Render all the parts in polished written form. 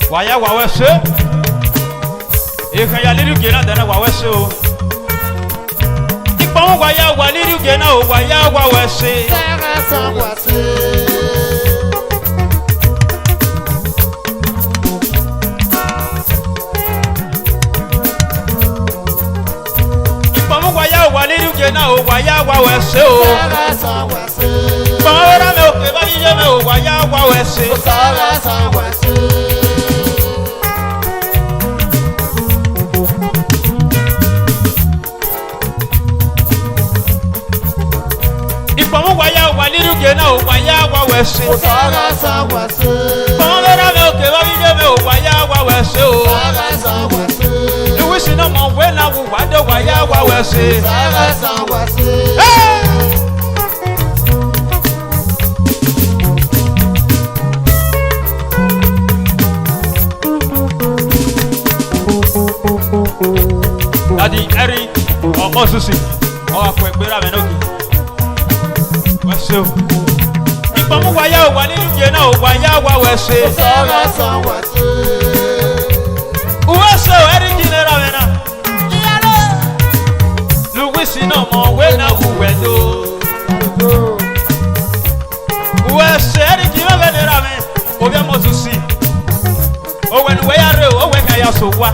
Waya wawese Eka ya liru gena dana wawese o Ipa waya wa liru gena o waya wawese Sara sawase Ipa waya wa liru gena o waya wawese o Sara sawase Ipa wera me o ke ba yije me o waya wawese Sara sawase Waya wa liru gena o waya wawese Sara sawase Wera me o ke ba yije me o waya wawese o Sara sawase Luwisi no mo we na wo wado waya wawese Sara sawase Daddy Eri omo susi o akọ egbera me nogi Wese Ipa mu waya o wa liru gena o waya wawese Sara sawase Wese Eri ginera me na Luwisi no mo we na wo wedo Wese Eri ginera me obi mo susi O wen we are o we ka ya so wa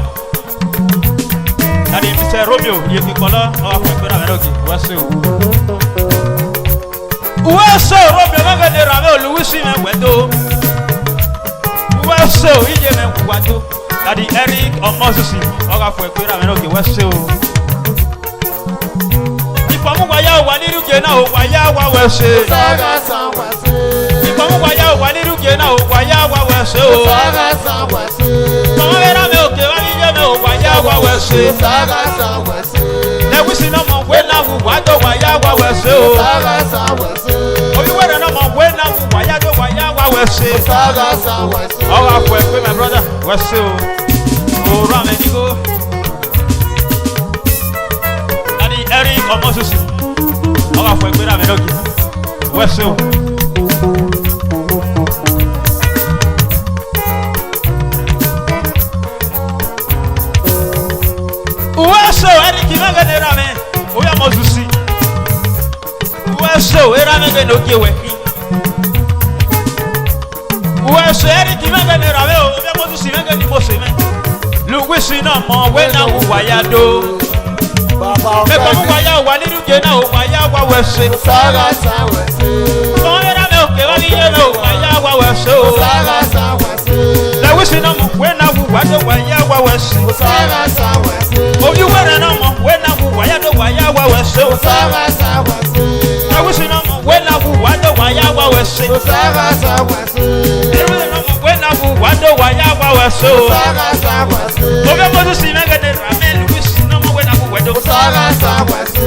Daddy Mr. Romeo ye fi kola o akọ egbera me nogi Wese Wese Romeo me genera me Luwisi me wedo Wese ije me wado Daddy Eric Omosusi oga fo egbera me nogi Wese Ipa mu waya wa liru gena o waya wa Wese Sara sawase Ipa mu waya wa liru gena o waya wa Wese o Sara sawase Mama vera me o ke ba yije me o waya wa Wese Sara sawase Lewisi no mo we na wo wado waya wa Wese o Sara sawase Obi wera no mo we na wo waya do waya wa Wese Sara sawase Oga fo ekwe my brother Wese o ra me digo Daddy Eric Omosusi Oga fo egbera me nogi Wese o Wese Eric me genera me Oya Omosusi Wese era me genogi weki Wese Eric me genera me Oya Omosusi me geni bose me Luwisi no mo we na wo waya do Baba Me pa mu waya wa liru gena o waya wa Wese Sara sawase Mo era me o ke ba yije me o waya wa Wese o Sara sawase Lewisi no mo we na wo wado waya wa Wese Sara sawase Obi wera no mo we na wo waya do waya wa Wese o Sara sawase Lewisi weso. Sarasa wase. Obie mo si megede ramen wisi no mo we na ku wedo. Sarasa wase.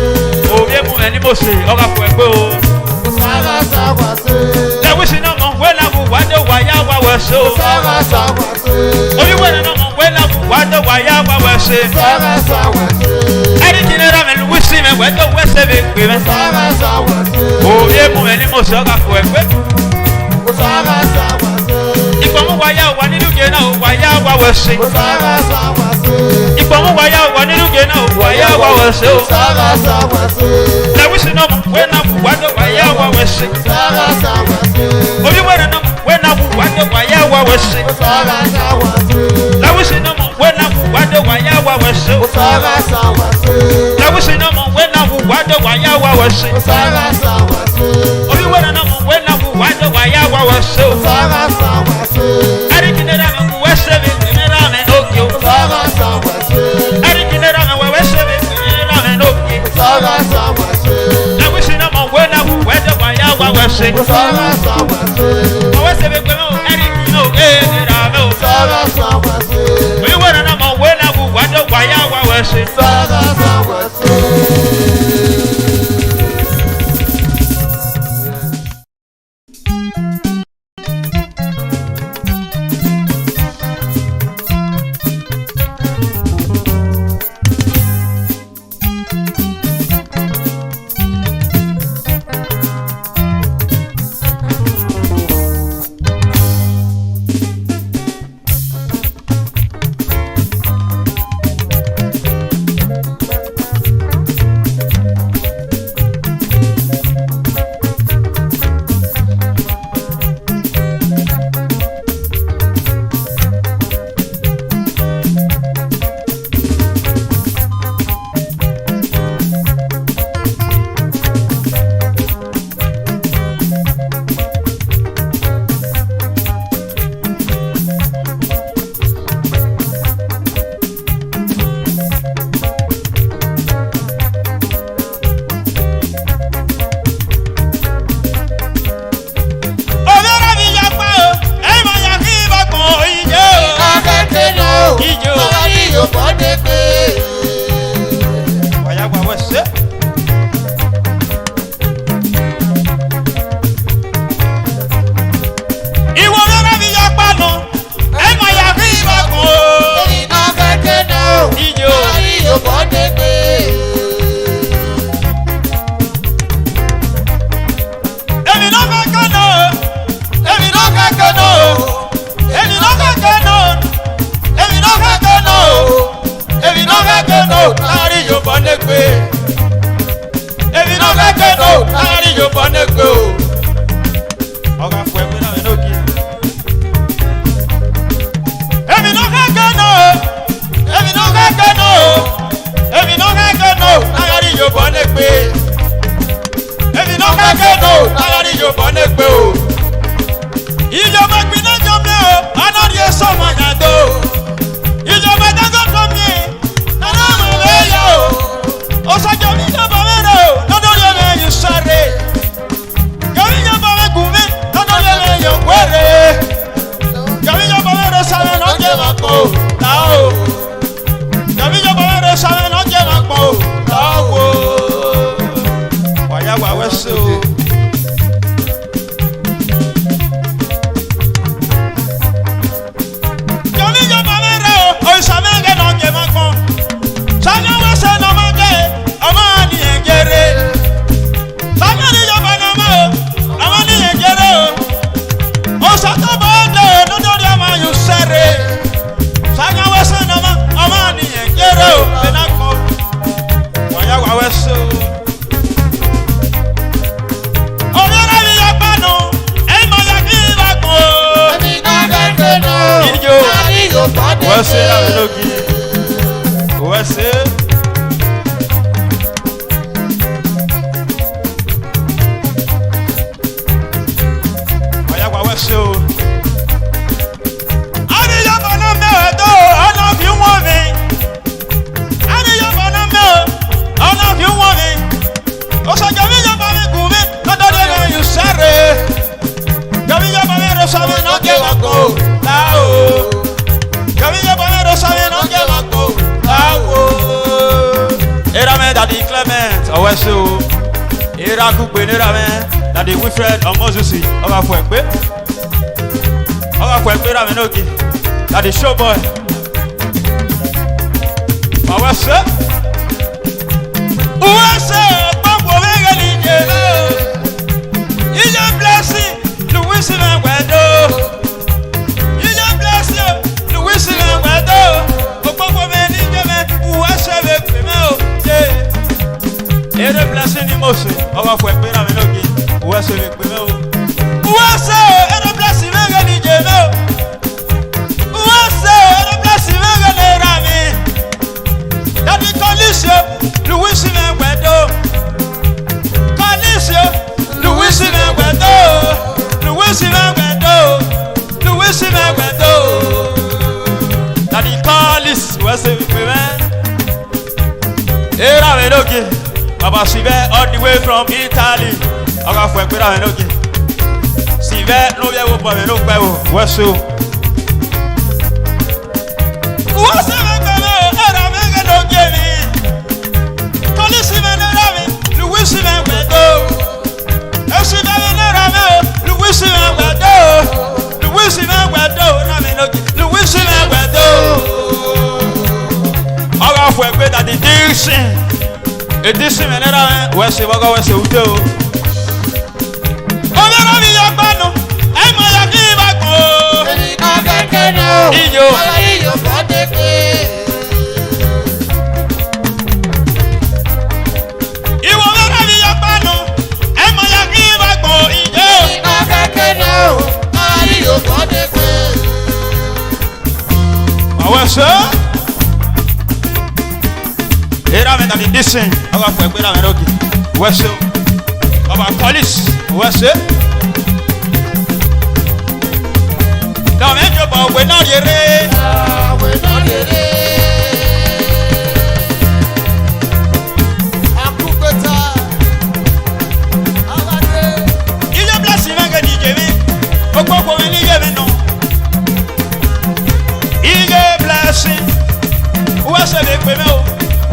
Obie mo eni mo se oga ku egbe o. Sarasa wase. Le wisi no mo we na ku wado wa ya wa weso. Sarasa wase. Obie we no mo we na ku wado wa ya wa wese. Sarasa wase. Eri kine ramen wisi me wedo wese be gbe me. Sarasa wase. Obie mo eni mo se oga ku egbe. Sarasa wase. Ipomu wa ya wa ninu ge na wa ya wa wese. Sarasa wase. Ipomu wa ya wa ninu ge na wa ya wa wese. Sarasa wase. Le wisi no mo we na ku wado wa ya wa wese. Sarasa wase. Obie we no mo we na ku wado wa ya wa wese. Sarasa wase. Le wisi no mo we na ku wado wa ya wa wese. Sarasa wase. Le wisi no mo we na ku wado wa ya wa wese. Sarasa wase. Obie we no mo we na ku wado wa ya wa wese. Sarasa wase. Eri kinera me ku wese be kinera me okyo. Sarasa wase. Eri kinera me we wese be kinera me okyo. Sarasa wase. Le wisi no mo we na ku wado wa ya wa wese. Sarasa wase. O wese be kwemo eri kino kinera me o. Sarasa wase. Obie we no mo we na ku wado wa ya wa wese. Sarasa wase. Era coupe ne ramen. That the Wilfred or Moses. Oga for ekpe. Oga for ekpe ramen oki. That the show boy. Power sir. Uwase gbogbo mege ni jelo. Iye blessing. Louis Mengwedo. Iye blessing. Louis Mengwedo. Gbogbo me ni jeme. Uwase be peme o. Ere blessing ni Mose. Oga for ekpe ramen oki. Uwase be peme o. Uwase ere blessing mege ni jelo. Uwase ere blessing mege ni rami. Daddy Colisio, Louis Mengwedo. Colisio, Louis Mengwedo. Louis Mengwedo. Louis Mengwedo. Daddy Colis, what's it with me? Era Menoki. Baba Sive all the way from Italy. Oga for Ekpera Menoki. Sive no be able to Menoki. What's it? What's it? Louis Mengwedo. Esi bebe ne rame o. Louis Mengwedo. Louis Mengwedo. Rame noki. Louis Mengwedo. Oga for Ekpe that the diction. Edition me ne rame. Wese waga wese ute o. Oga rami yakbano. Emo yaki bako. Eni kakeke no. Iyo. Wala iyo kodeke. Sir, era me that the dissing. Oga for Ekpera Menoki. What's it? Oga Colis. What's it? Now me jo ba we na yere. We na yere. Akupeta. Alade. Iye blessing me ni jemi. Ogbo me ni jemi no. Uwase be pe me o.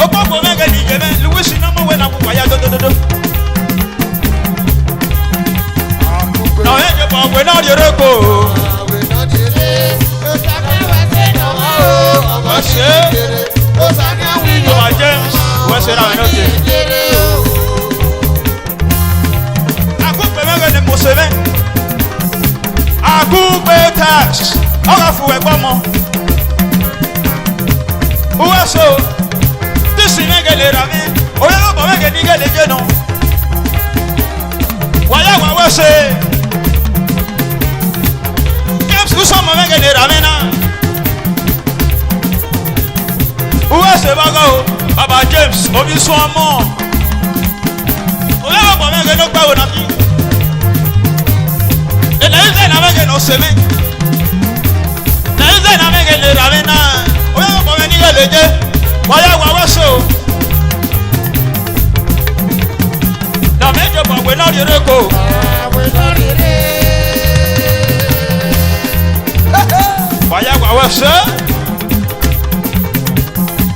Ogbo mege ni jeme. Louis no mo we na ku ya do. Na e je ba we na yere ko. We na yere. O saka we se no mo. Wase. O saka we yo. Oga James. Wase na we no je. Akugbe mege ni mo se me. Akugbe tax. Oga fu egbo mo. Uwaso, this is mege rami. Oya lo ba mege ni gele je no. Waya wa wase. James kuso mo mege ni rami na. Uwase bago, Baba James obi so mo. Oya lo ba mege no gba wo na ki. Ele ize na mege no seme. Na ize na mege ni rami na. Oya lo ba mege ni gele je. Waya wa wase o. Na mejo ba we na rere ko. We na rere. Waya wa wase.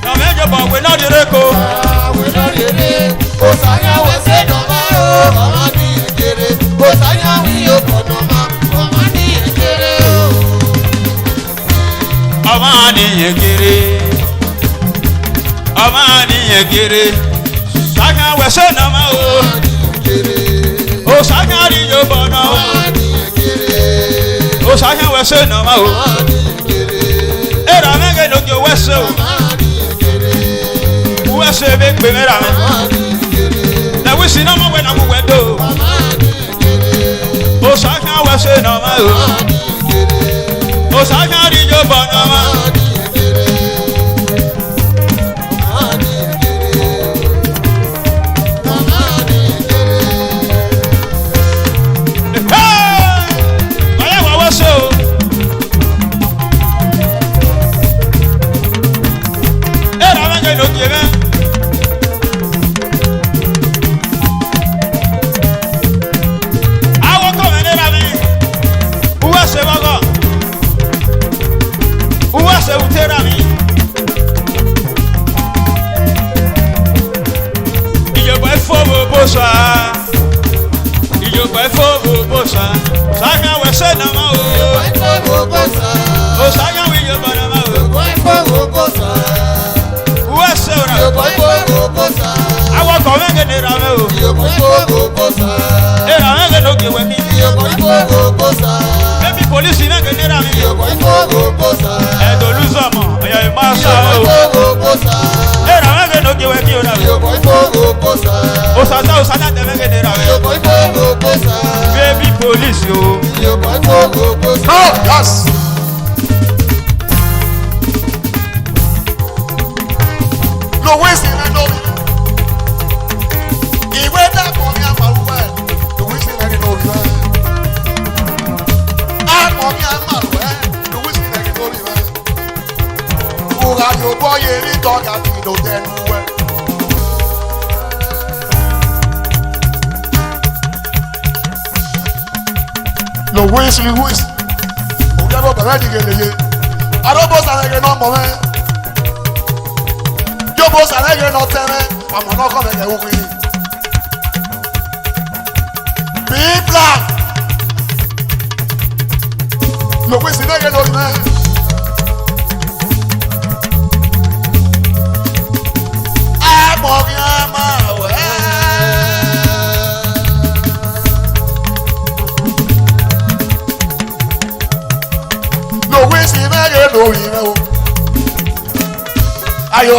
Na mejo ba we na rere ko. We na rere. O sanya we se no ma o. Mama ni ejere. O sanya wi o kono ma. Mama ni ejere o. Ama ni yegere. Ama ni yegere. Sanya we se na ma o. O sanya ri yo bono. O sanya we se na ma o. Era mege no ki we se o. We se be pe me ra me. Na we si na mo we na mu we do. O sanya we se na ma o. O sanya ri yo bono ma. se na ma o. O sa nya wi yo bana ma o. Uwe se ora. Awo ko me ke ne ra me o. E ra me ke no ke we mi. Baby police na ke ne ra me. E do lu so mo. Oya e ma sa o. E ra me ke no ke we mi o ra. O sa ta de me ke ne ra me. Baby police yo. Oh, yes. No wasting and no. He went up on me and my well. The wasting and no. I'm on me and my well. The wasting and no. Who are your boy? You talk at me, no, then well. No waste, no waste. We never believe in it. I don't boss and I no more. You boss and I no tell me. I'm not coming to work with you. Be black. No waste, no get no man. I'm walking my way. No way, see me get no email. Ayo,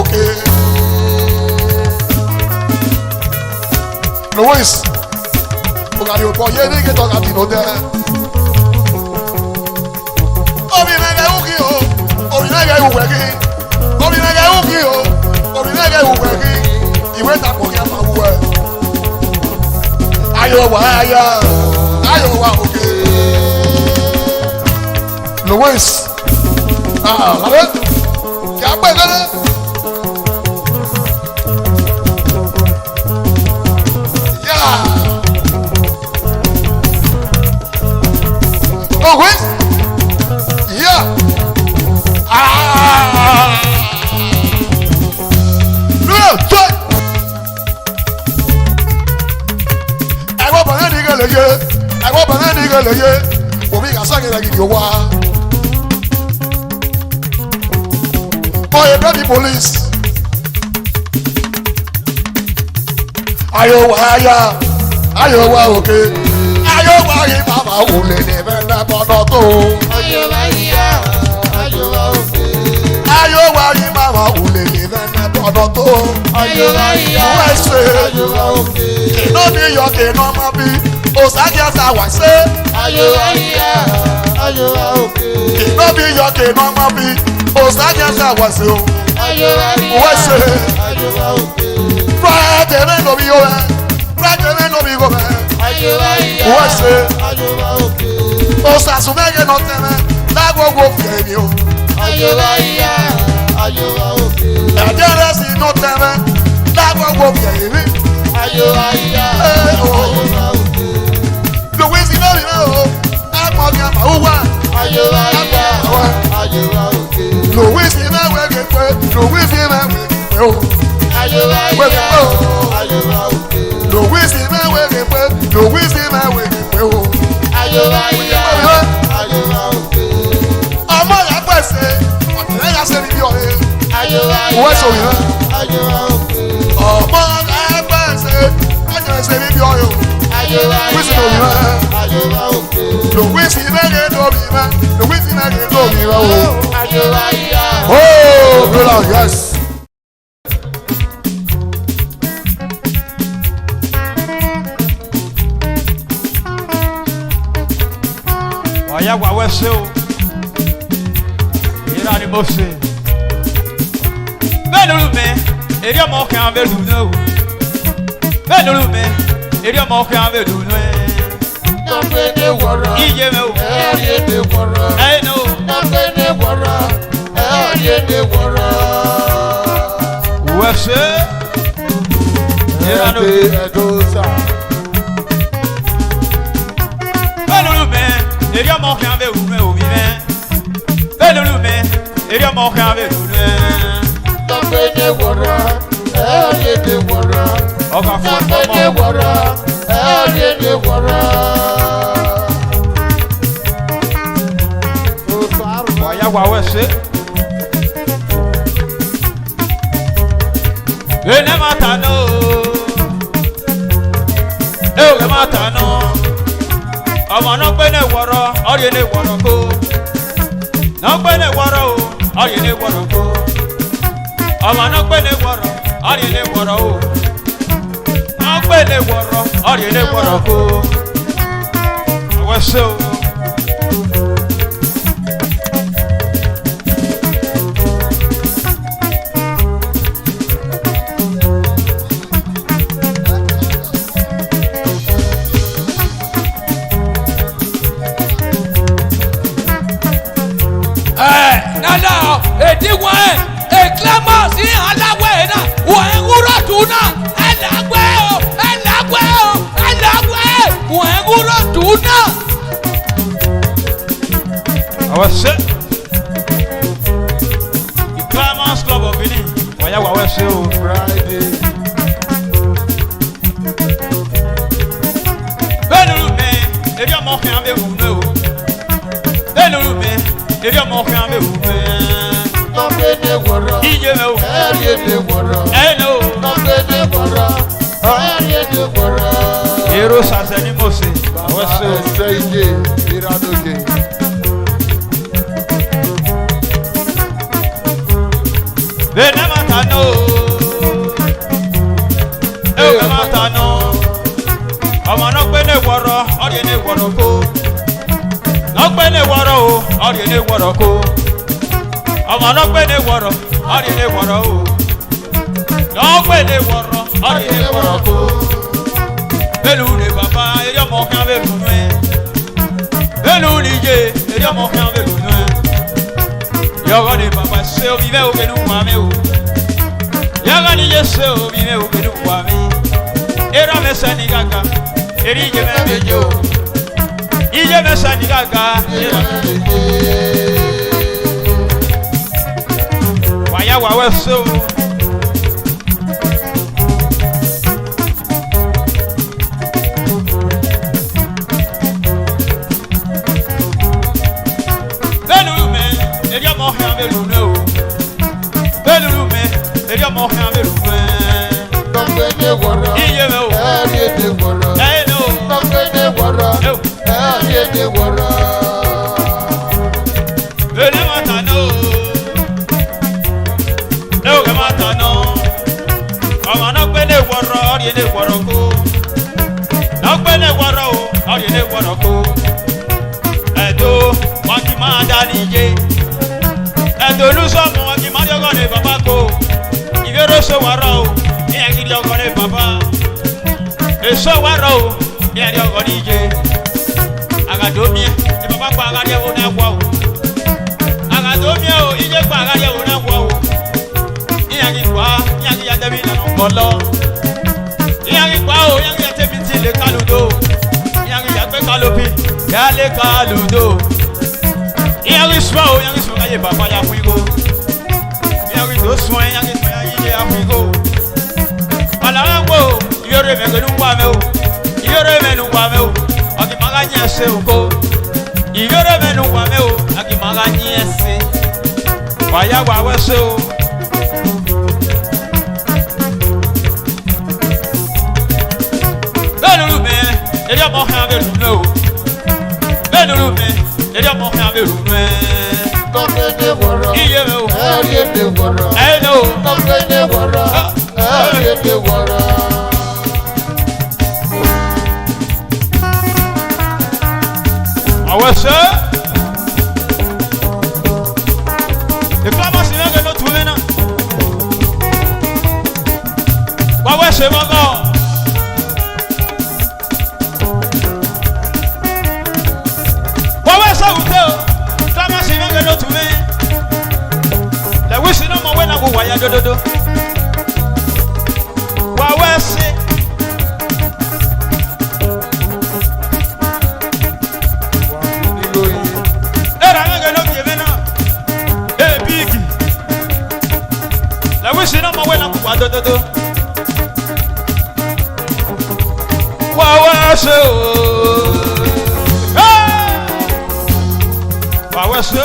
okay. No ways. Oga yo boy, ye get on at no there. Obi mega uki o. Obi mega uwegi. Obi mega uki o. Obi mega uwegi. Iwe ta ko ya ma uwe. Ayo, okay. No ways. Allez. Y'a pas de. Yeah. Oh oui. Yeah. Le truc. I want to dig a year. I want to dig a year. We got something like you want. Oh, you bloody police. Ayo, okay. Ayo, mama, who let them never to. Ayo, mama, who let them never to. I say, no be your king, no mabi. Osaja Sawase. Okay. No be your king, no mabi. Osaja Sawase. Friday no be over. Friday no be over. Osasumege no teme. Lago go fiemi o. Aderesi no teme. Lago go fiemi. The ways you know me now. I'm on your power. No ways you know where you go. No ways you know where you go. No ways you know where you go. No ways you know where you go. I'm on your quest. I'm not saying you're here. What's your name? I'm on your quest. I'm not saying you're here. No way, see that no be man. No way, see that no be man. Oh, brother, yes. Oya wa wese o. Ira ni mo se. Be lolu me, eri omo kan be lu no. Be lolu me, eri omo kan be lu no. Iye me o. Eh no. Wese. Ira no. Be lolu me, eri omo kan be lu me o bi me. Be lolu me, eri omo kan be lu no. Ọkà fún ọmọ. ọ̀rẹ́lẹ̀ wọ̀rọ̀ kó. Nọ́gbẹ́lẹ̀ wọ̀rọ̀ o, ọ̀rẹ́lẹ̀ wọ̀rọ̀ kó. Ọmọ nọ́gbẹ́lẹ̀ wọ̀rọ̀, ọ̀rẹ́lẹ̀ wọ̀rọ̀ o. Nọ́gbẹ́lẹ̀ wọ̀rọ̀, ọ̀rẹ́lẹ̀ wọ̀rọ̀ kó. Àwọn ṣe o. Nana, edi wọn eklama si alawẹ na wọn ewúrọ tuna ẹlẹgbẹ o ẹlẹgbẹ o ẹlẹgbẹ wọn ewúrọ tuna. Àwọn ṣe. The Climax Club of Benin. Wọ́n yà wà wẹ́ ṣe o. Friday. Bẹ́ẹ̀ ni olùmẹ̀ èdè ọmọ ọkùnrin abẹ́ wù mí o. Bẹ́ẹ̀ ni olùmẹ̀ èdè ọmọ ọkùnrin abẹ́ wù mí. Nọ́gbẹ́dẹ́ wọ̀rọ̀. Iye mi o. Ẹ̀rẹ́dẹ́ wọ̀rọ̀. Ẹ̀yin ni o. Nọ́gbẹ́dẹ́ wọ̀rọ̀. Ẹ̀rẹ́dẹ́ wọ̀rọ̀. Èrò sàṣẹ ni mo ṣe. Àwọn ṣe o. Ẹsẹ̀ ìje ìrànlọ́gẹ̀. Bẹ́ẹ̀ ni ẹ máa ta ní o. Ẹ ò kẹ́ máa ta ní o. Ọmọ náà gbé ní ìwọ̀rọ̀, ọ̀rẹ́ ní ìwọ̀rọ̀ kó. Náà gbé ní ìwọ̀rọ̀ o, ọ̀rẹ́ ní ìwọ̀rọ̀ kó. Ọmọ náà gbé ní ìwọ̀rọ̀, ọ̀rẹ́ ní ìwọ̀rọ̀ o. Náà gbé ní ìwọ̀rọ̀, ọ̀rẹ́ ní ìwọ̀rọ̀ kó. Bẹ́ẹ̀ni ni bàbá eré ọmọ kan bẹ́ẹ̀ lù nù ẹ́. Bẹ́ẹ̀ni ni ìje eré ọmọ kan bẹ́ẹ̀ lù nù ẹ́. Yọ̀rọ̀ ni bàbá ṣe omi bẹ́ẹ̀ o kẹ́nu wà mí o. Yọ̀rọ̀ ni yẹ ṣe omi bẹ́ẹ̀ o kẹ́nu wà mí. Eré mẹ́sàn ni gàgà, eré ìje mẹ́sàn ni jẹ́ o. Ìje mẹ́sàn ni gàgà, eré wàyà wà wẹ́ ṣe o. Bẹ́ẹ̀ni mi, èdè ọmọ ọ̀hìn abẹ́lú mi o. Bẹ́ẹ̀ni mi, èdè ọmọ ọ̀hìn abẹ́lú mi. Nọ́gbẹ́dẹ́ wọ̀rọ̀. Iye mi o. Ẹ̀rẹ́dẹ́ wọ̀rọ̀. Ẹ̀yin ni o. Nọ́gbẹ́dẹ́ wọ̀rọ̀. Ẹ̀rẹ́dẹ́ wọ̀rọ̀. Bẹ́ẹ̀ni máa ta ní o. Ẹ ò kẹ́ máa ta ní o. Ọmọ náà gbé ní ìwọ̀rọ̀, ọ̀rẹ́ ní ìwọ̀rọ̀ kó. Náà gbé ní ìwọ̀rọ̀ o, ọ̀rẹ́ ní ìwọ̀rọ̀ kó. Ẹ̀dọ́ wọn kì í máa dá níye. Ẹ̀dọ́ olùsọ̀mù wọn kì í máa dọ́gọ́ ní bàbá kó. Ìbéèrè sọ wàrà o, ìyẹn kì í dọ́gọ́ ní bàbá. Èso wàrà o, ìyẹn dọ́gọ́ ní ìje. Àgàdo mi, ìbàbá pa àgàdé wo náà wà o. Àgàdo mi o, ìjẹ́ pa àgàdé wo náà wà o. Ìyẹn kì í pa, ìyẹn kì í yàtẹ̀ mi nínú kọ́lọ́. Ìyẹn kì í pa o, ìyẹn kì í yàtẹ̀ mi ti lè kálùdó. Ìyẹn kì í yàgbẹ́ kálópì, yà lè kálùdó. Ìyẹn kì í sùn o, ìyẹn kì í sùn káyé bàbá yà fún igbó. Ìyẹn kì í tó sùn, ìyẹn kì í sùn yà fún igbó. Ọ̀làwọ̀ ń gbò, ìyọ̀rọ̀ mẹ́gbẹ̀ẹ́ ló ń wà mẹ́ o. Ìyọ̀rọ̀ mẹ́nu wà mẹ́ o. Ọ̀kì máa ká nyẹ́ ṣe òkó. Ìyọ̀rọ̀ mẹ́nu wà mẹ́ o. Ọ̀kì máa ká nyẹ́ ṣe. Wàyà wà wẹ́ ṣe o. Bẹ́ẹ̀ lulu mi, èdè ọmọ kan bẹ lù mí o. Bẹ́ẹ̀ lulu mi, èdè ọmọ kan bẹ lù mí. Nọ́gbẹ́dẹ́ wọ̀rọ̀. Iye mi o. Ẹ̀rẹ́dẹ́ wọ̀rọ̀. Ẹ̀yin ni o. Nọ́gbẹ́dẹ́ wọ̀rọ̀. Ẹ̀rẹ́dẹ́ wọ̀rọ̀. Àwọn ṣe. Ìfúnnámọ̀ sí lẹ́gẹ̀ẹ́ ló tún lé náà. Wọ́n wẹ́ ṣe mọ́gọ́. Wọ́n wẹ́ sọ̀wùtẹ́ o. Ìfúnnámọ̀ sí lẹ́gẹ̀ẹ́ ló tún lé. Lẹ̀wí sí náà mọ̀ wẹ́ náà wò wáyà dódódó. Wọ́n wẹ́ sí. Nílò yìí. Era lẹ́gẹ̀ẹ́ ló kìí náà. Ee bíìgì. Lẹ̀wí sí náà mọ̀ wẹ́ náà wò wá dódódó. Wọ́n wẹ́ ṣe o. Wọ́n wẹ́ ṣe.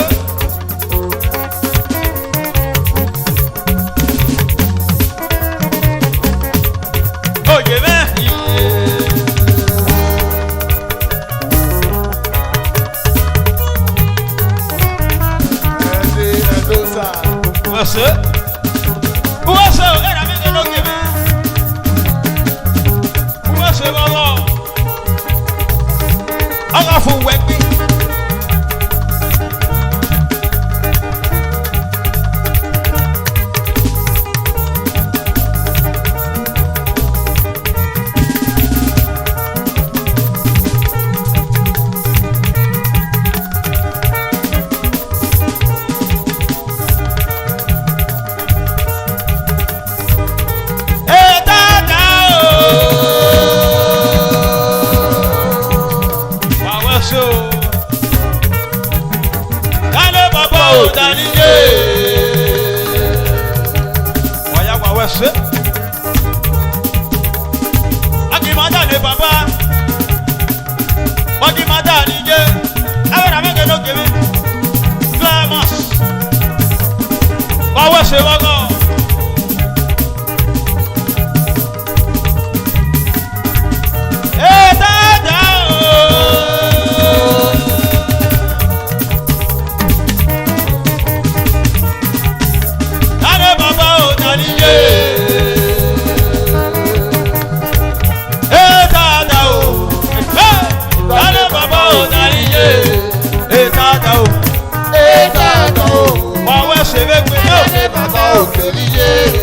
Oye mẹ́. ṣe wọ́gọ́. Ẹ dáadáa o. Dáre bàbá o dàní yé. Ẹ dáadáa o. Dáre bàbá o dàní yé. Ẹ dáadáa o. Wọ́n wẹ́ ṣe wégbé yóò.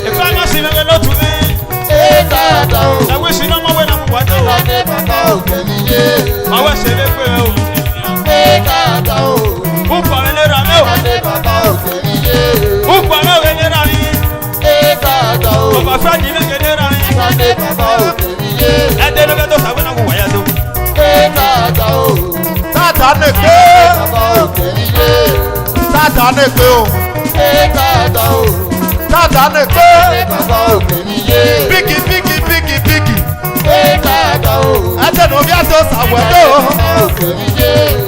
Ìfẹ́ náà sì wégbé ló tún ní. Ẹ̀wé sí náà mọ̀wé náà mú wájú o. Wọ́n wẹ́ ṣe wégbé o. Púpọ̀ mi lè ra mi o. Púpọ̀ mi ò lè ra mi. Bàbá fẹ́ di lè lè ra mi. Ẹ̀dẹ́ ló fẹ́ tó sàgbé náà mú wáyà tó. Tata ne pe. Tata ne pe o. Tata ne pe. Bigi bigi bigi bigi. Ẹ̀jẹ̀ ní omi àti ọ̀sàwẹ̀dọ̀.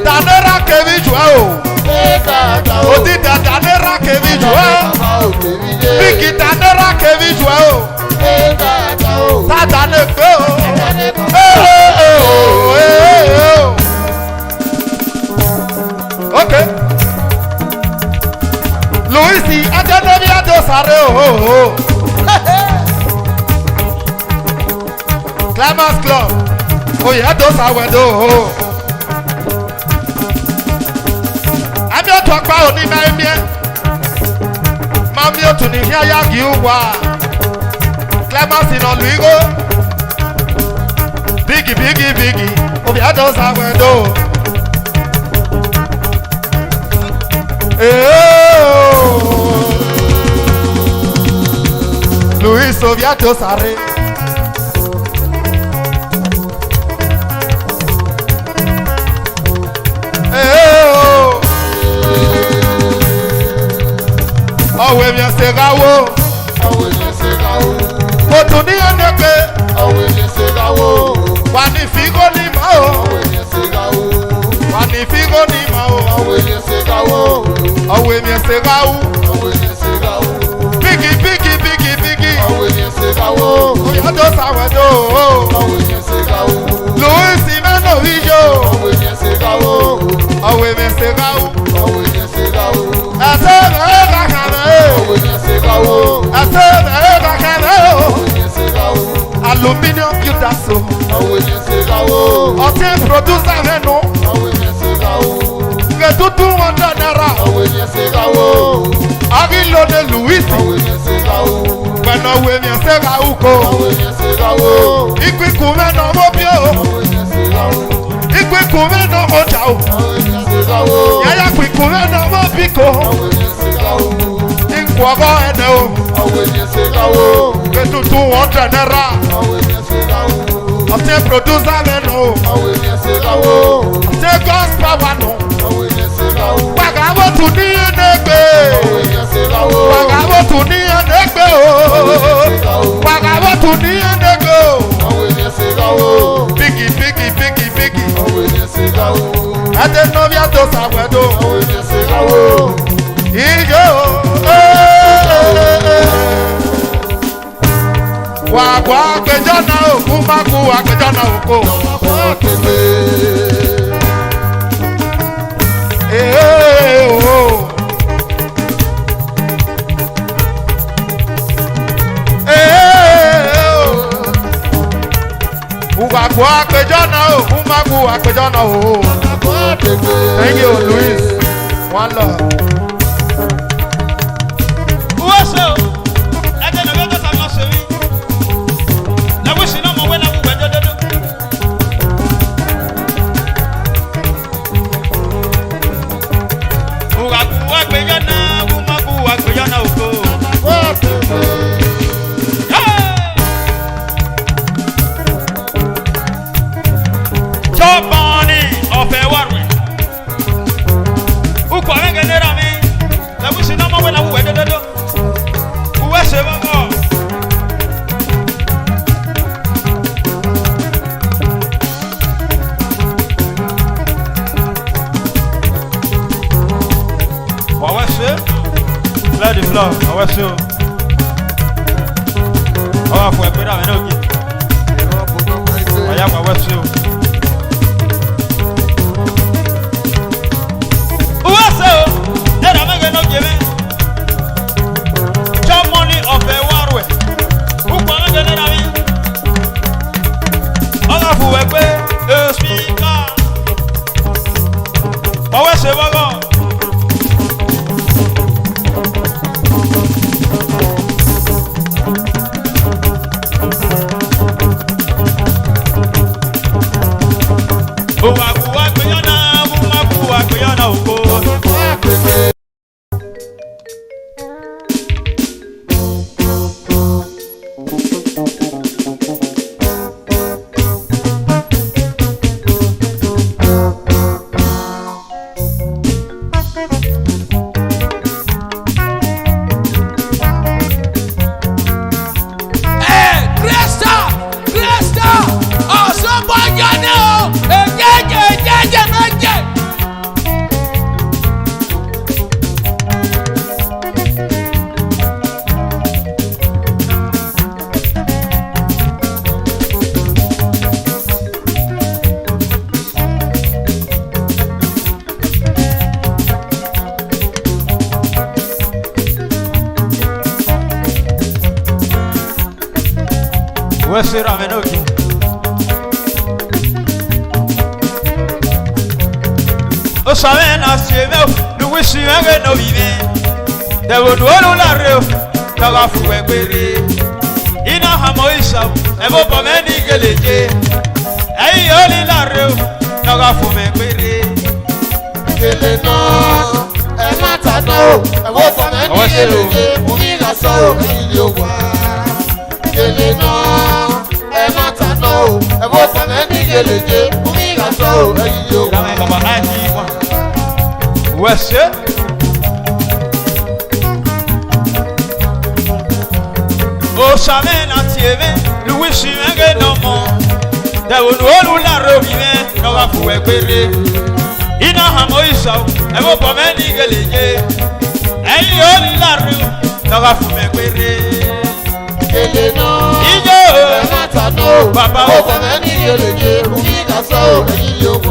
Danera kèmí jù ẹ́ o. Odi danera kèmí jù ẹ́. Bigi danera kèmí jù ẹ́ o. Tata ne pe o. Okay. Luisi Adenobi Adosare o. Climax Club. Oye Adosawedo o. Ami otu akpa oni na emie. Mami otu ni hia ya gi uwa. Climax in Oluigo. Biggie biggie biggie. Obi Adosawedo. Luis Oviato Sarre. Ọ̀wé mi ẹsẹ̀ gáwó. Òtún ní ẹnẹ́gbẹ́. Wà ní fígó ní mọ́ o. Wà ní fígó ní mọ́ o. Ọ̀wé mi ẹsẹ̀ gáwó. Bígì bígì bígì bígì. Oyàtọ̀ sàwẹ̀dọ̀ o. Louis Mẹ́nà wíjọ. Ọ̀wé mi ẹsẹ̀ gáwó. Ẹsẹ̀ mẹ́rẹ̀ kàkàrẹ̀ o. Ẹsẹ̀ mẹ́rẹ̀ kàkàrẹ̀ o. Aluminium Udaso. Ọtí producer mẹ́nu. Kẹ̀tútù wọn dánára. Agilode Louis. Pẹ̀lú òwe mi ẹsẹ̀ ra uko. Ìgbìkù mẹ́nà mọ́ bí o. Ìgbìkù mẹ́nà ọjà o. Yàyà gbìkù mẹ́nà mọ́ bí ko. Ìkù ọgọ́ ẹ̀nẹ́ o. Kẹ̀tútù wọn dánára. Ọtí producer mẹ́nu. Ọtí gospel wa nù. Wàgàbọ̀ tún ní ẹnẹ́gbẹ́. Wàgàbọ̀ tún ní ẹnẹ́gbẹ́ o. Wàgàbọ̀ tún ní ẹnẹ́gbẹ́ o. Bígì bígì bígì bígì. Adenobi Adosawẹ̀dọ̀. Ijó. Wàgbọ́ àgbẹjọ́ náà òkú má kú àgbẹjọ́ náà òkú. Wàgbọ́ àgbẹjọ́ náà òkú má kú àgbẹjọ́ náà òkú. Thank you, Louis. One love. Wọ́n ṣe o, ẹ̀jẹ̀ náà ló tẹ̀sán lọ ṣe rí. Lẹ́wọ́n ṣì náà mọ̀ wẹ́ náà wù wẹ́ dọ́dọ́dọ́. Wàgbọ́ àgbẹjọ́ náà wù má kú àgbẹjọ́ náà òkú. Chọ́bọ̀nì ọ̀fẹ́ wọ̀rẹ̀. Ukọ̀ ẹ̀gẹ̀ lera mi. Lẹ́wọ́n ṣì náà mọ̀ wẹ́ náà wù wẹ́ dọ́dọ́dọ́. awesome. Oh, for a bit of an okay. I am awesome. Awesome. Then I'm going to give it. Some money of a warway. Who can I get it? Oh, for a bit of speaker. Awesome. What's it on okay? Oh, Savannah, the wish you ever know even. There would all our real Tagafu Query. In a Hamoisa, a bob of any gallage. I only la real Tagafu Query. Elena, a matter no, a bob of any gallage. Umina so, Elena. No, I was from any village. We got so you West Oh, Savannah, Louis, you no more. There would all la robine, no one who were query. In a Hamoisa, I hope of any village. And you only la room, no one who were query. No, Papa, over any village, we got so you no,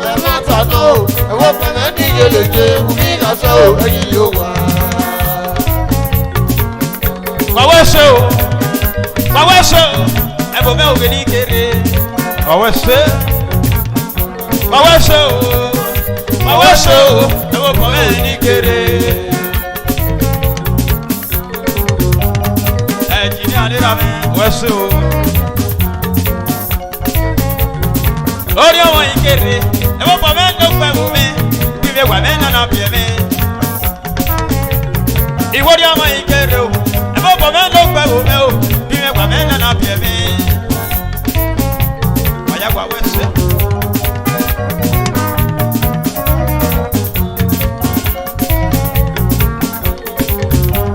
I hope any village, we got so you Mawaso, I will know when he get it. Mawaso, I will know when he get it. Weso Orio wa ikere e mo pa me no pa mu me bi me wa me na na pie me Iworio wa ikere o e mo pa me no pa mu me o bi me wa me na na pie me Aya kwa weso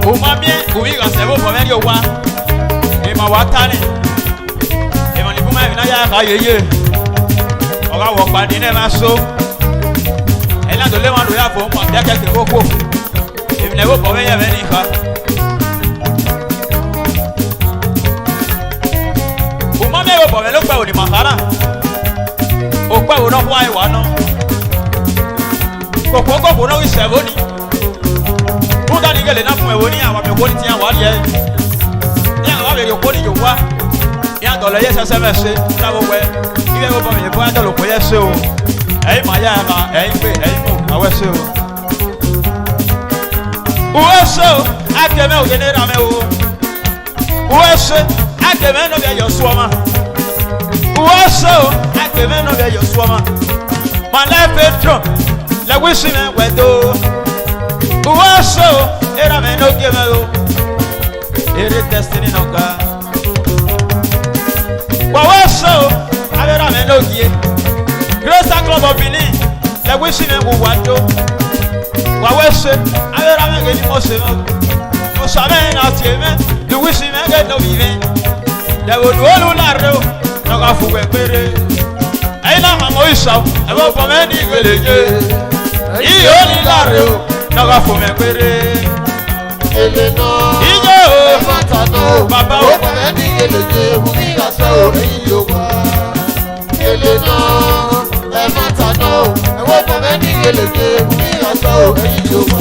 O ma bien o wi ga se mo pa me yo wa ma watani e ma ni kuma ina ya ka yeye o ga wo padi ne ma so e la do le ma do ya fo ma ya ke koko e mi ne wo po me ya me ni fa o ma me wo po me lo pa o ni mahara o pa o no wa e wa no koko no wi se bo ni o da ni gele na fun e wo ni awa me ko ni ti an wa ye yo poni yo wa ya do le yesa semese na wo we ile wo ba me bo ando lo ko yese o ma ya ma pe mo awese o so akeme o gene ra me o so akeme no be yo suoma o so akeme no be yo suoma ma le petro la wishi me wedo o so era me no geme o Ere destiny no ga. Wawaso, abera me no gie. Grace Club of Benin, le wishi me wo wado. Wawaso, abera me geni mo se mo. Mo sabe na tieme, le wishi me ge no vive. Le wo lu la re o, no ga fu we pere. Ai na ma mo isa, e wo po me ni geleje. I o ni la re o, Naga fún mi péré. Ele náà. Ijó. Ẹ má tàná o. Bàbá o. Ó bẹ̀rẹ̀ ní eléje ewu ní àṣà òní yóò wá. Ele náà. Ẹ má tàná o. Ẹ wọ́n bẹ̀rẹ̀ ní eléje ewu ní àṣà òní yóò wá.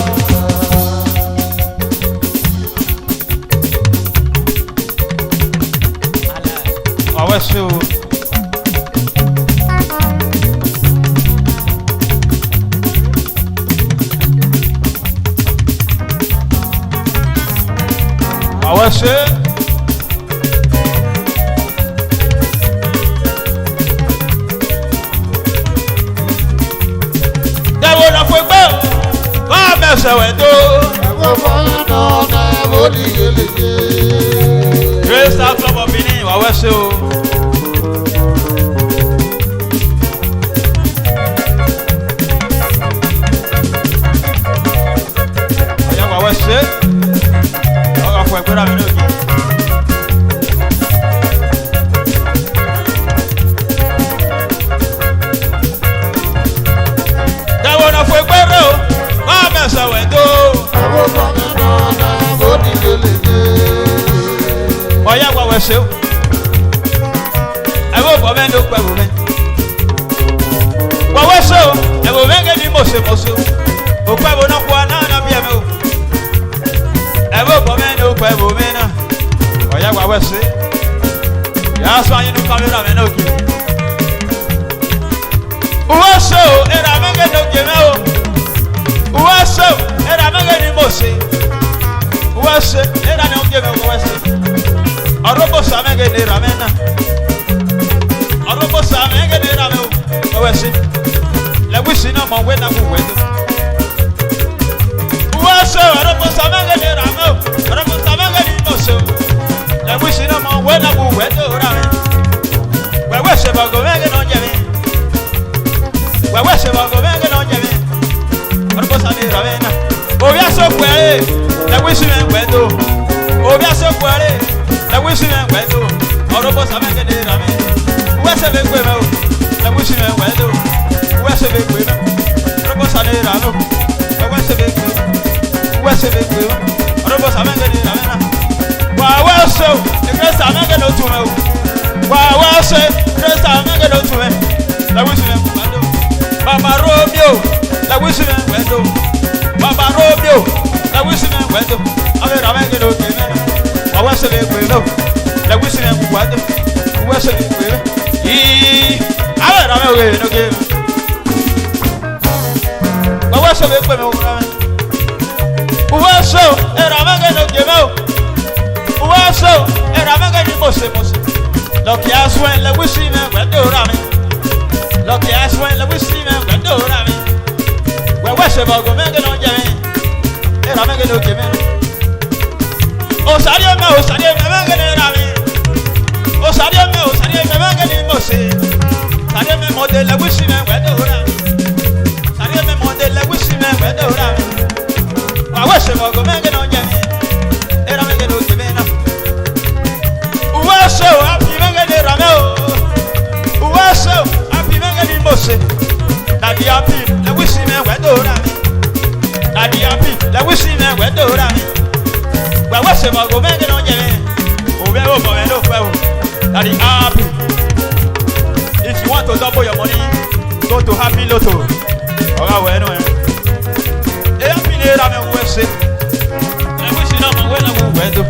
Àwẹ̀ ṣe o. Àwẹ̀ ṣe. Dẹ́wọ́ lọ fún ẹgbẹ́ o. Kọ́ àmẹ́sẹ̀ wẹ̀ tó. Ẹ̀wọ̀n fọyín náà náà ó ní eléje. Grace Star Club of Benin, àwẹ̀ ṣe o. Ọ̀yá àwẹ̀ ṣe. Ọ̀gá fún ẹgbẹ́ rà mí ní òjì. Dẹ́wọ́ lọ fún ẹgbẹ́ rẹ̀ o. Kọ́ àmẹ́sẹ̀ wẹ̀ tó. Ẹ̀wọ̀n fọyín náà náà ó ní eléje. Ọ̀yá àwẹ̀ ṣe o. Ẹ̀wọ̀n bọ̀ mẹ́ni ó pẹ̀ wò mẹ́. Wọ́wọ́ ṣe o. Ẹ̀wọ̀n mẹ́gẹ́ ni mo ṣe o. Òkú ẹ̀wọ̀n náà kú aná náà bí ẹ̀mẹ́ o. Ẹ̀wọ̀n bọ̀ mẹ́ni ó pẹ̀ wò mẹ́ náà. Ọ̀yá àwẹ̀ ṣe. Yàrá sọ ayé nu kámẹ́rà mẹ́ náà òkè. Wọ́wọ́ ṣe o. Ẹ̀rọ mẹ́gẹ́ ni ó jẹ mẹ́ o. Wọ́wọ́ ṣe o. Ẹ̀rọ mẹ́gẹ́ ni mo ṣe. Wọ́wọ́ ṣe. Ẹ̀rọ ni ó jẹ mẹ́ wọ́wọ́ ṣe. Ọ̀rọ̀bọ̀ sàmẹ́gẹ́ ni ràmẹ́ náà. Ọ̀rọ̀bọ̀ sàmẹ́gẹ́ ni ràmẹ́ o. Wọ́wọ́ ṣe. Lẹ́wísì náà mọ̀ wẹ́ náà kò wẹ́ tó. Wọ́wọ́ ṣe o. Ọ̀rọ̀bọ̀ sàmẹ́gẹ́ ni ràmẹ́ o. Ọ̀rọ̀bọ̀ sàmẹ́gẹ́ ni mo ṣe o. Lẹ́wísì náà mọ̀ wẹ́ náà kò wẹ́ tó ràmẹ́. Wẹ́wẹ́ ṣe bàgọ́ mẹ́gẹ́ náà jẹ mí. Wẹ́wẹ́ ṣe bàgọ́ mẹ́gẹ́ náà jẹ mí. Ọ̀rọ̀bọ̀ sàmẹ́gẹ́ ni ràmẹ́ náà. Òbí aṣọ pẹ̀lẹ́. Lẹ́wísì náà wẹ́ tó. Òbí aṣọ pẹ̀lẹ́. Lẹ́wísì náà wẹ́ tó. Ọ̀rọ̀bọ̀ sàmẹ́gẹ́ ni ràmẹ́. Wẹ́sẹ̀ bẹ gbé mẹ́ o. Lẹ́wísì náà wẹ́ tó. Wẹ́sẹ̀ bẹ gbé mẹ́. Ọ̀rọ̀bọ̀ sàmẹ́gẹ́ ni ràmẹ́ o. Wẹ́sẹ̀ bẹ gbé mẹ́. Wẹ́sẹ̀ bẹ gbé mẹ́. Ọ̀rọ̀bọ̀ sàmẹ́gẹ́ ni ràmẹ́ náà. Wà á wá ṣe o. Ìgbé sàmẹ́gẹ́ ló tún mẹ́ o. Wà á wá ṣe. Ìgbé sàmẹ́gẹ́ ló tún mẹ́. Lẹ́wísì náà wẹ́ tó. Bàbá Romeo. Lẹ́wísì náà wẹ́ tó. Bàbá Romeo. Lẹ́wísì náà wẹ́ tó. Ọ̀rẹ́ ràmẹ́gẹ́ ló tún mẹ́. Wẹ́sẹ̀ bẹ gbé mẹ́ o. Lẹ́wísì náà wẹ́ tó. Wẹ́sẹ̀ bẹ gbé mẹ́. Yìí. Àwọn ìràmẹ́ òwe yìí ló gé mi. Wẹ́sẹ̀ bẹ gbé mẹ́ o ràmẹ́. Wẹ́sẹ̀ o. Ìràmẹ́gẹ́ ló gé mẹ́ o. Wẹ́sẹ̀ o. Ìràmẹ́gẹ́ ni mo ṣe. Lọ́kì aṣọ lẹ́wísì náà wẹ́ tó ràmẹ́. Lọ́kì aṣọ lẹ́wísì náà wẹ́ tó ràmẹ́. Wẹ́sẹ̀ bọ̀gọ̀ mẹ́gẹ́ ló jẹ mí. Ìràmẹ́gẹ́ ló gé mẹ́. Osarie me mẹ́gẹ́ ni ràmẹ́. Osarie me mẹ́gẹ́ ni mo ṣe. Sarie me mo de lẹ́wísì náà wẹ́ tó ràmẹ́. Sarie me mo de lẹ́wísì náà wẹ́ tó ràmẹ́. Wà wẹ́sẹ̀ bọ̀gọ̀ mẹ́gẹ́ ló jẹ mí. Ìràmẹ́gẹ́ ló gé mẹ́ náà. Wẹ́sẹ̀ o, àbí mẹ́gẹ́ ni ràmẹ́ o. Wẹ́sẹ̀ o, àbí mẹ́gẹ́ ni mo ṣe. Dàdí àbí lẹ́wísì náà wẹ́ tó ràmẹ́. Dàdí àbí lẹ́wísì náà wẹ́ tó ràmẹ́. Wẹ́wẹ́ ṣe bọ̀ gòmẹ́ kí ló ń jẹ mí. Òwe ó bọ̀ mẹ́ ló pẹ́ o. Daddy happy. If you want to double your money, go to Happy Lotto. Ọ̀gá wẹ̀ ẹnu ẹ̀. Èyí fi lè ra mi wẹ̀ ṣe. Ẹ̀wí sí náà mọ̀ wẹ́ náà wù wẹ́ tó.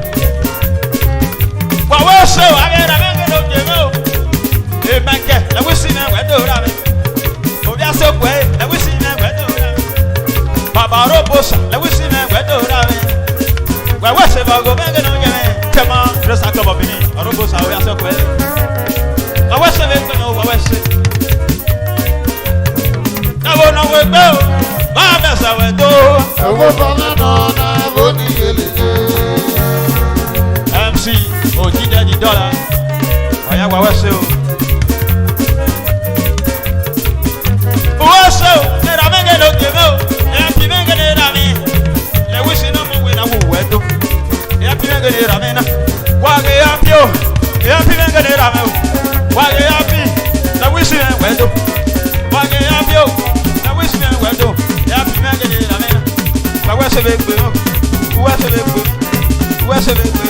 Wẹ́wẹ́ ṣe o, àbẹ̀ ra mi kí ló ń jẹ mí o. Èmẹ̀kẹ̀ ẹ̀wí sí náà wẹ́ tó ra mi. Òbí àṣepọ̀ ẹ̀ ẹ̀wí sí náà wẹ́ tó ra mi. Bàbá Róbòsà ẹ̀wí sí náà wẹ́ tó ra mi. Wẹ́wẹ́ ṣe bọ̀gọ̀ mẹ́gẹ́ náà yẹn kẹ́mọ́ Grace Star Club of Benin ọ̀rọ̀bọ̀ sàwé àṣẹkọ̀ ẹ̀. Wẹ́wẹ́ ṣe lè gbẹ̀ náà wẹ́wẹ́ ṣe. Náwó náwó ẹgbẹ́ o, bá a bẹ̀ sàwẹ̀ tó. Ẹ̀wọ̀n fọyín náà náà ó ní eléje. MC Òjìdẹ́jì dọ́là ọ̀yá wẹ́wẹ́ ṣe o. Wẹ́wẹ́ ṣe o, ẹ̀rọ mẹ́gẹ́ ló gé mẹ́ o, ẹ̀pì mẹ́gẹ́ lè rà mí. Lẹ́wí sí náà mọ̀ wẹ́ náà wù wẹ́ tó. Ẹ̀pì mẹ́gẹ́ lè rà mí náà. Wà á gé ẹ̀pì o, ẹ̀pì mẹ́gẹ́ lè rà mí o. Wà á gé ẹ̀pì, lẹ́wí sí náà wẹ́ tó. Wà á gé ẹ̀pì o, lẹ́wí sí náà wẹ́ tó. Ẹ̀pì mẹ́gẹ́ lè rà mí náà. se be gbe uwa se be gbe uwa se be gbe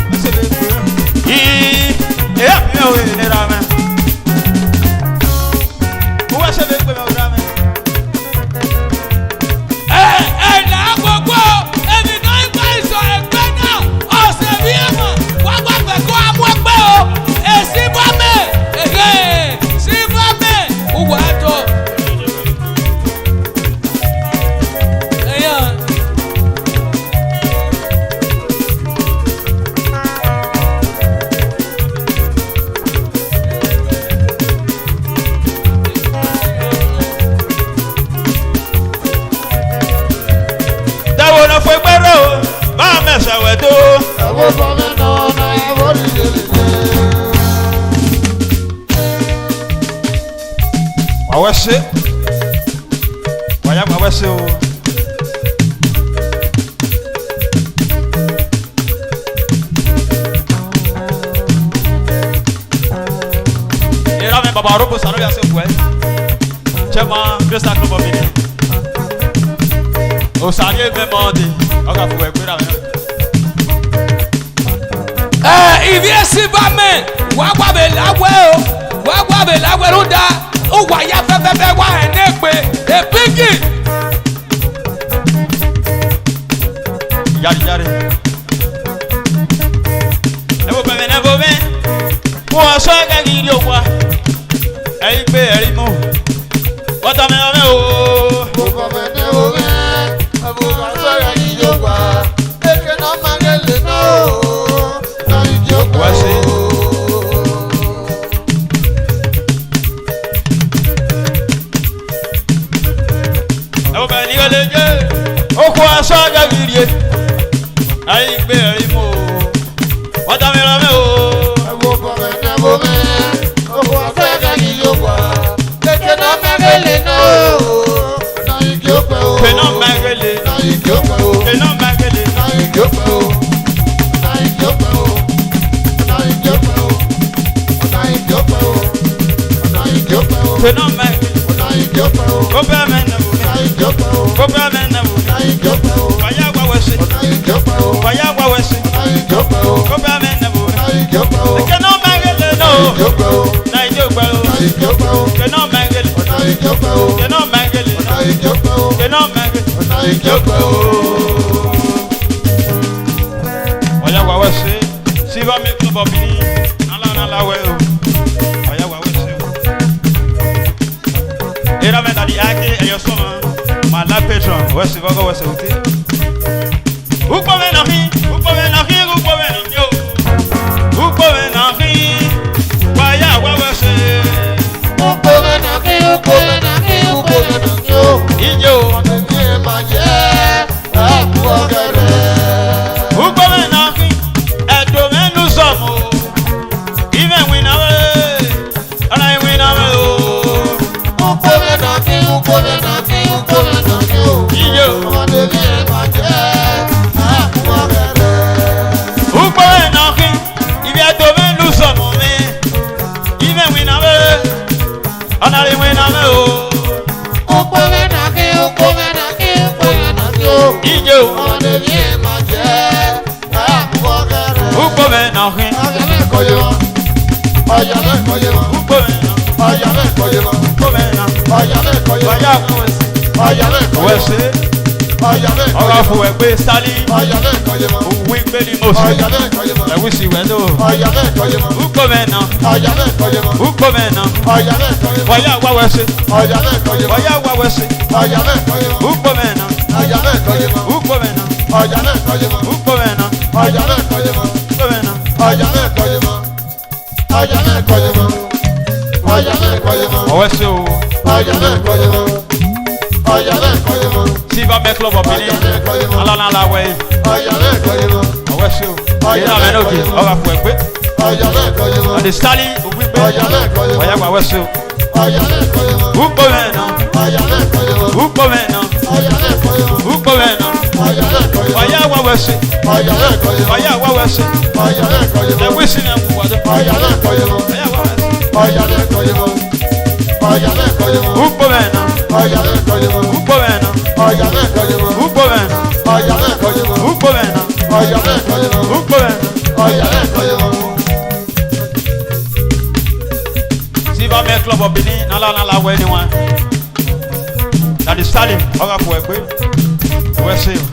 uwa se be gbe yi e mi o ni ra me uwa se be gbe me ra me la gbogbo èmi náà ìgbà ìsọ ẹgbẹ́ náà ọ̀sẹ̀ bí ẹ̀mọ̀ wá gbà pé kó amú ẹgbẹ́ o èsì bọ́mẹ̀ sí bọ́mẹ̀ wùwà ẹ̀tọ́. Fue perro, vamos a saber tú. Awese, vaya awese o. Era me baba robo sano ya se fue. Chema, Cresta Club of Mini. O sanye me mande, oga fue kwera me. Ibi esi ba me, wa gba be lawe o. Wa gba be lawe ru da. O wa ya pepepe wa ene pe. E pigi. Yari yari. Ebo be. Wo so ga gi lo wa. Eyi pe eri mo. Bota me o. Gbogbo mẹ́ni orí àbúrò àṣọyà yìí yóò wá. Èké náà máa ń lè ná o. Náà ìdí ó gbà o. Ẹ̀wọ̀n bẹ̀rẹ̀ ní ọlẹ́ jẹ́. Ó kó aṣọ ọjà kiri ẹ̀. Ayé gbé ẹ̀rí mọ́ o. Bọ́tà mi rán mi o. Gbogbo mẹ́ni orí àbúrò àṣọyà yìí yóò wá. Èké náà máa ń lè ná o. Náà ìdí ó gbà o. Kena mangele. Náà ìdí ó gbà o. Kena mangele. Náà ìdí ó gbà o. Náà ìdí ó gbà o. Náà ìdí ó gbà o. Náà ìdí ó gbà o. Náà ìdí ó gbà o. Kena mangele. Náà ìdí ó gbà o. Kó bẹ́ẹ̀ mẹ́ nà bò. Náà ìdí ó gbà o. Kó bẹ́ẹ̀ mẹ́ nà bò. Náà ìdí ó gbà o. Wàyà wà wẹ̀sẹ̀. Náà ìdí ó gbà o. Wàyà wà wẹ̀sẹ̀. Náà ìdí ó gbà o. Kó bẹ́ẹ̀ mẹ́ nà bò. Náà ìdí ó gbà o. Kena mangele no. Náà ìdí ó gbà o. Náà ìdí ó gbà o. Náà ìdí ó gbà o. Kena mangele. Náà ìdí ó gbà o. Kena mangele. Náà ìdí ó gbà o. Kena mangele. Náà ìdí ó gbà o. Wàyà wà wẹ̀sẹ̀. Síbá mi tó bọ̀ bí. Nálá wẹ̀ o. Wàyà wà wẹ̀sẹ̀ o. Era mẹ́ tàbí ake ẹ̀yọ sọ́mọ. Màlá patron wẹ̀sẹ̀ kọ́kọ́ wẹ̀sẹ̀ òkè. Ukpo mẹ́ nà fi. Ukpo mẹ́ nà fi. Ukpo mẹ́ nà fi o. Ukpo mẹ́ nà fi. Wàyà wà wẹ̀sẹ̀. Ukpo mẹ́ nà kí, ukpo mẹ́ nà kí, ukpo mẹ́ nà kí o. Ijó. Ọ̀nà ní ẹ̀ máa jẹ́ ẹ̀kú ọ̀gẹ̀dẹ̀. Ukpo mẹ́ nà fi. Ẹ̀dọ̀ mẹ́nu sọ̀mù. Ibẹ̀ wí náà wẹ̀. Ọ̀nà ìwé náà wẹ̀ o. Ukpo mẹ́ nà kí, ukpo mẹ́ nà kí, ukpo mẹ́ nà kí o. Ijó. Ọ̀nà ní ẹ̀ máa jẹ́ ẹ̀kú ọ̀gẹ̀dẹ̀. Ukpo mẹ́ nà fi. Ibi ẹ̀dọ̀ mẹ́nu sọ̀mù mi. Ibẹ̀ wí náà wẹ̀. Ọ̀nà ìwé náà wẹ̀ o. Ukpo mẹ́ nà kí, ukpo mẹ́ nà kí, ukpo mẹ́ nà kí o. Ijó. Ọ̀nà ní ẹ̀ máa jẹ́ ẹ̀kú ọ̀gẹ̀dẹ̀. Ukpo mẹ́ nà fi. Ọ̀yà mẹ́kọ̀ọ́ yẹ wọn. Ọ̀yà mẹ́kọ̀ọ́ yẹ wọn. Ukpo mẹ́ nà. Ọ̀yà mẹ́kọ̀ọ́ yẹ wọn. Ukpo mẹ́ nà. Ọ̀yà mẹ́kọ̀ọ́ yẹ wọn. Wàyà wà wẹ̀sẹ̀. Ọ̀yà mẹ́kọ̀ọ́ yẹ wọn. Wẹ̀sẹ̀. Ọ̀yà mẹ́kọ̀ọ́ Ọ̀rọ̀ yẹ wọn. fún ẹ̀ pé sálí. Ọ̀yà mẹ́kọ̀ọ́ yẹ wọn. Òwú ìgbé ni mo sì. Ọ̀yà mẹ́kọ̀ọ́ yẹ wọn. Ẹ̀wùsì wẹ̀ ló. Ọ̀yà mẹ́kọ̀ọ́ yẹ wọn. Ukpo mẹ́ nà. Ọ̀yà mẹ́kọ̀ọ́ yẹ wọn. Ukpo mẹ́ nà. Ọ̀yà mẹ́kọ̀ọ́ yẹ wọn. Wàyà wà wẹ̀sẹ̀. Ọ̀yà mẹ́kọ̀ọ́ yẹ wọn. Wàyà wà wẹ̀sẹ̀. Ọ̀yà mẹ́kọ̀ọ́ yẹ wọn. Ukpo mẹ́ nà. Ọ̀yà mẹ́kọ̀ọ́ yẹ wọn. Ukpo mẹ́ nà. Ọ̀yà mẹ́kọ̀ọ́ yẹ wọn. Ukpo mẹ́ nà. Ọ̀yà mẹ́kọ̀ọ́ yẹ wọn. Ukpo mẹ́ nà. Ọ̀yà mẹ́kọ̀ọ́ yẹ wọn. Ọ̀yà mẹ́kọ̀ọ́ yẹ wọn. Ọ̀yà mẹ́kọ̀ọ́ yẹ wọn. Ọwẹ́sẹ̀ o. Ọ̀yà mẹ́kọ̀ọ́ yẹ wọn. Ọ̀yà mẹ́kọ̀ọ́ yẹ wọn. Síbá mẹ́ club of Benin. Ọ̀yà mẹ́kọ̀ọ́ yẹ wọn. Alánàlá wẹ̀. Ọ̀yà mẹ́kọ̀ọ́ yẹ wọn. Ọwẹ́sẹ̀ o. Ìyá mẹ́ náà kì í. Ọ̀rọ̀ fún ẹ̀ pé. Ọ̀yà mẹ́kọ̀ọ́ yẹ wọn. Ọ̀dì sálí. Òwú ìgbé. Ọ̀yà mẹ́kọ̀ọ́ yẹ wọn. Wàyà wà wẹ̀sẹ̀ o. Ọ̀yà mẹ́kọ̀ọ́ yẹ wọn. Ukpo mẹ́ nà. Ọ̀yà mẹ́kọ̀ọ́ yẹ wọn. Ukpo mẹ́ nà. Ọ̀yà mẹ́kọ̀ọ́ yẹ wọn. Ukpo mẹ́ nà. Ọ̀yà mẹ́kọ̀ọ́ yẹ wọn. Wàyà wà wẹ̀sẹ̀. Ọ̀yà mẹ́kọ̀ọ́ yẹ wọn. Wàyà wà wẹ̀sẹ̀. Ọ̀yà mẹ́kọ̀ọ́ yẹ wọn. Ẹ̀wùsì ni ẹ̀kú wàdó. Ọ̀yà mẹ́kọ̀ọ́ yẹ wọn. Wàyà wà wẹ̀sẹ̀. Ọ̀yà mẹ́kọ̀ọ́ yẹ wọn. Ọ̀yà mẹ́kọ̀ọ́ yẹ wọn. Ukpo mẹ́ nà. Ọ̀yà mẹ́kọ̀ọ́ yẹ wọn. Ukpo mẹ́ nà. Ọ̀yà mẹ́kọ̀ọ́ yẹ wọn. Ukpo mẹ́ nà. ọ̀yà mẹ́kọ̀ọ́ yẹn mọ́. Ukpo mena. ọ̀yà mẹ́kọ̀ọ́ yẹn mọ́. Silver Male Club of Benin, nala wẹ ni wọn. Dadi Salim, ọ̀gá fún ẹ pé wẹ́ sí o.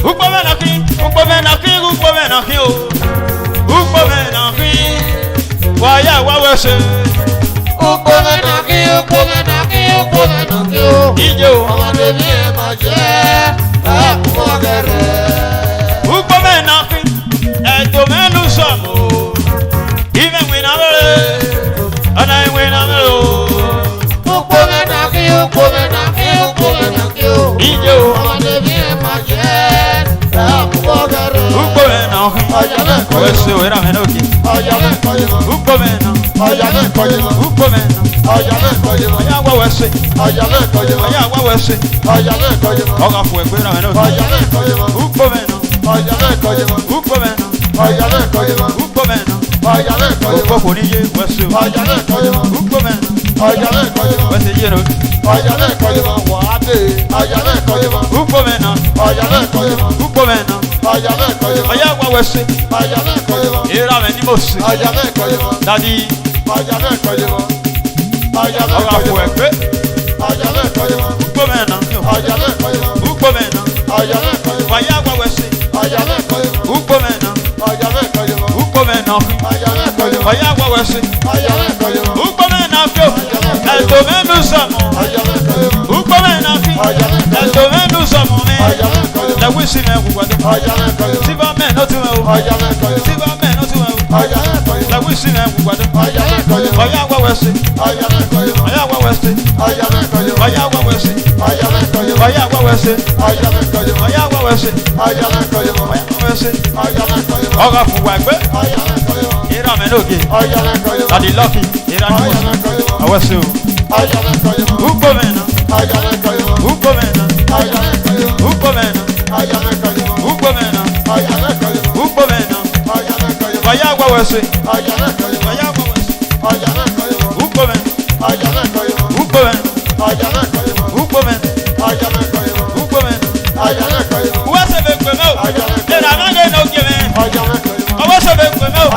Ukpo mena kí, ukpo mena kí, ukpo mena kí o. Ukpo mena kí, wáyà wá wẹ́ sí. Ukpo mena kí, ukpo mena kí, ukpo mena kí o. Ìjẹ́ o. Ọmọdé mi ẹ̀ máa jẹ́ ẹ̀kú ọ̀gẹ̀rẹ̀. Ukpo mena kí, ẹ̀dọ̀ mẹ́nu sọ̀mù. Ìmẹ̀ wìnà mẹ́rẹ̀, ọ̀nà ìwìnà mẹ́rẹ̀ o. Ukpo mena kí, ukpo mena kí, ukpo mena kí o. Ìjẹ́ o. Ọmọdé mi ẹ̀ máa jẹ́ ẹ̀kú ọ̀gẹ̀rẹ̀. Ukpo mena kí, ọ̀yà mẹ́kọ̀ọ́ wẹ́ yẹn sí mọ́. o, ìrà mẹ́nà òkè. ọ̀yà mẹ́kọ̀ọ́ yẹn mọ́. Ukpo mena, ọ̀yà mẹ́kọ̀ọ́ yẹn mọ́. ukpo mena. ọ̀yà mẹ́kọ̀ọ́ yẹn mọ́. Ọ̀yà wá wẹ́ sí, ọ̀yà mẹ́kọ̀ọ́ yẹn mọ́. ọ̀yà wá wẹ́ sí. ọ̀yà mẹ́kọ̀ọ́ yẹn mọ́. Ọ̀gá fún ẹ pé ìrà mẹ́nà òkè. ọ̀yà mẹ́kọ̀ọ́ yẹn mọ́. Ukpo mena, ọ̀yà mẹ́kọ̀ọ́ yẹn mọ́. ukpo mena, ọ̀yà mẹ́kọ̀ọ́ yẹn mọ́. ukpo mena. ọ̀yà mẹ́kọ̀ọ́ yẹn Ukpo mọ́. kò ní yé wẹ́ sí o. ọ̀yà mẹ́kọ̀ọ́ yẹn mọ́. Ukpo mena, ọ̀yà mẹ́kọ̀ọ́ yẹn mọ́. wẹ́ sí yé no. ọ̀yà mẹ́kọ̀ọ́ yẹn mọ́. wàá dé. ọ̀yà mẹ́kọ̀ọ́ yẹn mọ́. Ukpo mena, ọ̀yà mẹ́kọ̀ọ́ yẹn mọ́. ukpo mena. ọ̀yà mẹ́kọ̀ọ́ yẹn mọ́. Ọ̀yà wá wẹ́ sí. ọ̀yà mẹ́kọ̀ọ́ yẹn mọ́. Ìrà mẹ́ ní mo sí. ọ̀yà mẹ́kọ̀ọ́ yẹn mọ́. Dadi, ọ̀yà mẹ́kọ̀ọ́ yẹn mọ́. ọ̀yà ọ̀gá mẹ́kọ̀ọ́ fún ẹ yẹn mọ́. pé ọ̀yà mẹ́kọ̀ọ́ yẹn mọ́. ukpo mena. ọ̀yà mẹ́kọ̀ọ́ yẹn mọ́. Ukpo mena, ọ̀yà mẹ́kọ̀ọ́ yẹn mọ́. ọ̀yà wá wẹ́ sí. ọ̀yà mẹ́kọ̀ọ́ yẹn mọ́. Ukpo mena, ọ̀yà mẹ́kọ̀ọ́ yẹn mọ́. ukpo mena. ọ̀yà mẹ́kọ̀ọ́ yẹn mọ́. Ọ̀yà wá wẹ́ sí. ọ̀yà mẹ́kọ̀ọ́ yẹn mọ́. Ukpo mena kí o. Ẹ̀dọ̀ mẹ́nu sọ̀mù. ọ̀yà mẹ́kọ̀ọ́ yẹn mọ́. Ukpo mena kí. ọ̀yà mẹ́kọ̀ọ́ yẹn Ẹ̀dọ̀ mọ́. mẹ́nu sọ̀mù mi. ọ̀yà mẹ́kọ̀ọ́ yẹn mọ́. Lẹ́wí sí mẹ́ gbùgbọ́dọ̀. ọ̀yà mẹ́kọ̀ọ́ yẹn mọ́. Silver Male ó ti mẹ́ o. ọ̀yà mẹ́kọ̀ọ́ yẹn mọ́. Silver Male ó ti mẹ́ o. ọ̀yà mẹ́kọ̀ọ́ yẹn mọ́. Lẹ́wí sí mẹ́ gbùgbọ́dọ̀. ọ̀yà mẹ́kọ̀ọ́ yẹn mọ́. Ọ̀yà wá wẹ́ sí. ọ̀yà mẹ́kọ̀ọ́ yẹn mọ́. Ọ̀yà wá wẹ́ sí. ọ̀yà mẹ́kọ̀ọ́ yẹn mọ́. Ọ̀yà wá wẹ́ sí. ọ̀yà mẹ́kọ̀ọ́ yẹn mọ́. Ọ̀yà wá wẹ́ sí. ọ̀yà mẹ́kọ̀ọ́ yẹn mọ́. Ọ̀yà wá wẹ́ sí. ọ̀yà mẹ́kọ̀ọ́ yẹn mọ́. Ọ̀yà wá wẹ́ sí. ọ̀yà mẹ́kọ̀ọ́ yẹn mọ́. Ọ̀gá fún wa gbé. ọ̀yà mẹ́kọ̀ọ́ yẹn mọ́. Ìrà mẹ́ lóge. ọ̀yà mẹ́kọ̀ọ́ yẹn mọ́. Dadi Lucky. Ìrà ní ọ̀yà mo sí. mẹ́kọ̀ọ́ yẹn mọ́. Ọwọ́ sí o. ọ̀yà mẹ́kọ̀ọ́ yẹn mọ́. Ukpo mena. ọ̀yà mẹ́kọ̀ọ́ yẹn mọ́. Ukpo mena. ọ̀yà mẹ́kọ̀ọ́ yẹn mọ́. Ukpo mena. ọ̀yà mẹ́kọ̀ọ́ yẹn mọ́. Ukpo mena. ọ̀yà mẹ́kọ̀ọ́ yẹn mọ́. Ukpo mena. ọ̀yà mẹ́kọ̀ọ́ yẹn mọ́. Ọ̀yà wá wẹ́ sí. ọ̀yà mẹ́kọ̀ọ́ yẹn mọ́. Ọ̀yà wá wẹ́ sí. ọ̀yà mẹ́kọ̀ọ́ yẹn mọ́. Ukpo mena. ọ̀yà mẹ́kọ̀ọ́ yẹn mọ́. Ukpo mena. ọ̀yà mẹ́kọ̀ọ́ yẹn mọ́. Ukpo mena. ọ̀yà mẹ́kọ̀ọ́ yẹn mọ́. Ukpo mena. ọ̀yà mẹ́kọ̀ọ́ yẹn mọ́. Uwa se be kwe me o. Ìrà má gé no gé me. ọ̀yà mẹ́kọ̀ọ́ yẹn mọ́. Ọwọ́ se be kwe me o.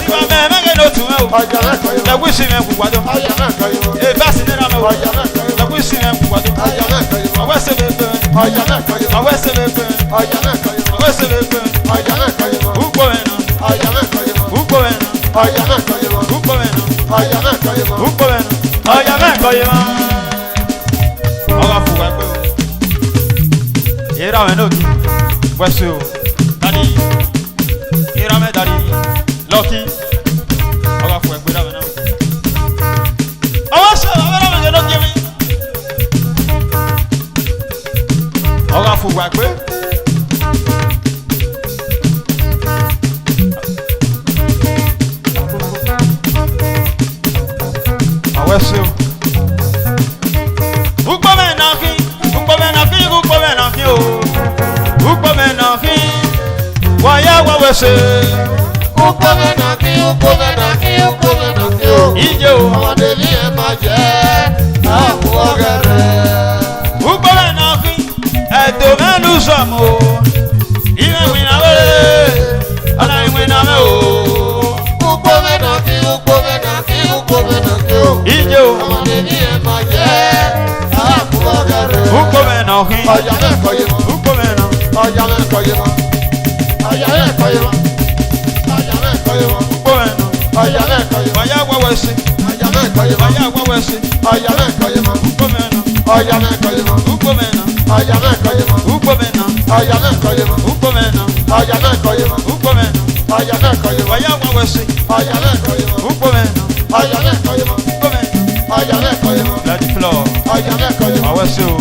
Ìwà mẹ́ má gé no tu me o. ọ̀yà mẹ́kọ̀ọ́ yẹn mọ́. Lẹ́wí sí mẹ́ gbùgbọ́dọ̀. ọ̀yà mẹ́kọ̀ọ́ yẹn mọ́. Ẹ bá sí nínú àmì o. ọ̀yà mẹ́kọ̀ọ́ yẹn mọ́. Lẹ́wí sí mẹ́ gbùgbọ́dọ̀. ọ̀yà mẹ́kọ̀ọ́ yẹn mọ́. Ọwọ́ se be kwe me. ọ̀yà mẹ́kọ̀ọ́ yẹn mọ́. Ọwọ́ se be kwe me. ọ̀yà mẹ́kọ̀ọ́ yẹn mọ́. Ọwọ́ se be kwe me. ọ̀yà mẹ́kọ̀ọ́ yẹn mọ́. Ukpo mena. ọ̀yà mẹ́kọ̀ọ́ yẹn mọ́. Ukpo mena. ọ̀yà mẹ́kọ̀ọ́ yẹn mọ́. Ukpo mena. ọ̀yà mẹ́kọ̀ọ́ yẹn mọ́. Ukpo mena. Ọ̀yà mẹ́kọ̀ọ́ yẹn mọ́. Ọwọ́ fún wa pé o. Ìrà mẹ́ lóge. Wẹ́ sí o. Dadi. Ìrà mẹ́ Dadi Lucky. Ọwọ́ fún ẹgbẹ́ ìrà mẹ́ náà. Ọwọ́ sọ ọwọ́ ìrà mẹ́ jẹ́ lóge mi. Ọwọ́ fún wa pé. Ọwọ́ sí o. Ukpo mena kí. Ukpo mena kí. Ukpo mena kí o. Ukpo mena kí. Wáyà wá wẹ́ sí. Ukpo mena kí, ukpo mena kí, ukpo mena kí o. Ìjẹ́ o. Ọmọdé ní ẹ máa jẹ́ ẹ̀kú ọ̀gẹ̀rẹ̀. Ukpo mena kí. Ẹ̀dọ̀ mẹ́nu sọ̀mù o. Ìwé ìwìnà wẹ́rẹ́. Ọ̀nà ìwìnà mẹ́ o. Ukpo mena kí, ukpo mena kí, ukpo mena kí o. Ìjẹ́ o. Ọmọdé ní ẹ máa jẹ́ ẹ̀kú ọ̀gẹ̀rẹ̀. Ukpo mena kí. ọ̀yà mẹ́kọ̀ọ́ yẹn mọ́. Ukpo mena. ọ̀yà mẹ́kọ̀ọ́ yẹn mọ́. ọ̀yà mẹ́kọ̀ọ́ yẹn mọ́. ọ̀yà mẹ́kọ̀ọ́ yẹn mọ́. Ukpo mena. ọ̀yà mẹ́kọ̀ọ́ yẹn mọ́. Wáyà wá wẹ́ sí. ọ̀yà mẹ́kọ̀ọ́ yẹn mọ́. Wáyà wá wẹ́ sí. ọ̀yà mẹ́kọ̀ọ́ yẹn mọ́. Ukpo mena. ọ̀yà mẹ́kọ̀ọ́ yẹn mọ́. Ukpo mena. ọ̀yà mẹ́kọ̀ọ́ yẹn mọ́. Ukpo mena. ọ̀yà mẹ́kọ̀ọ́ yẹn mọ́. Ukpo mena. ọ̀yà mẹ́kọ̀ọ́ yẹn mọ́. Ukpo mena. ọ̀yà mẹ́kọ̀ọ́ yẹn mọ́. Wáyà wá wẹ́ sí. ọ̀yà mẹ́kọ̀ọ́ yẹn mọ́. Ukpo mena. ọ̀yà mẹ́kọ̀ọ́ yẹn mọ́. Ukpo mena. ọ̀yà mẹ́kọ̀ọ́ yẹn mọ́. Let it flow. ọ̀yà mẹ́kọ̀ọ́ yẹn mọ́. Ọwọ́ sí o.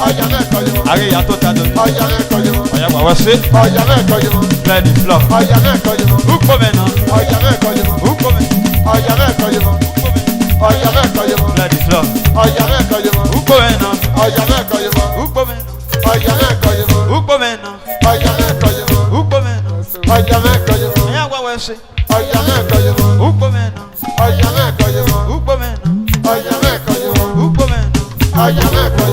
ọ̀yà mẹ́kọ̀ọ́ yẹn mọ́. Àrí ìyàtọ̀ ta dòní. ọ̀yà mẹ́kọ̀ọ́ yẹn mọ́. Ọ̀yà wá wẹ́ sí. ọ̀yà mẹ́kọ̀ọ́ yẹn mọ́. Let it flow. ọ̀yà mẹ́kọ̀ọ́ yẹn mọ́. Ukpo mena. ọ̀yà mẹ́kọ̀ọ́ yẹn mọ́. Ukpo mena. ọ̀yà mẹ́kọ̀ọ́ yẹn mọ́. Ukpo mena. ọ̀yà mẹ́kọ̀ọ́ yẹn mọ́. Let it flow. ọ̀yà mẹ́kọ̀ọ́ yẹn mọ́. Ukpo mena. ọ̀yà mẹ́kọ̀ọ́ yẹn mọ́. Ukpo mena. ọ̀yà mẹ́kọ̀ọ́ yẹn mọ́. Ukpo mena. ọ̀yà mẹ́kọ̀ọ́ yẹn mọ́. Ukpo mena. ọ̀yà mẹ́kọ̀ọ́ yẹn mọ́. Ọ̀yà wá wẹ́ sí. ọ̀yà mẹ́kọ̀ọ́ yẹn mọ́. Ukpo mena. ọ̀yà mẹ́kọ̀ọ́ yẹn mọ́. Ukpo mena. ọ̀yà mẹ́kọ̀ọ́ yẹn mọ́. Ukpo mena. ọ̀yà mẹ́kọ̀ọ́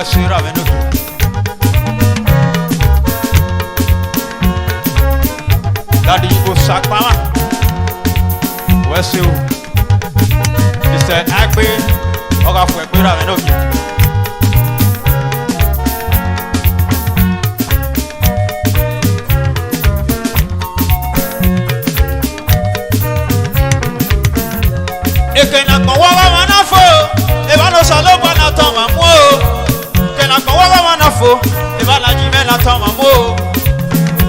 Wesera menoki. Daddy Osakpama. Weseu. Mr. Agbe. Oga fwe kwera menoki. Ekena kowawa manafo. Ebano saloba na toma mo. Kena kowawa manafo. Ebana jime na toma mo.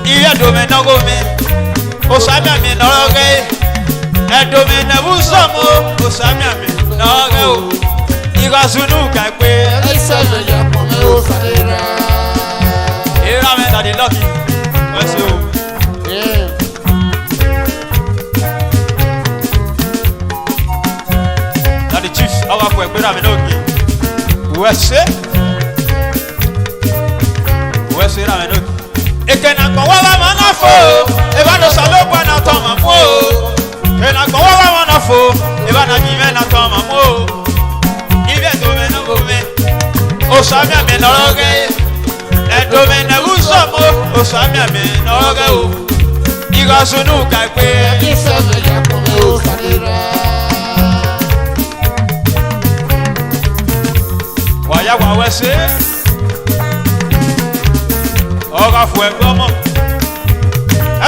Iye dome na gome. Osamia mi na oge. Edome na busomo. Osamia mi na oge o. Iga sunu kakwe. Iseme ya pome o salera. Era me da di lucky. Wese o. Daddy chief, awa fwe kwera menoki. Wese ra menoki. Ekena kowawa manafo. Ebano salogwa na toma mo. Ekena kowawa manafo. Ebana jime na toma mo. Ibe dome na gome. Osamia me na oge. Edome na usomo. Osamia me na oge o. Iga sunu kakwe. Iseme ya pome o salera. Waya wa wese. Oga fwe gomo.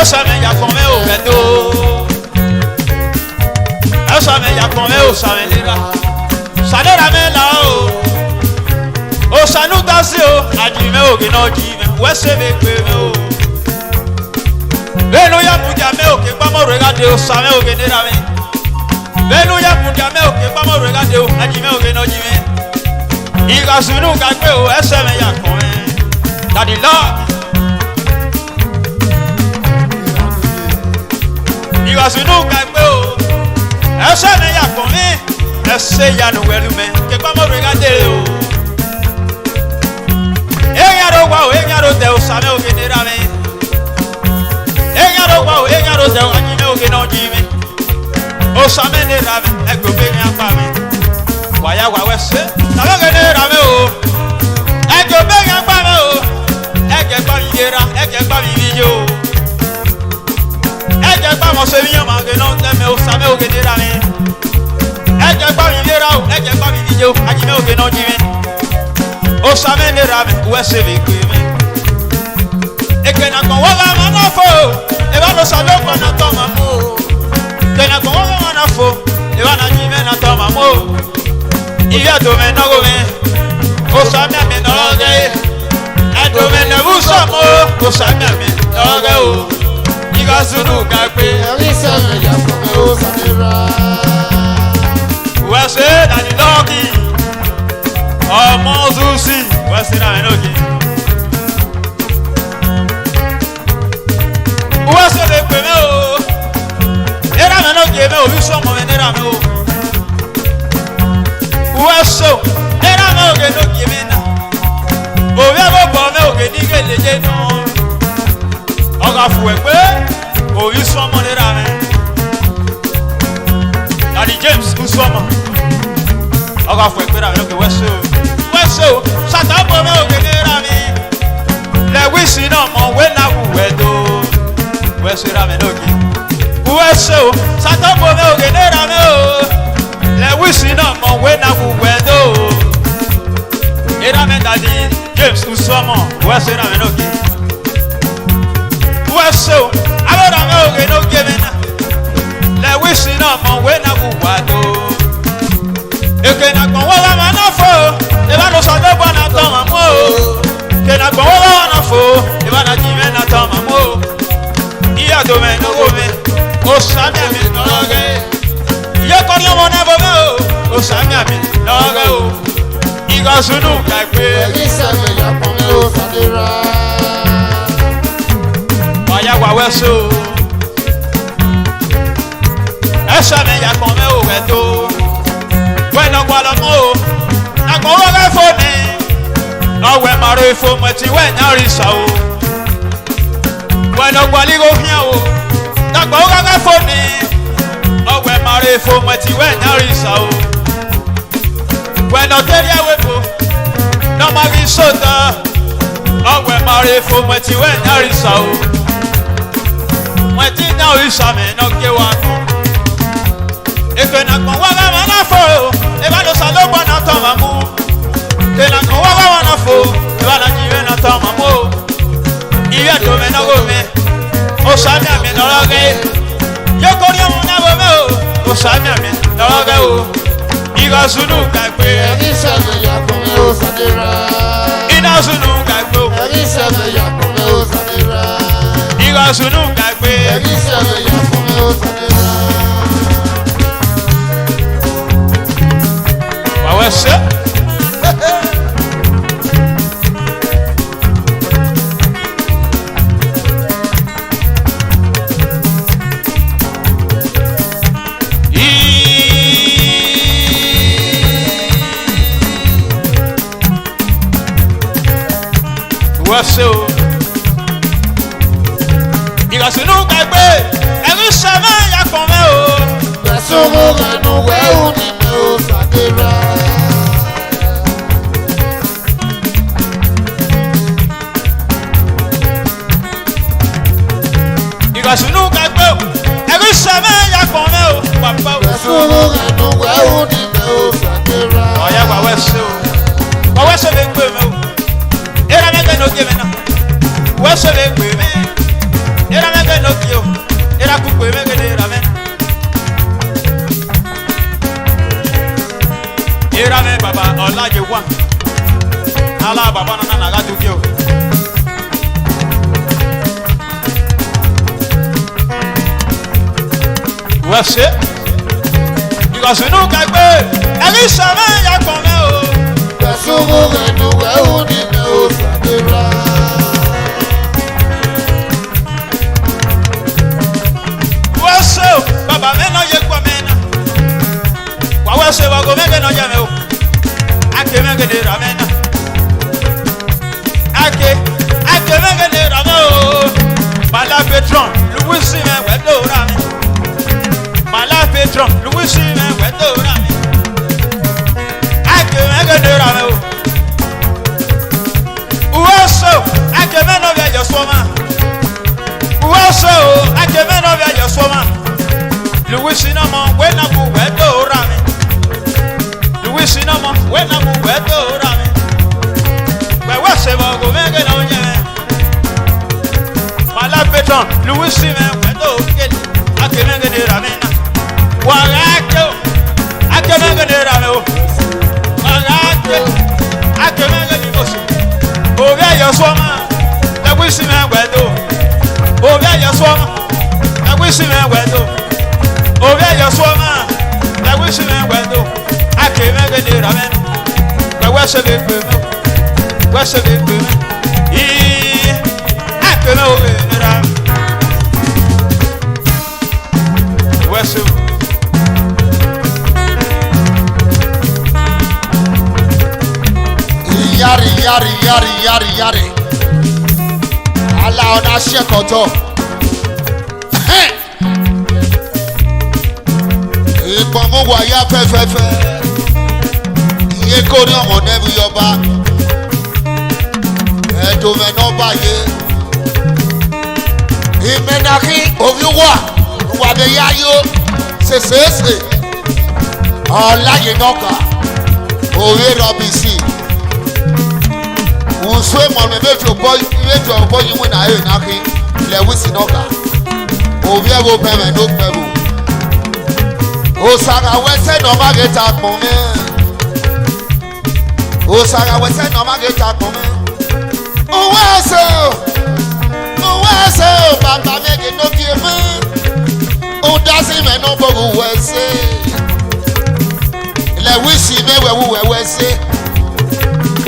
Esa me ya come o beto. Esa me ya come o samelira. Salera me la o. O sanuta si o. Ajime o ke no jime. Wese me kwe me o. Beno ya muja me o ke pamo regade o same o ke nera me. Beno ya muja me o ke pamo regade o. Ajime o ke no jime. Iga sunu kakwe o. Esa me ya come. Daddy Lord. Iga sunu kakwe o. Esa me ya come. Ese ya no welume. Ke pamo regade o. Enyaro wa o. Enyaro de o same o ke nera me. Enyaro wa o. Enyaro de o ajime o ke no jime. O same nera me. Ego be mi apa me. Waya wa wese. Tabe ke nera me o. Ego be mi apa me o. Ege pa mi yera. Ege pa mi video. Ege pa mo se mi ma ke no teme o same o ke nera me. Ege pa mi yera o. Ege pa mi video. Ajime o ke no jime. O same nera me. Wese be kwe me. Ekena kon waga manafo. Ebano salogwa na toma mo. Ekena kon waga manafo. Ebana jime na toma mo. Iye dome na gome. O same me na oge. Edome na busomo. O same me na oge o. Iga sunu kakwe. Iseme ya pome o salera. Wese na di lucky. Ọmọ Zusi. Wese na menoki. Wese le pe me o. Era menoki me o. Bisomo me nera me o. Wese o. Era me o ke no ki me na. Obi abo me o ke ni ke leje no. Oga fwe pe. O bisomo nera me. Daddy James Usomo. Oga fwe pe ra me ke wese o. Wese o. Sata bo me o ke nera me. Le wisi no mo we na wu wedo. Wese ra me no ki. Wese o. Sata bo me o ke nera me o. Le wisi no mo we na wu wedo. Era me Daddy James Usomo. Wese ra me no ki. Wese o. Abera me o ke no ki me na. Le wisi no mo we na wu wedo. Ekena kon wawa manafo. Ebano salogwa na toma mo. Kena kon wawa manafo. Ebana jime na toma mo. Iya dome no gome. O samia mi no oge. Iye kori omo na bo me o. O samia mi no oge o. Iga sunu kakwe. Iseme ya pome o salera. Waya wa wese o. Esa me ya come o wedo. Bueno kwa lo mo. Na ko wa le foni. Awe maro ifo mo ti we na risa o. Bueno kwa ligo fian o. Na ko wa le foni. Awe maro ifo mo ti we na risa o. Bueno teria we po. No mari Sota, oh, where Marie for what you went, Arisa. What did now is a man, okay, one. If you're not going to follow, if I don't know what I'm talking about, then I know what I want to follow, if I don't even know what I'm talking about. You are doing a woman, oh, Sammy, I'm in the logay. You're going to have a mo, oh, Sammy, I'm in the logay. You got to do that way. Inazunuka gbo. Eriseme yakome osanira. Igazunuka gbe. Eriseme yakome osanira. Wawe se. So, you got to know that way. Every summer, you come out. That's so long, I know where only knows I did right. You got to know that way. Every summer, you come out. That's so long, I know where only knows I did right. Oh, yeah, but where's so? But where's the big women? No give na what's the way me era me no kio era ku me era me era me baba ola je wa ala baba na ga tu kio what's it because we no ga gbe eli sama ya kon me o so go no we only know Baba me no ye kwa mena. Wa wa se wa go me no ya me o. Ake me ge de ra mena. Ake me ge de ra me o. Mala patron, Louis me we do ra me. Mala patron, Louis me we do ra me. Ake me ge de ra me o. Uoso, ake me no ya yo soma. Uoso, ake me no ya yo soma. Louis Sinama, when I move, where do rame? Louis Sinama, when I move, where do rame? Where was the go make it on you? My love patron, Louis Sinama, where do get? I can make it rame. What I can make it rame. I can make it motion. Oh, yeah, your swammer, the wishing man, where do? Oh, yeah, your swammer, the wishing man, where do? Oh, yeah, your swammer, that wish you went to. I came and get it, amen. But what's a big woman? What's a big woman? I can over it. What's it? Yari. Allah on a shekoto. Ìpamọ́ wáyà fẹ́fẹ́fẹ́ iye kórè ọmọ nẹ́bí yọba ẹ̀dùn mẹ́nà báyé ìmẹ́nàkí òbí wà bẹ yáyó ṣèṣeéṣe ọ̀láyé nọ́kà òwe rọ̀bì sí nsú ìmọ̀lẹ́ méjì ọ̀bọ yìí wọ́n náà yóò nàkí lẹ́wísì nọ́kà òbí ẹ̀rọ pẹ̀mẹ̀ ló pẹ̀rù. Osaga wese no mageta kome. Osaga wese no mageta kome. Uwese, baba mege no kieme. Udasi me no bogu wese. Le wisi me we wese.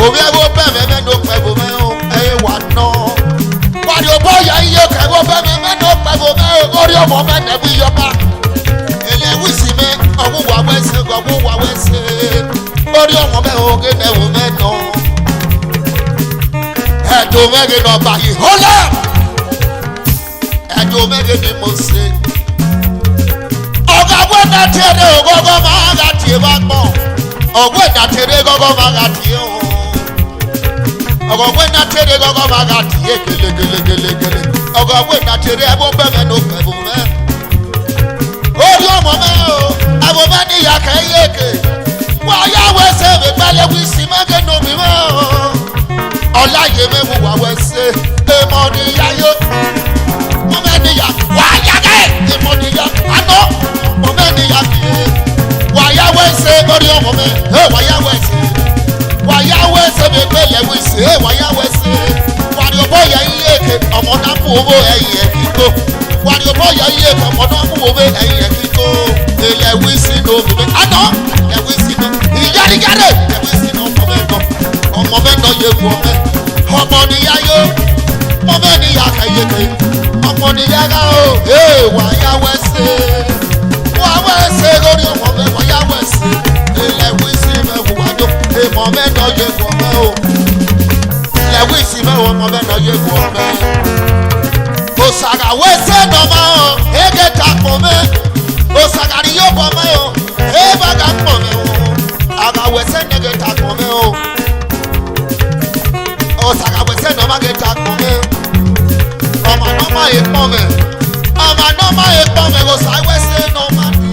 Obi ego pe me no pe bo me o e wa no. Wadi obo ya iye ke go pe me no pe bo me o ori omo me na bi yoba. Wisi me ogu wa wese ori omo me oge ne wo me no edo mege no ba yi hola edo mege ni mo se oga gwe na tere ogogo ma ga tie ba gbon ogwe na tere gogo ma ga tie o Ọgọ̀wé na tere gọ́gọ́ máa ga tiye gẹ́lẹ́gẹ́lẹ́gẹ́lẹ́. Ọgọ̀wé na tere ẹbú bẹ́ẹ̀ ló kẹ́bù mẹ́. Orí ọmọ mẹ́ o, ẹbú bẹ́ẹ̀ ni ìyá kẹ́ yéèké. Wọ́n yáwó ẹsẹ̀ mi gbálẹ̀ wí sí mẹ́gẹ́ nù mí mẹ́ o. Ọláyé mi wù wá wẹ́sẹ̀, èèmọ̀ ni ìyá yó. Mo mẹ́ ni ìyá, wà á yá kẹ́. Èèmọ̀ ni ìyá, àná. Mo mẹ́ ni ìyá kì í. Wà á yáwó ẹsẹ̀ orí ọmọ mẹ́, wà á yáwó ẹsẹ̀. Wà á yáwó ẹsẹ̀ mi gbẹ́lẹ̀ wí sí, wà á yáwó ẹsẹ̀. Wà á ní ọbọ̀ yẹ iye èké, ọmọ náà mú owó ẹ̀yìn ẹ̀ kí tó. Wà á ní ọbọ̀ yẹ iye èké, ọmọ náà mú owó ẹ̀yìn ẹ̀ kí tó. Ilẹ̀ wí sí ní omi mi, àná. Ilẹ̀ wí sí ní ìyárígárè. Ilẹ̀ wí sí ní ọmọ mẹ́tọ̀. Ọmọ mẹ́tọ̀ yẹ kú ọmọ. Ọmọ níyá yó. Ọmọ mẹ́ níyá kẹ́yẹkẹ́. Ọmọ níyá ká o. Wà á yáwó ẹsẹ̀. Wà á wá ẹsẹ̀ lórí ọmọ mẹ́, wà á yáwó ẹsẹ̀. Ilẹ̀ wí sí mẹ́wù wájú. Ọmọ mẹ́tọ̀ yẹ kú ọmọ o. Ilẹ̀ wí sí mẹ́wù ọmọ mẹ́tọ̀ yẹ kú ọmọ. Òsàgà wẹ́sẹ̀ dọ̀mọ́ o. Ege ta pọ̀ mẹ́. Òsàgàrí yóò pọ̀ mẹ́ o. Ebaga pọ̀ mẹ́ o. Àgà wẹ́sẹ̀ nẹ́gẹ̀ ta pọ̀ mẹ́ o. Òsàgà wẹ́sẹ̀ dọ̀mọ́ gẹ̀ ta pọ̀ mẹ́. Ọmọ nọ́mà yẹ pọ̀ mẹ́. Ọmọ nọ́mà yẹ pọ̀ mẹ́. Òsà wẹ́sẹ̀ nọ́mà ni.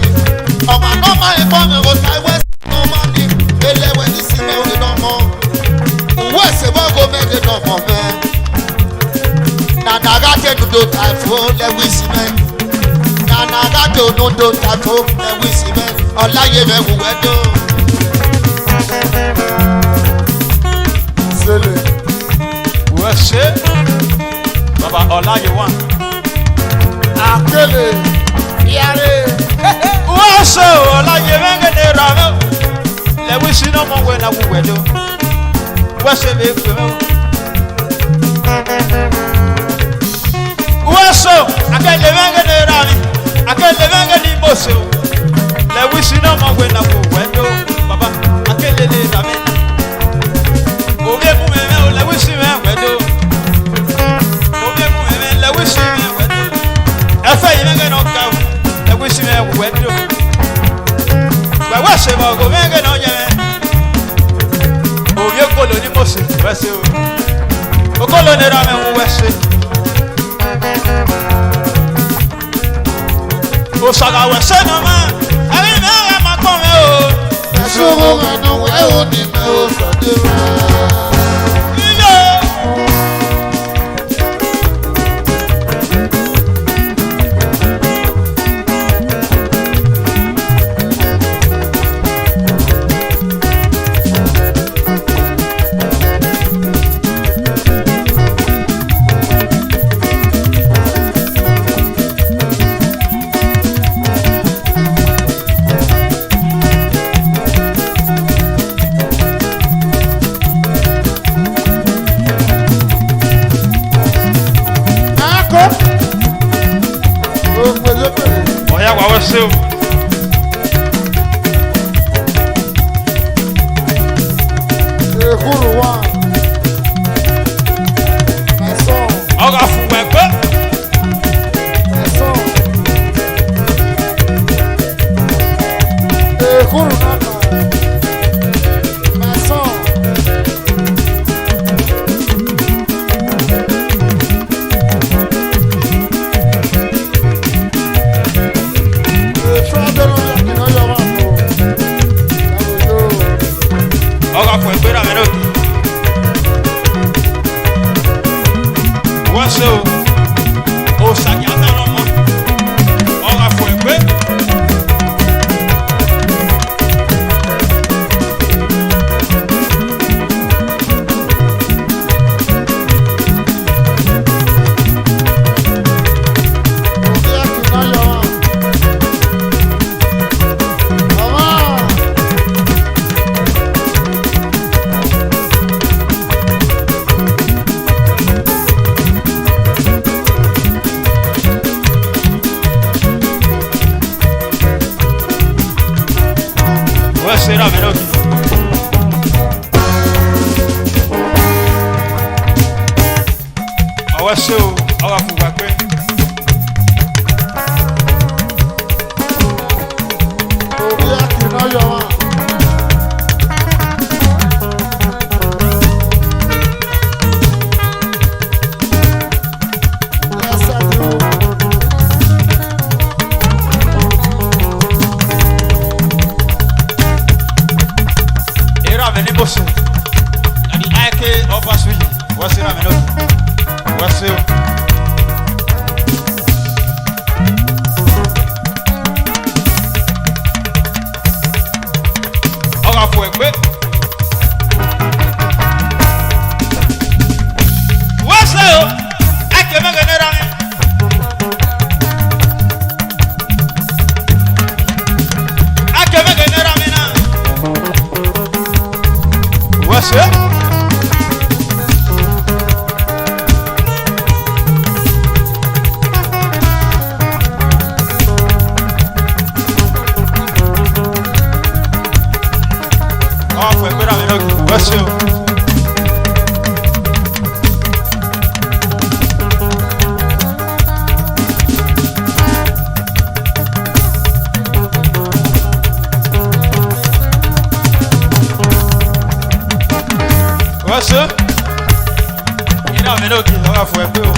Ọmọ nọ́mà yẹ pọ̀ mẹ́. Òsà wẹ́sẹ̀ nọ́mà ni. Elẹ́wẹ̀ ní sí mẹ́ òní nọ́mọ́. Òwú ẹ̀sẹ̀ bọ́gò mẹ́gẹ̀ nọ́mọ́ mẹ́. Nàdàgà tẹ̀ dúdú tàìfó lẹ́wí sí mẹ́. Nàdàgà tẹ̀ dúdú tàìfó lẹ́wí sí mẹ́. Ọláyé mẹ́ wù wẹ́ dó. Sele. Wẹ́ ṣe. Bàbá Ọláyé wà. Akele. Yare. Wẹ́ ṣe Ọláyé mẹ́gẹ́dẹ́ ra mẹ́. Lẹ́wí sí náà mọ̀ wẹ́ náà wù wẹ́ dó. Wẹ́ ṣe mi pè mẹ́ o. Wẹ́ ṣe akẹ́lẹ́ mẹ́gẹ́dẹ́ ra mi. Akẹ́lẹ́ mẹ́gẹ́dẹ́ bó ṣe o. Lẹ́wí sí náà mọ̀ wẹ́ náà wù wẹ́ dó. Bàbá akẹ́lẹ́ lè ra mi. Òwe mú mi mẹ́ o lẹ́wí sí mi wẹ́ dó. Òwe mú mi mẹ́ lẹ́wí sí mi wẹ́ dó. Ẹfẹ́ yìí mẹ́gẹ́ náà ká o. Lẹ́wí sí mi wẹ́ dó. Gbẹ̀wẹ́ ṣe mọ̀ ògò mẹ́gẹ́ náà yẹ mẹ́. Òwe kolo ní mọ̀ọ́sì wẹ́ ṣe o. Okolo ní ra mi wù wẹ́ ṣe. Òṣàgà wẹ̀ ṣe nà mẹ́. Ẹ̀rí mi ẹ̀rẹ́ máa kọ́ mi o. Ẹ̀ṣọ́rọ̀ ẹ̀nà wẹ́ ò ní mẹ́ o sọ̀dé rẹ̀. Iye. Ọ̀yá wà wẹ́ ṣe o. Ehuru wa. Ẹ̀sọ́. Ọ̀gá fún wẹ̀gbẹ́. Ẹ̀sọ́. Ehuru nana. Ẹ̀sọ́. Èso abẹ́rẹ́ ọ̀yà kìnnà yọ wà fún. Ọ̀gá fún ẹgbẹ́ rà mí lókè. Wọ́n ṣe o. Òṣàgì àtàrà mọ́. Ọ̀gá fún ẹgbẹ́. Ọ̀yà kìnnà yọ wà. Ọ̀wá. Wọ́n ṣe rà mí lókè. Ọwọ́ ṣe o. Ọ̀gá fún wẹ̀gbẹ́. Ọ̀yà kìnnà yọ wà. me ni bosse. Adi ake opa swili. Wasi ra me no. Wasi. Oga fo egbe. Wasi o. Ake me genera me. Ake me genera me na. Wasi. What's up? What's up? You know me looking over for a bill.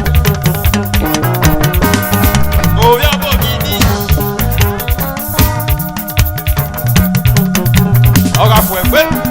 Oh, yeah, Bobby. Over for a bill.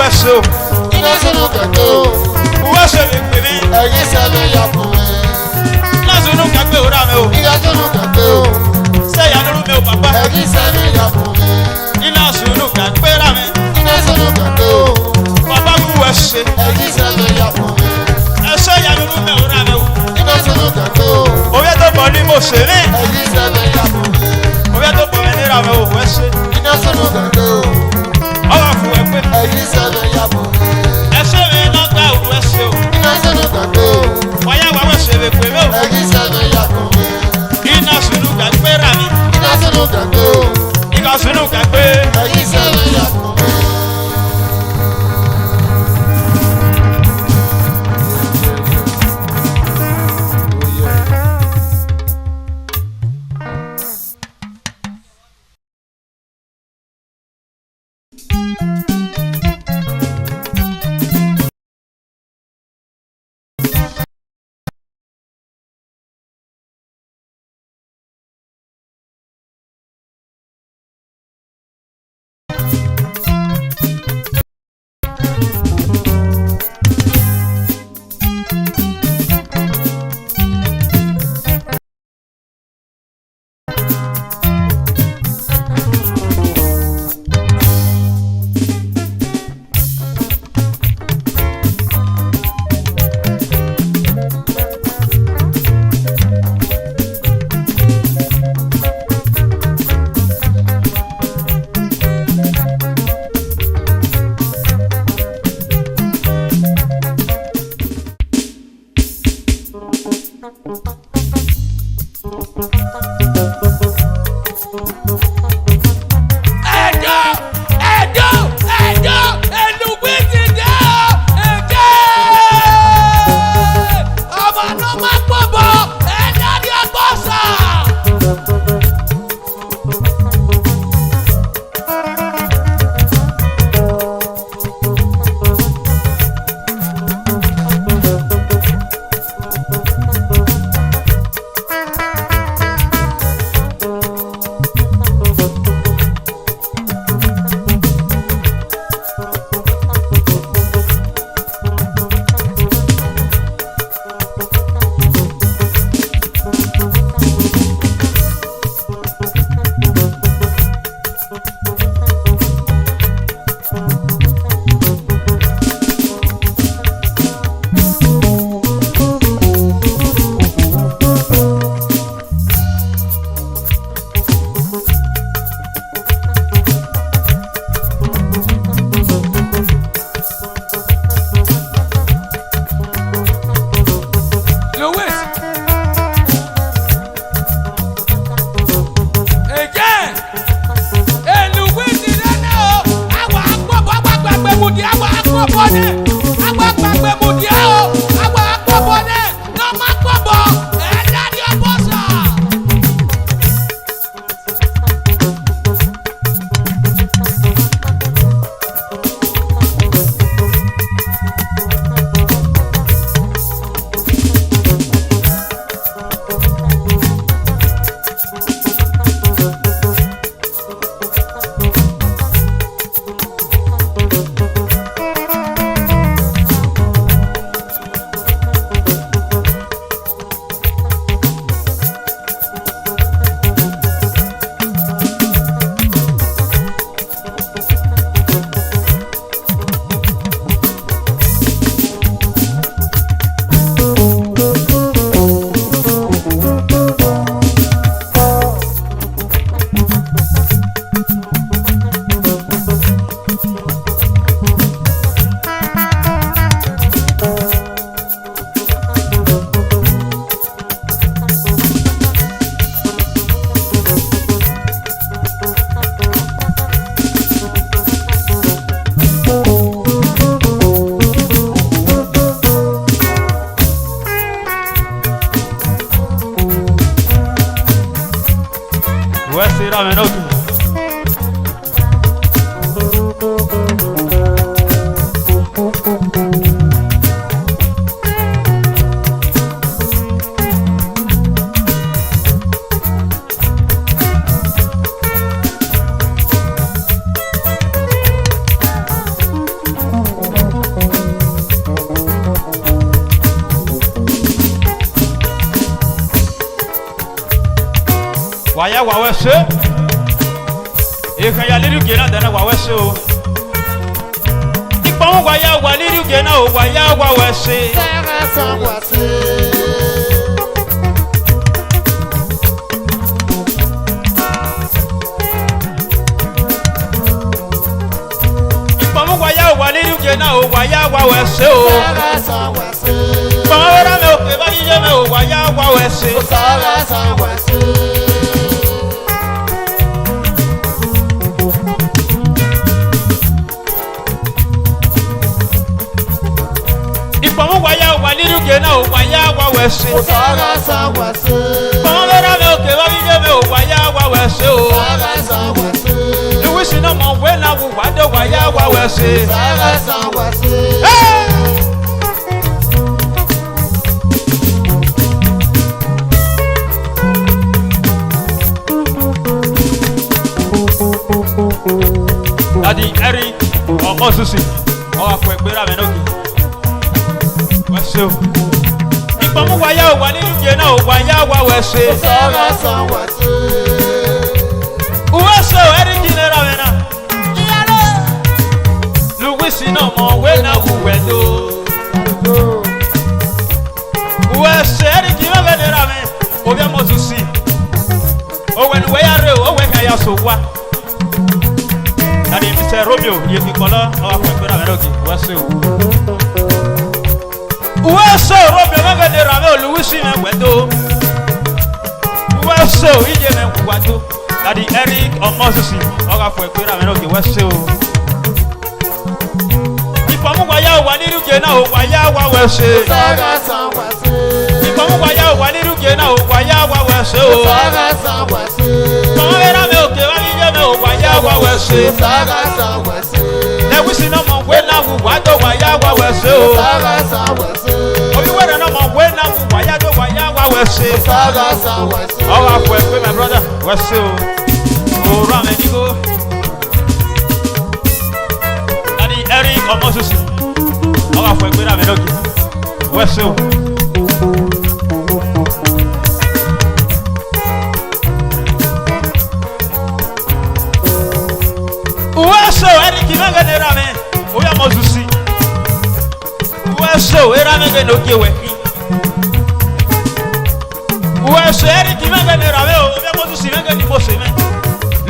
So, Ina sunu kake o. Uwe se le pe mi. Ẹyin sẹ́lẹ̀ ya fún mi. Ina sunu kake o ra mi o. Ina sunu kake o. Se ya lóru mi o papa. Ẹyin sẹ́lẹ̀ ya fún mi. Ina sunu kake ra mi. Ina sunu kake o. Papa uwe se. Ẹyin sẹ́lẹ̀ ya fún mi. Se ya lóru mi o ra mi o. Ina sunu kake o. Oye tó bọ̀ ní mo ṣe ní. Ẹyin sẹ́lẹ̀ ya fún mi. Oye tó bọ̀ mi ní ra mi o wẹ́ ṣe. Ina sunu kake o. Ọwọ́ fún ẹ pé. Ẹyin sẹ́lẹ̀ ya fún mi. Ẹsẹ̀ mi náà gba òru ẹ ṣe o. Ina sunu kake o. Ọ̀yá wa wẹ́ ṣe lè pè mí o. Ẹyin sẹ́lẹ̀ ya fún mi. Ina sunu kake ra mi. Ina sunu kake o. Ina sunu kake. Ẹyin sẹ́lẹ̀ ya fún mi. kwera me no tu. Waya wawese eka ya liru gena dana wawese o ipon waya wa liru gena o waya wawese Sara sawase. ipon waya wa liru gena o waya wawese o Sara sawase. ipon wera me o ke ba yije me o waya wawese Sara sawase. ipon waya wa liru gena o waya wawese Sara sawase. ipon wera me o ke ba yije me o waya wawese o Sara sawase. Luwisi no mo we na wu wado waya wawese Sara sawase. Adi eri ọmọ susi ọwọ akọ ẹgbẹrẹ amẹ n'oge wẹsẹ o ìpamọ́ wáyà ò wà nínú ìjẹ náà ò wáyà wà wẹsẹ Sara sawase. wẹsẹ o ẹni jí nira mẹ náà Luwisi náà mọ wẹ náà wù wẹ tó wẹsẹ ẹni jí mẹ nira mẹ obi ọmọ susi owó ẹni wẹ́yà rẹ o owó ẹ̀ka yà so wá. Adi Mr. Romeo ye kikolo awa kwembera merogi wase o wase o Romeo mega de rame o Luwisi me wedo wase o ije me kwado Adi Eric Omosusi awa kwembera merogi wase o ipamu waya o waniru ge na o waya wa wase Sara sawase. ipamu waya o waniru ge na o waya wa wase o Sara sawase. kwembera me o ke wa ije me o waya wa wase Sara sawase. Luwisi no mo we na wu wado waya wa wase o Sara sawase. Obi wẹ́rẹ̀ náà mọ̀ wẹ́ náà wù wáyá tó wáyá wá wẹ̀ṣẹ̀. Sara sawase. Ọwọ́ akọ ẹ̀ pé my brother wẹ̀ṣẹ̀ o. Òòrùn àmì ẹ̀dínkù. Dadi Eric Omosusi. Ọwọ́ akọ ẹ̀ pé àmì ẹ̀dọ́gì. Wẹ̀ṣẹ̀ o. Wẹ̀ṣẹ̀ o Eric mẹ́gẹ̀ ní ra mi. Obi Omosusi. Wẹ̀ṣẹ̀ o era mẹ́gẹ̀ ní òkè wẹ̀ kí. Wẹ̀ṣẹ̀ Eric mẹ́gẹ̀ ní ra mi o. Obi Omosusi mẹ́gẹ̀ ní Mose mẹ́.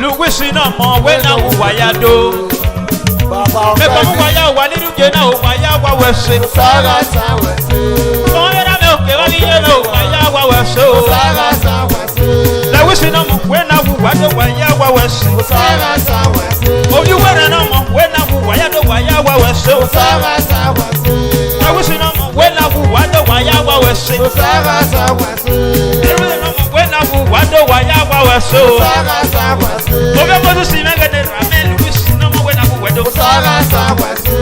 Luwisi náà mọ̀ wẹ́ náà wù wáyà dó. Baba Mẹ́kọ̀ mú wáyà wà nínú gé náà o wáyà wá wẹ̀ṣẹ̀. Sara sawase. Kọ́ era mi òkè wá níyé mi o wáyà wá wẹ̀ṣẹ̀ o. Sara sawase. Luwisi náà mọ̀ wẹ́ náà wù wá dó wáyà wá wẹ̀ṣẹ̀. Sara sawase. Obi wẹ́rẹ̀ náà mọ̀ wẹ́ náà wù wáyà dó wáyà wá wẹ̀ṣẹ̀ o. Sara sawase. Luwisi náà mọ̀ wẹ́ náà wù wá dó wáyà wá wẹ̀ṣẹ̀. Sara sawase. Luwisi náà mọ̀ wẹ́ náà wù wá dó wáyà wá wẹ̀ṣẹ̀ o. Sara sawase. Obi Omosusi mẹ́gẹ̀ ní ra mi Luwisi náà mọ̀ wẹ́ náà wù wẹ́ dó. Sara sawase.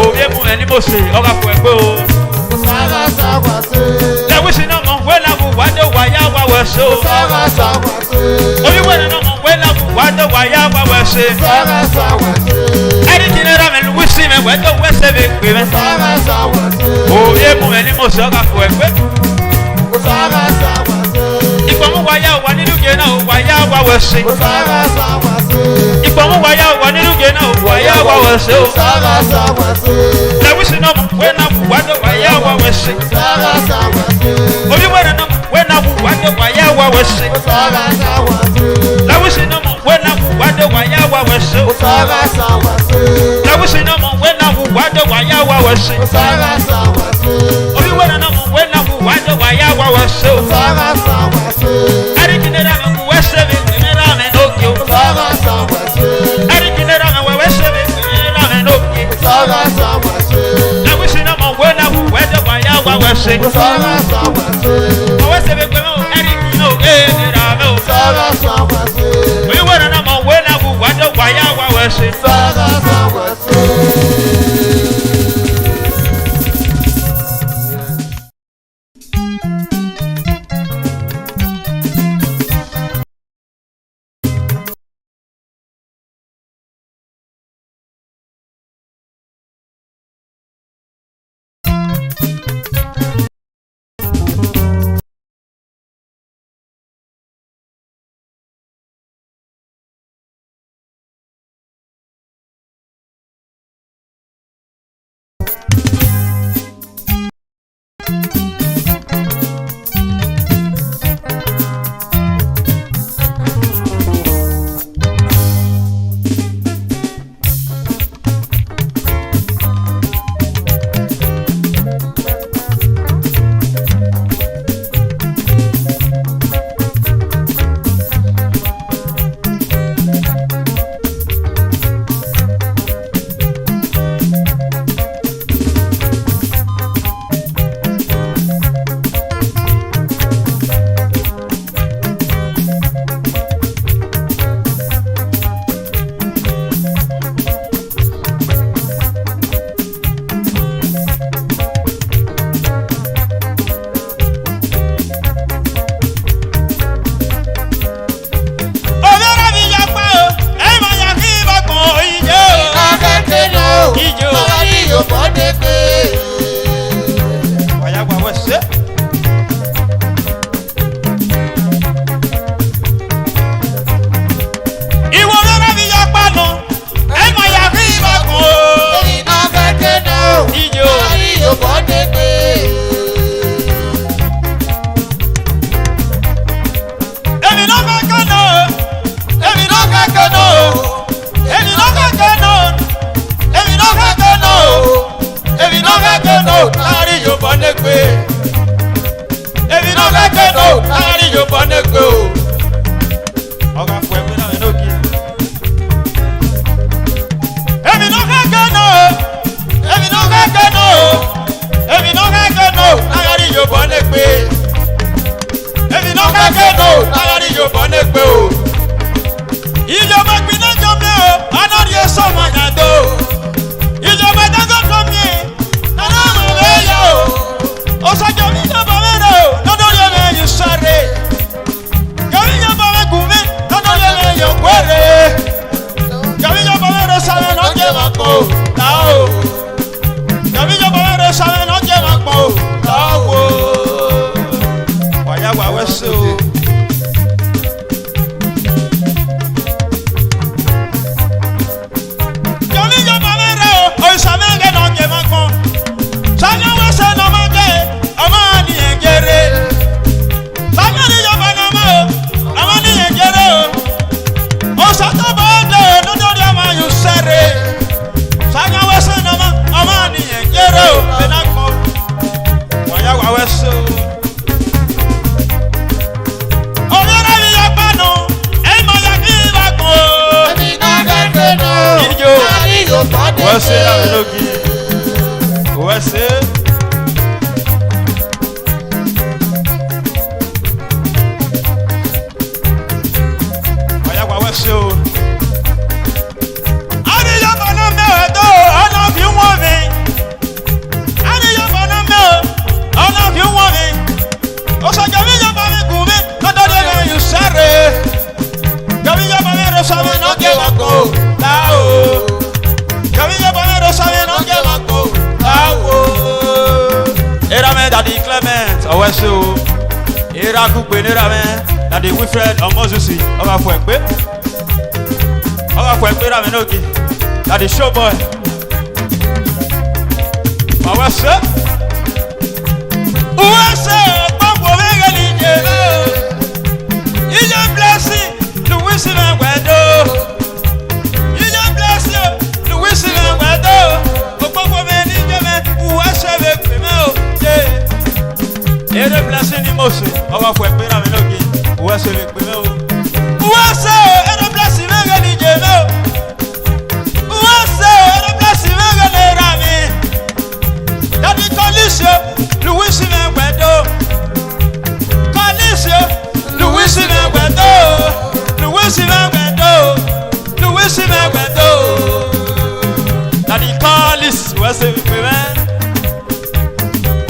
Obi emu ẹni mo ṣe ọkà fún ẹgbẹ́ o. Sara sawase. Luwisi náà mọ̀ wẹ́ náà wù wá dó wáyà wá wẹ̀ṣẹ̀ o. Sara sawase. Obi wẹ́rẹ̀ náà mọ̀ wẹ́ náà wù wá dó wáyà wá wẹ̀ṣẹ̀. Sara sawase. Ẹni tí ní ra mi Luwisi mẹ́ wẹ́ dó wẹ́ṣẹ̀ mi pè mẹ́. Sara sawase. Obi emu ẹni mo ṣe ọkà fún ẹgbẹ́. Sara sawase. Ìpamọ́ wáyà wà nínú gé náà wáyà wá wẹ̀ṣẹ̀. Sara sawase. Ìpamọ́ wáyà wà nínú gé náà wáyà wá wẹ̀ṣẹ̀ o. Sara sawase. Luwisi náà mọ̀ wẹ́ náà wù wá dó wáyà wá wẹ̀ṣẹ̀. Sara sawase. Obi wẹ́rẹ̀ náà mọ̀ wẹ́ náà wù wá dó wáyà wá wẹ̀ṣẹ̀. Sara sawase. Luwisi náà mọ̀ wẹ́ náà wù wá dó wáyà wá wẹ̀ṣẹ̀ o. Sara sawase. Luwisi náà mọ̀ wẹ́ náà wù wá dó wáyà wá wẹ̀ṣẹ̀. Sara sawase. Obi wẹ́rẹ̀ náà mọ̀ wẹ́ náà wù wá dó wáyà wá wẹ̀ṣẹ̀ o. Sara sawase. Ẹni tí ní ra mi wù wẹ́ṣẹ̀ mi pè mí ra mi lókè o. Sara sawase. Ẹni tí ní ra mi wù wẹ́ṣẹ̀ mi pè mí ra mi lókè. Sara sawase. Luwisi náà mọ̀ wẹ́ náà wù wá dó wáyà wá wẹ̀ṣẹ̀. Sara sawase. Wẹ́ṣẹ̀ mi pè mí o ẹni tí ní o ẹ̀ ní ra mi o. Sara sawase. Obi wẹ́rẹ̀ Waya wa wese. Saga sa wese. The show boy. Mawasa. Uwasa, Bambo Vegani Jero. Is a blessing, the whistle and weather. Is a blessing, the whistle and weather. Bambo Vegani Jero. Uwasa Vegano. Yeah. A blessing in motion. Our friend Piraminoki. Uwasa Vegano. Uwasa, a blessing Vegani Jero. Louis what's it women?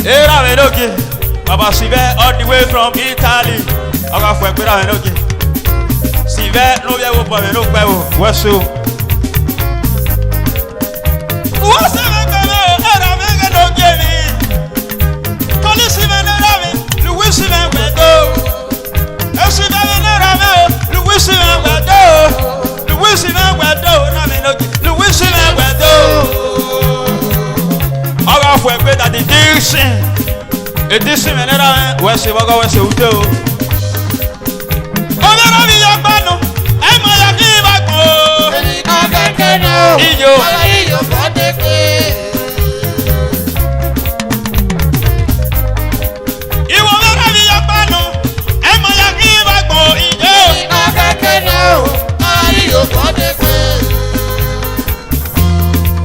Era Menoki, Baba Sive all the way from Italy. Aga fwe Era Menoki. Sive no via wo pa Menoki pa wo. What's it? What's it? Era Menoki mi. Koli Sive no rami, Louis Sive wedo. Sive no rami, Louis Sive wedo. Louis Sive wedo, rami Menoki. Louis Sive wedo. Aga fwe that the diction. Et d'ici maintenant, ouais c'est vague, ouais c'est où t'es. On verra bien pas non. Et moi y'a qui va quoi? Iyo. Il va verra bien pas non. Et moi y'a qui va quoi? Iyo.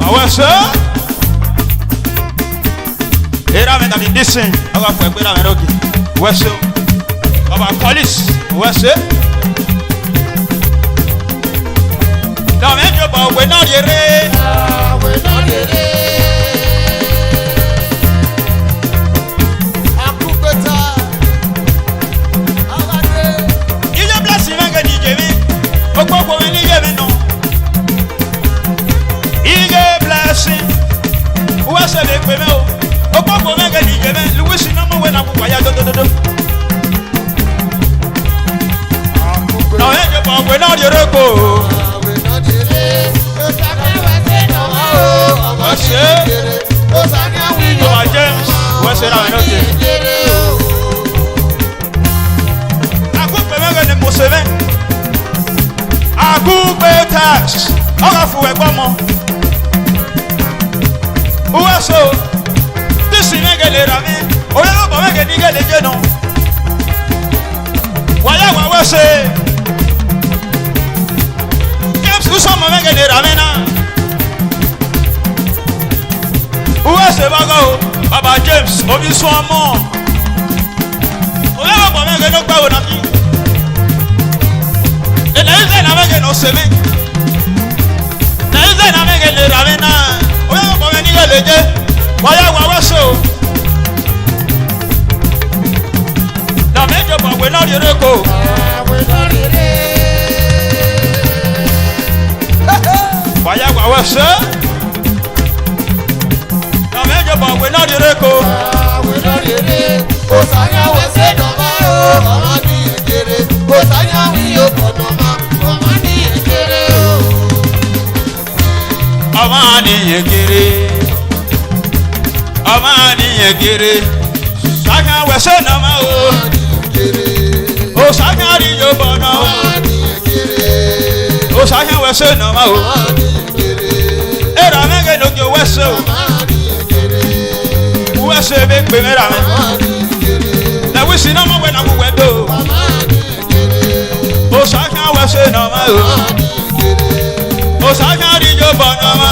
Ah ouais ça? Era me dami disin, aga fwe kwera me roki. Wese, aba kolis, wese. Na me joba we na yere. We na yere. Akupeta. Abade. Ile blessing me gadi jemi. Okpo me ni jemi no. Ile blessing. Wese le pe me o. Opo mo mega di jeme, Louis no mo we na kwa ya do. No e je bo we na di roko. We na di re. O sa ka we se no o. O se. O sa ka we yo. O James, we se na no ti. Aku pe mega ni mo se me. Aku pe tax. O ka fu e gbo mo. O so si mege le rami, oye lo bo mege ni gele je no. Waya wa wase. James ku so mo mege le rami na. Wase bago, Baba James, obi so mo. Oye lo bo mege no gba wo na mi. Na ize na mege no se me. Na ize na mege le rami na. Oye lo bo mege ni gele je. Waya wa wase o. Na mejo ba we na reko. We na rere. Waya wa wase. Na mejo ba we na reko. We na rere. O sanya we se no ma o. Mama ni ekere. O sanya wi o kono ma. Mama ni ekere o. Mama ni ekere. Amani yegere, saka wese na ma o. O saka ri yo bono. O saka wese na ma o. Era mege no ke wese o. Wese be pe mera me. Na wisi na ma we na mu wedo. O saka wese na ma o. O saka ri yo bono ma.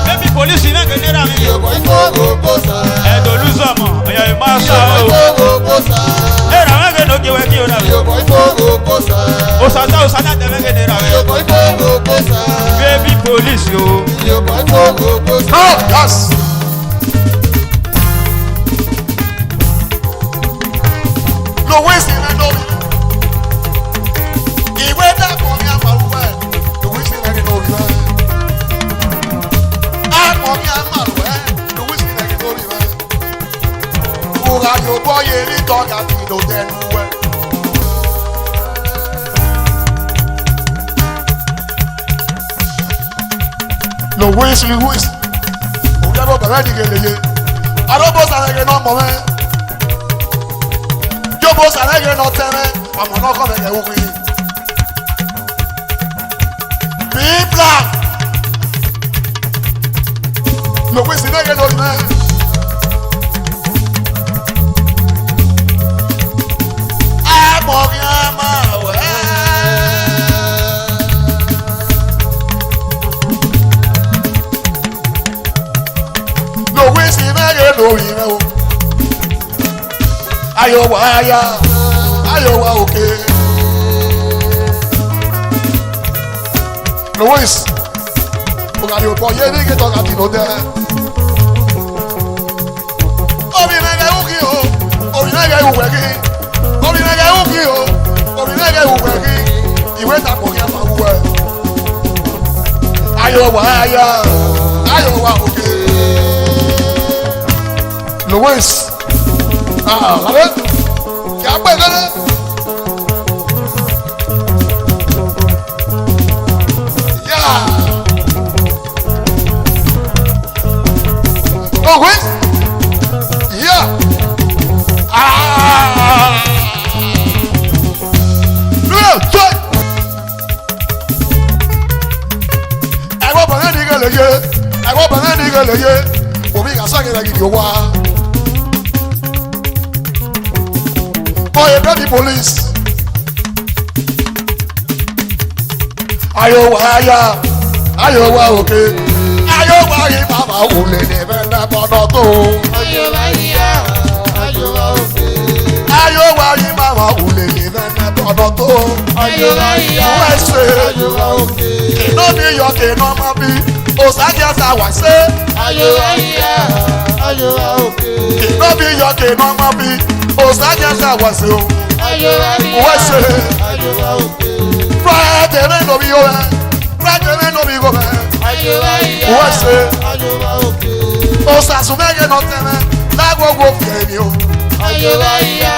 Baby police in a general. Baby police yo. Oh, yes. No wasting and no. He went back on your mouth. The wasting and no. I'm on your mouth. The wasting and no. Àbúrò àyòbọ̀ yẹn ní tọ́ka tí ló tẹnu wẹ̀. Louis, òun yẹ bó bẹ̀rẹ̀ ní gèlèyé. Àdóbó sàrẹ́gẹ̀ náà mọ̀ mẹ́. Jóbó sàrẹ́gẹ̀ náà tẹ́rẹ́. Àmọ̀ náà kọ́ mẹ́kẹ̀ wúkú yìí. Bíi black. Louis nẹ́gẹ̀ lórí mẹ́. Ẹ̀mọ̀ kí á máa wẹ̀. Louis nẹ́gẹ̀ lórí mẹ́ o. Ayọ̀ wá ayá, ayọ̀ wá òkè. Louis, ògàdì òpó yé ní kí tọ́ka tì ló dẹ́. Obìnrin wù kí o, obìnrin wù wẹ̀ kí. Obìnrin wù kí o, obìnrin wù wẹ̀ kí. Ìwé ìtàkùn kí a máa wù ẹ̀. Ayọ̀ wá ayá, ayọ̀ wá òkè. Louis, àlẹ́ kí a pẹ́ lẹ́lẹ́. Louis, yeah. Louis, toi. Ẹ̀wọ̀n bọ̀rẹ́ ní gẹ̀lẹ́ yé, ẹ̀wọ̀n bọ̀rẹ́ ní gẹ̀lẹ́ yé. Omi kà sàgẹ̀rẹ̀ gidi wá. Boy, baby police. Ayọ̀ wá ayá, ayọ̀ wá òkè. Ayọ̀ wá yìí bàbá wulẹ̀ ní bẹ́ẹ̀ bọ́dọ̀ tó. Ayọ̀ wá yá, ayọ̀ wá òkè. Ayọ̀ wá yìí bàbá wulẹ̀ ní bẹ́ẹ̀ bọ́dọ̀ tó. Ayọ̀ wá yá, USA. ayọ̀ wá òkè. Iná ní yọ̀kì iná mọ́ bí. Òsàjẹ́ sá wá sí. Ayọ̀ wá yá, ayọ̀ wá òkè. Iná bí yọ̀kì iná mọ́ bí. Òsàjẹ́ sá wá sí o. Ayọ̀ wá yá, USA. ayọ̀ wá òkè. Friday ní lóbi yóò rẹ̀. Friday ní lóbi yóò rẹ̀. Ayọ̀ wá yá, USA. ayọ̀ wá òkè. Òsàsùnmẹ́gẹ̀ náà tẹ̀lé. Lágbogbo kẹ̀mí o. Ayọ̀ wá yá,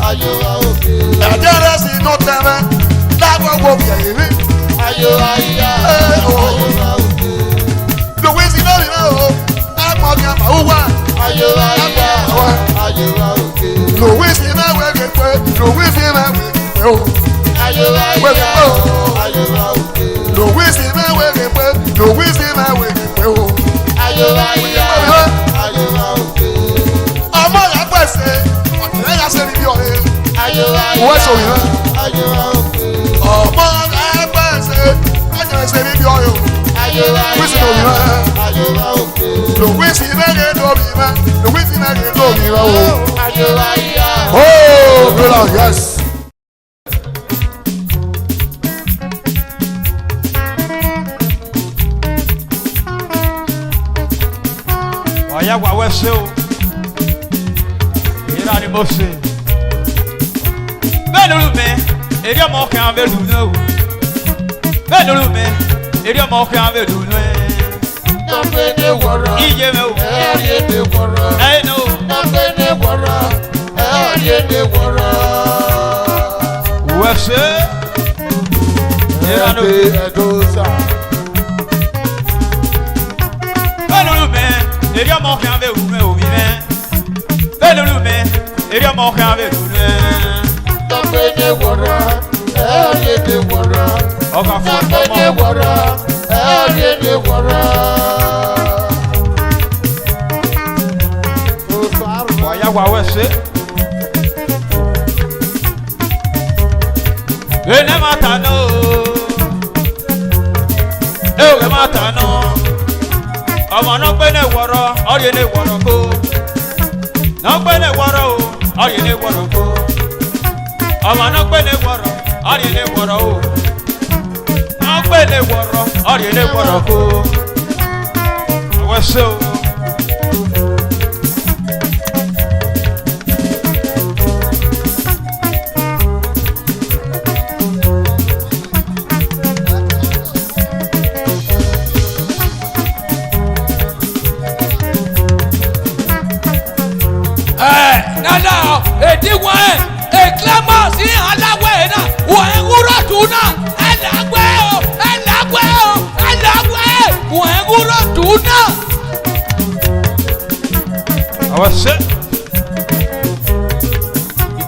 ayọ̀ wá òkè. Ẹ̀jẹ̀ rẹ̀ sì náà tẹ̀lé. Lágbogbo kẹ̀mí. Ayọ̀ wá yá, ayọ̀ wá òkè. Louis lórí náà o. Ẹ̀pọ̀ kí a máa wúwà. Ayọ̀ wá yá, ayọ̀ wá òkè. Louis náà wẹ̀gẹ̀ pé. Louis náà wẹ̀gẹ̀ pé o. Ayọ̀ wá yá, Wẹ̀gẹ̀ pé o. ayọ̀ wá òkè. Louis náà wẹ̀gẹ̀ pé. Louis náà wẹ̀gẹ̀ pé o. Ayọ̀ wá yá, ayọ̀ wá òkè. Ọmọ yà pẹ̀sẹ̀. Ọ̀tẹ̀lẹ̀ yà sẹ́ni bí ọ̀rẹ́. Ayọ̀ wá Wọ́n yá, sọ̀rọ̀ yẹn. ayọ̀ wá òkè. Ọmọ yà pẹ̀sẹ̀. Ọ̀tẹ̀lẹ̀ sẹ́ni bí ọ̀rẹ́ o. Ayọ̀ wá Louis yá, lórí náà. ayọ̀ wá òkè. Louis náà lórí náà. Louis náà lórí náà o. Ayọ̀ wá yá. Oh, brother, yes. Ọ̀yá wà wẹ́ ṣe o. Ìyẹ́ra ni mo ṣe. Bẹ́ẹ̀ lóru mi, èrè ọmọ ọkàn àwọn èlù náà o. Bẹ́ẹ̀ lóru mi, èrè ọmọ ọkàn àwọn èlù náà. Nàgbé ní wọ̀rọ̀, Iye mi o. ẹ̀ẹ́rì ní wọ̀rọ̀. Ẹyin o. Nàgbé ní wọ̀rọ̀, ẹ̀ẹ́rì ní wọ̀rọ̀. Wẹ́ ṣe. Ìyẹ́ra ni o. Ẹ̀dọ́sà. Bẹ́ẹ̀ lóru mi, èrè ọmọ ọkàn àwọn èlù náà o bí mẹ́. Bẹ́ẹ̀ lóru mi, èrè ọmọ ọkàn àwọn èlù náà. Nàgbé ní wọ̀rọ̀, ẹ̀ẹ́rì ní wọ̀rọ̀. Ọkàn fún Nàgbé ọmọ. ní wọ̀rọ̀, ẹ̀ẹ́rì ní wọ̀rọ̀. Ọ̀yá wà wẹ́ ṣe. Ene mata no. Ewe mata no. Ọmọ náà gbé ní wọ̀rọ̀, ọ̀rẹ́ ní wọ̀rọ̀ kó. Náà gbé ní wọ̀rọ̀ o, ọ̀rẹ́ ní wọ̀rọ̀ kó. Ọmọ náà gbé ní wọ̀rọ̀, ọ̀rẹ́ ní wọ̀rọ̀ o. Náà gbé ní wọ̀rọ̀, ọ̀rẹ́ ní wọ̀rọ̀ kó. Ọwọ́ ṣe o. nana ediwa eklama si alawe na wo enguro tuna elagwe o elagwe o elagwe wo enguro tuna awase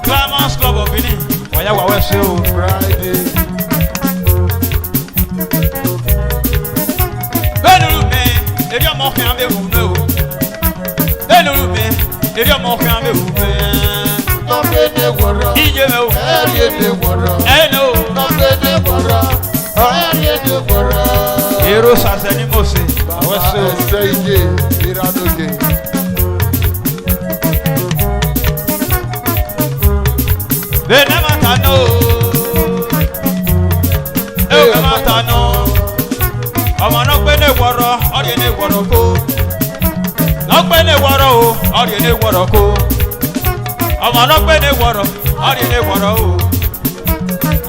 Clamance Club of Benin waya wa wese o Friday. benulu me eri omo kan be wu me o benulu me eri omo kan be wu me Tọ́pẹ́ ní wọ̀rọ̀. ije me o Ẹ̀rí ní wọ̀rọ̀. no Tọ́pẹ́ ní wọ̀rọ̀. Ẹ̀rí ní wọ̀rọ̀. ero sase ni mo se awase o Ẹsẹ̀ ìje ìrànlọ́gẹ̀. bene mata no e o mata no ọmọ no pe ne woro ori ne woro ko no pe ne woro o ori ne woro ko ọmọ no pe ne woro ori ne woro o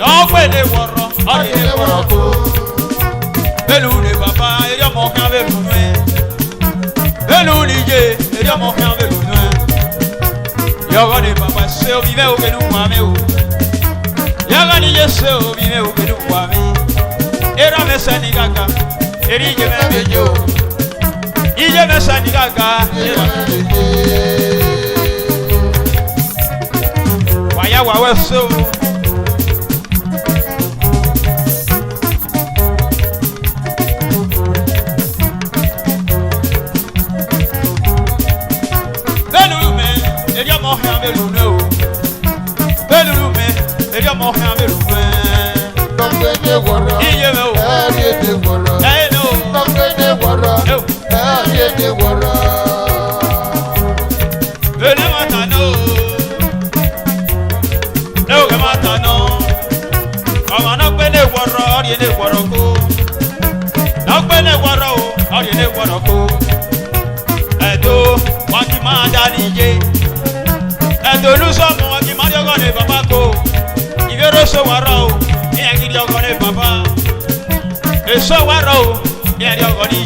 no pe ne woro ori ne woro ko belu ni baba eri ọmọ kan be lu nu belu ni je eri ọmọ kan be lu nu Yoga ni papa se o vive o que no mame o. Yoga ni ye se o vive o que no mame. Era me sani gaga, eri je me bejo. Ije me sani gaga, era me bejo. Waya wa we se o. Tọ́pẹ́ ní wọ̀rọ̀. Ẹ̀rí ní wọ̀rọ̀. Tọ́pẹ́ ní wọ̀rọ̀. Ẹ̀rí ní wọ̀rọ̀. So waro, yeah, give your money, papa. So waro, yeah, your money,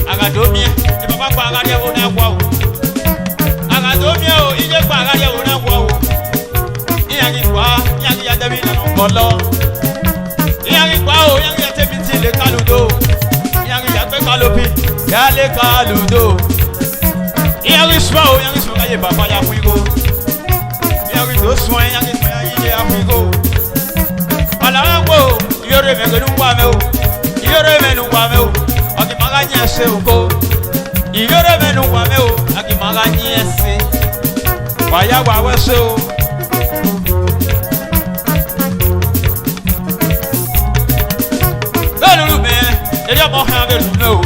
I got do me, if papa got your own wow. I got do me, oh, you just got your own wow. Yeah, you are, yeah, you are the winner of Bolo. Yeah, you are, yeah, you are taking the Caludo. Yeah, you are the Calupi, yeah, the Caludo. Yeah, you smile, yeah, you smile, papa, yeah, we go. Yeah, we do swing, yeah, we go. Alago, yore me gnu wa me o. Yore me nu wa me o. Aki maganya se o ko. Yore me nu wa me o. Aki maganya se. Waya wa we se o. Benulu me, eri mo han be lu me o.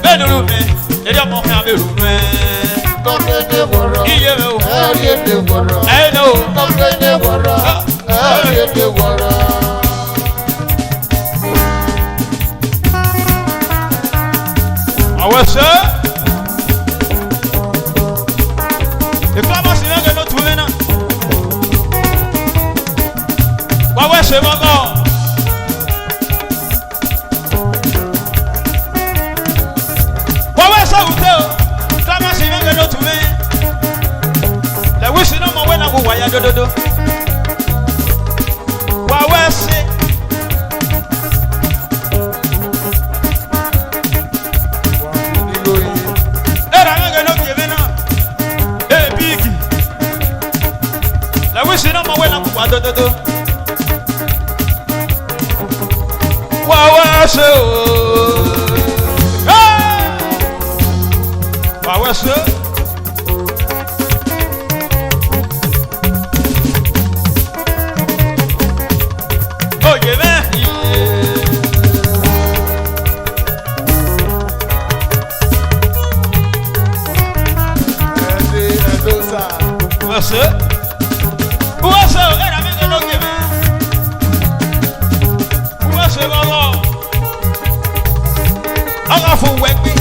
Benulu me, eri mo han be lu me. Tọ́pẹ́ ní wọ̀rọ̀. Iye me o. Ẹ̀rí ní wọ̀rọ̀. No. Tọ́pẹ́ ní wọ̀rọ̀. Ẹ̀rí ní wọ̀rọ̀. Awese. Eklama sinenge no tuena. Wawese bago. Wawese uteo. Eklama sinenge no tuena. Le wisi no mo wena go waya dododo. Wawese. Era ngeke no kevena. Big. Le wisi no mo wena go waya dododo. Wawese o. Wawese. Oye, ve. Wawese. Wawese, era ngeke no kevena. Wawese bago. Aga fu wekpi.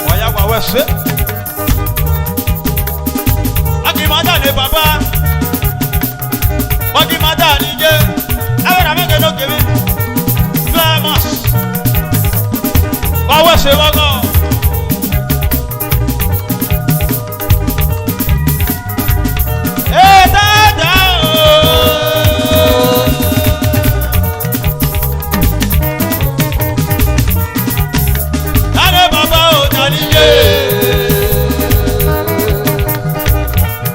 Waya wa wese. Agimada ne baba. Agimada ni je. Awara mege no gebe. Famous. Wa wese wa go. Eh dada o. Dale baba o dali je.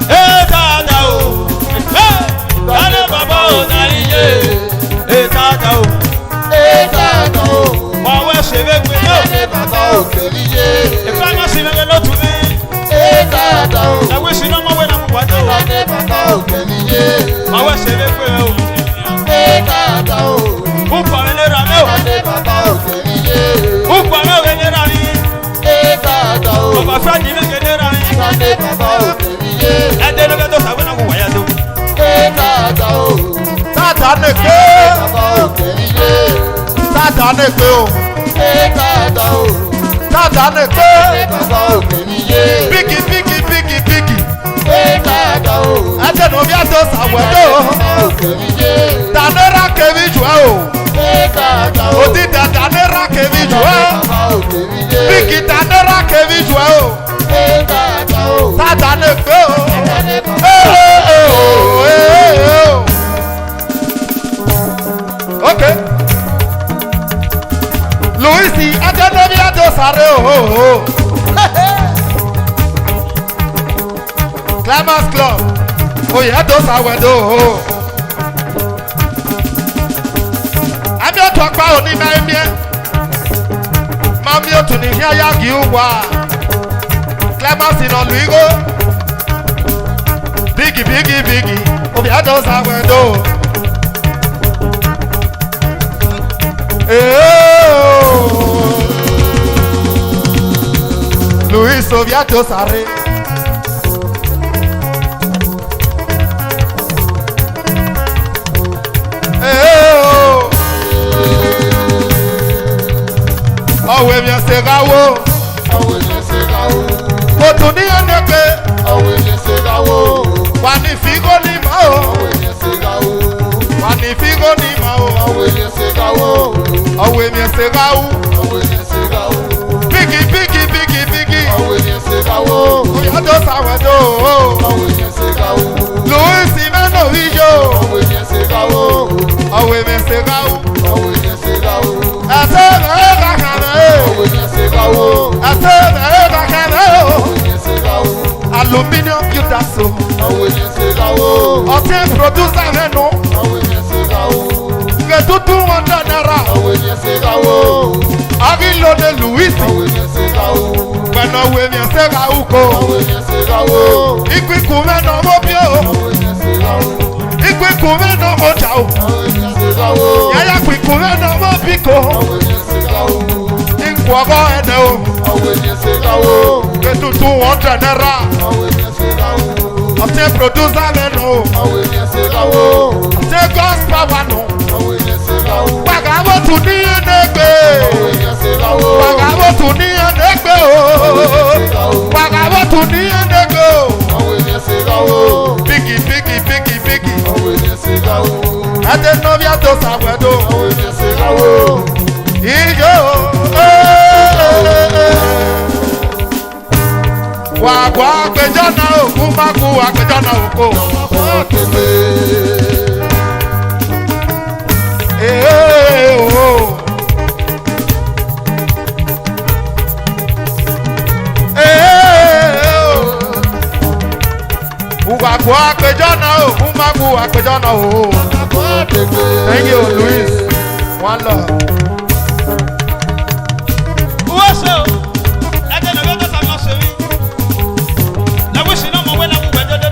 Eh dada o. Dale baba o dali je. Eh dada o. Wa we se be pe yo. E fa ma si me no tu mi. Na we si no mo we na mo wa do. Wa we se be pe o. U pa me le ra me o. U pa me we le ra ni. Baba fa di me ke le ra ni. E de no be do sa we na mo wa ya do. Tata ne pe. Tata ne pe o. Tata ne pe. Bigi bigi bigi bigi. Ate no bi ato sawedo. Tanera kevi jua o. Odi tanera kevi jua. Bigi tanera kevi jua o. Tata ne pe o. Okay. Luisi ate no bi ato sare o. Climax Club. Oh yeah, those are where do. I'm your talk about only my man. Mammy to the here you are. Climax in on Luigo. Biggie, biggie, biggie. Oh yeah, those are where do. Luis Oviato Sare. Ọ̀wé mi ṣe káwó. Mo tún ní ẹnẹ́gbẹ́. Wà ní fígó ní mọ́ o. Wà ní fígó ní mọ́ o. Ọ̀wé mi ṣe káwó. Bígì bígì bígì bígì. Oyè tó sàwẹ́dọ̀ o. Louis Meno Vijo. Ọ̀wé mi ṣe káwó. Ẹsẹ̀ mẹ́rẹ́ kàkàrẹ́. Ẹsẹ̀ mẹ́rẹ́ kàkàrẹ́ o. Aluminium Utaso. Ọtí producer mẹ́nu. Ngetutu $100. Agilode Louis. Pẹ̀lú òwe mi ẹsẹ̀ káwó ko. Ikú mẹ́nu mọ́bí o. Ikú mẹ́nu ọjà o. Yàyà kú mẹ́nu mọ́bí ko. Ikú ọgọ́ ẹ̀dẹ̀ o. Ngetutu $100. Ọtí producer mẹ́nu. Ọtí gospel wa nù. Wàgàbọ̀ tún ní ẹnẹ́gbẹ́. Wàgàbọ̀ tún ní ẹnẹ́gbẹ́ o. Wàgàbọ̀ tún ní ẹnẹ́gbẹ́ o. Bígì bígì bígì bígì. Ẹ̀dẹ̀ nọ́bíà tó sàwẹ́dọ̀. Ijó. Wàgbọ́ àgbẹjọ́ náà òkú má kú àgbẹjọ́ náà òkú. Wàgbọ́ àgbẹjọ́ náà òkú má kú àgbẹjọ́ náà òkú. Thank you, Louis. One love. Uwaso. Ate no be to sa mo se wi. Na we si no mo we na mu gbe dodo.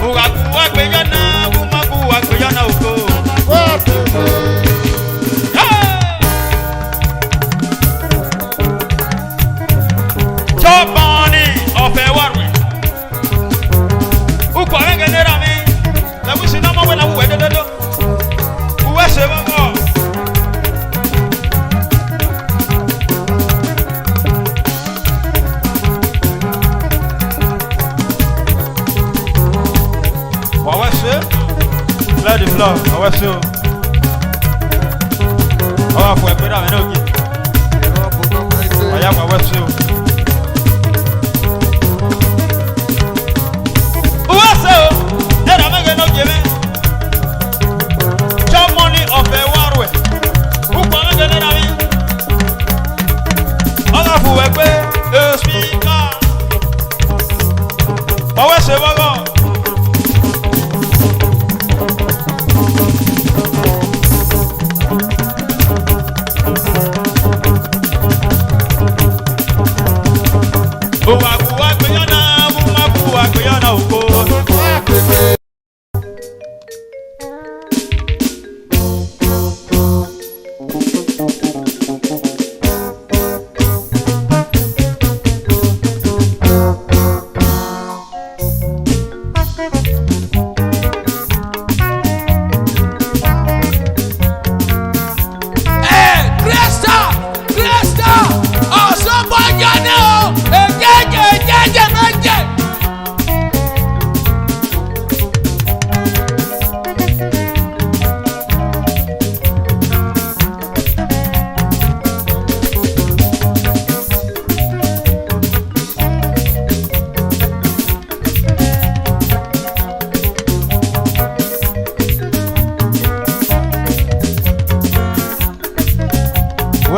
Uwa gbejo na, uma ku wa gbejo na oko. Choponi ofe warwe. Uko wengenera mi. it? Let the floor. I was so. Oh, for a bit of an okay. I am a West Hill. What's up? Then I'm going to give it. Some money of a warway. Who can get it? Other for a bit, speaker. I was so.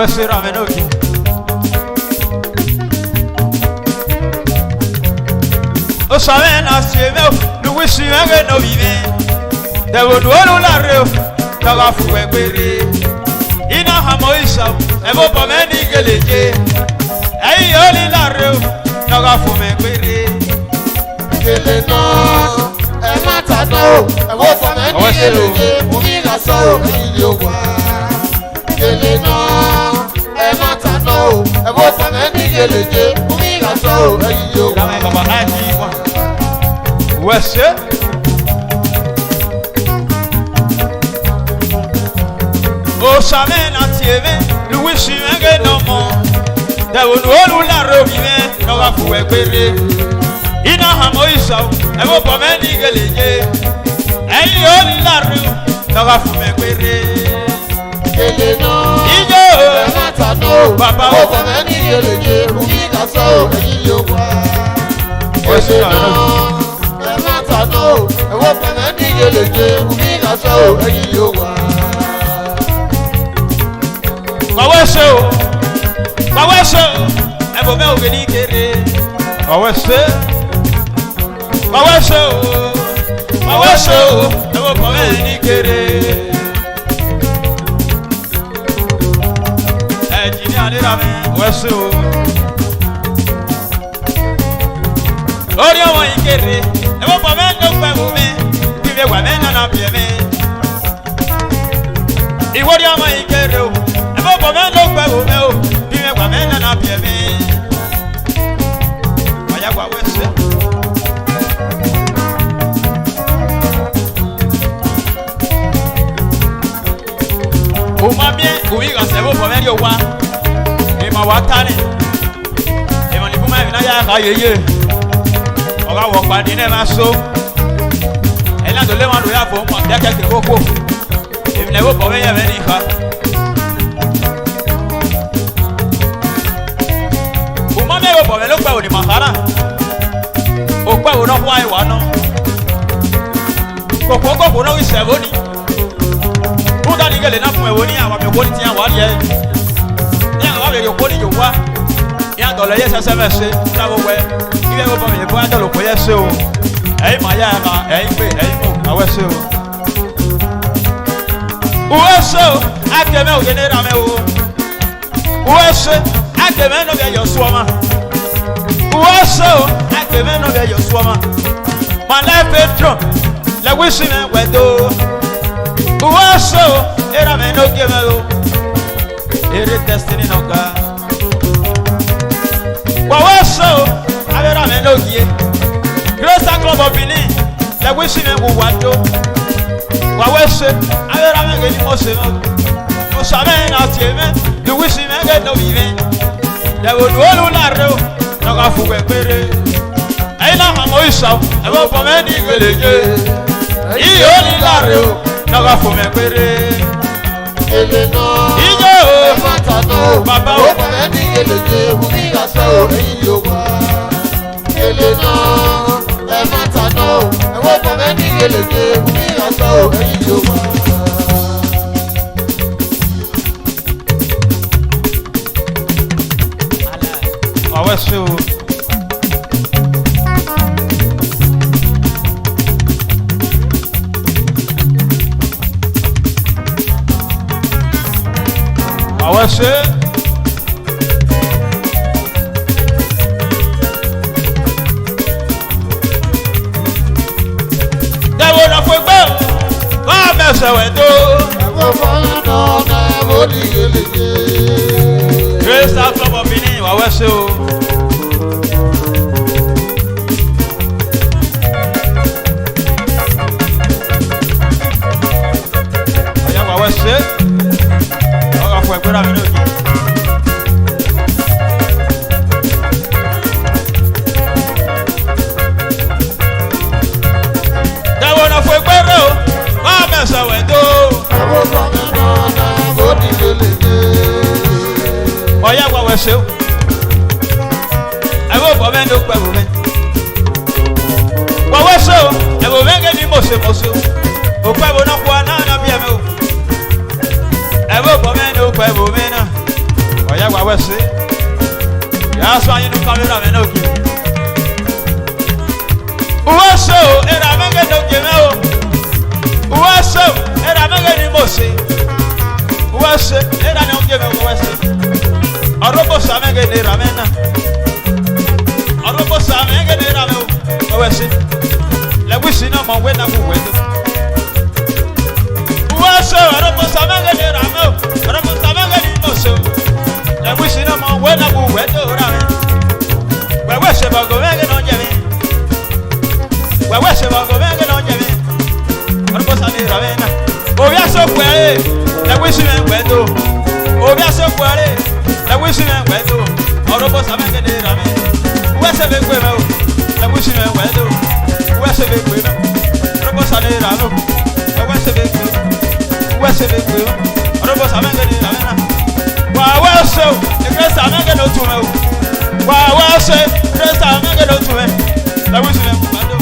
What's it? I'm an okay. Oh, Savannah, no wish you ever know even. There would one la roof, Tagafu Webberry. In a Hamoisa, and what of any gallage. I only la roof, Tagafu Webberry. Elena, and Matano, and what of any gallage. Umina so, Elena, and Matano, and what of any gallage. Umina so, What's it? Oh, Savannah, Louis, you ain't no more. There was one la robine, no one for a query. In a Hamoisa, and what of any gallage. And you only la roof, no one for a query. Elena, Matano, Papa, what of any gallage. Umina so, What's it? No, I want to be a little so, and you are. Mawaso, I will know when he get it. Mawaso, I will know when he get it. Waso, oh, you want to get it. I will know when we give a woman and up your man. If what you want to get it. My life is drunk, like wishing and wet though. Era me no que me do. Era destiny no God. Era me no que. Grace and club of Benin, like wishing and what do. Era me getting more seven. No shaman out here, the wishing and get no even. There would all narrow, no go for a I know how much I will from any village. wá fún mi péré. Ele náà. Ijó o. Ẹ má tàná o. Bàbá o. Ó pọ̀ ẹni ele jẹ́ ewu ní àṣà o. Ẹyin yóò wá. Ele náà. Ẹ má tàná o. Ó pọ̀ ẹni ele jẹ́ ewu ní àṣà o. Ẹyin yóò wá. Ọwọ́ ṣe o. Ọwọ́ ṣe. Dẹ́wọ́ lọ fún ẹgbẹ́ o. Bá a mẹ́sẹ̀ wẹ̀ tó. Ó pọ̀ náà ó ní ele jẹ́. Grace out of Benin. Ọwọ́ ṣe o. Ọwọ́ ṣe. Ọwọ́ fún ẹgbẹ́ rà mí lójú. Dẹ́wọ́ lọ fún ẹgbẹ́ rẹ o. Bá a mẹ́sẹ̀ wẹ̀ tó. Ó pọ̀ náà ó ní ele jẹ́. Ọ̀yá wọ̀wẹ̀ ṣe o. Ẹ̀wọ́ bọ̀ mẹ́ni ó pẹ̀lú mi. Wọ̀wẹ̀ ṣe o. Ẹ̀wọ̀ mẹ́gẹ́ ni mo ṣe o. Òpẹ́ wo náà kú aná náà bí ẹ̀mí o. Ẹ̀wọ́ bọ̀ mẹ́ni ó pẹ̀lú mi náà. Ọ̀yá wọ̀wẹ̀ ṣe. Yàrá sọ ayé nu kámẹ́rà mi náà kì í. Wọ́n ṣe o. Ẹ̀rọ mẹ́gẹ́ ni ó kì í mẹ́ o. Wọ́n ṣe o. Ẹ̀rọ mẹ́gẹ́ ni mo ṣe. Wọ́n ṣe. Ẹ̀rọ ni ó kì í mẹ́ wọ́n ṣe. Ọ̀rọ̀bọ̀ sàmẹ́gẹ̀ ní ìràmẹ́ náà. Ọ̀rọ̀bọ̀ sàmẹ́gẹ̀ ní ìràmẹ́ o. Ọwọ́ ṣe. Lẹ́wísì náà mọ̀ wẹ́ náà kú wẹ́ tó. Wọ́n ṣe ọ̀rọ̀bọ̀ sàmẹ́gẹ̀ ní ìràmẹ́ o. Ọ̀rọ̀bọ̀ sàmẹ́gẹ̀ ní ìmọ̀ṣẹ́ o. Lẹ́wísì náà mọ̀ wẹ́ náà kú wẹ́ tó ràmẹ́. Wẹ̀wẹ́ ṣe bọ̀gọ̀ mẹ́gẹ̀ náà jẹ mí. Wẹ̀wẹ́ ṣe bọ̀gọ̀ mẹ́gẹ̀ náà jẹ mí. Ọ̀rọ̀bọ̀ sàmẹ́ ìràmẹ́ náà. Òbí aṣọ pẹ̀lẹ́. Lẹ́wísì náà wẹ́ tó. Òbí aṣọ pẹ̀lẹ́. La wisi me wedo, orobo samenge de rame. Wese be kwe me o. La wisi me wedo, wese be kwe me. Orobo sale rame. La wese be kwe. Wese be kwe. Orobo samenge de rame na. Wa wese o, ekre samenge no tu me o. Wa wese, ekre samenge no tu me. La wisi me wedo.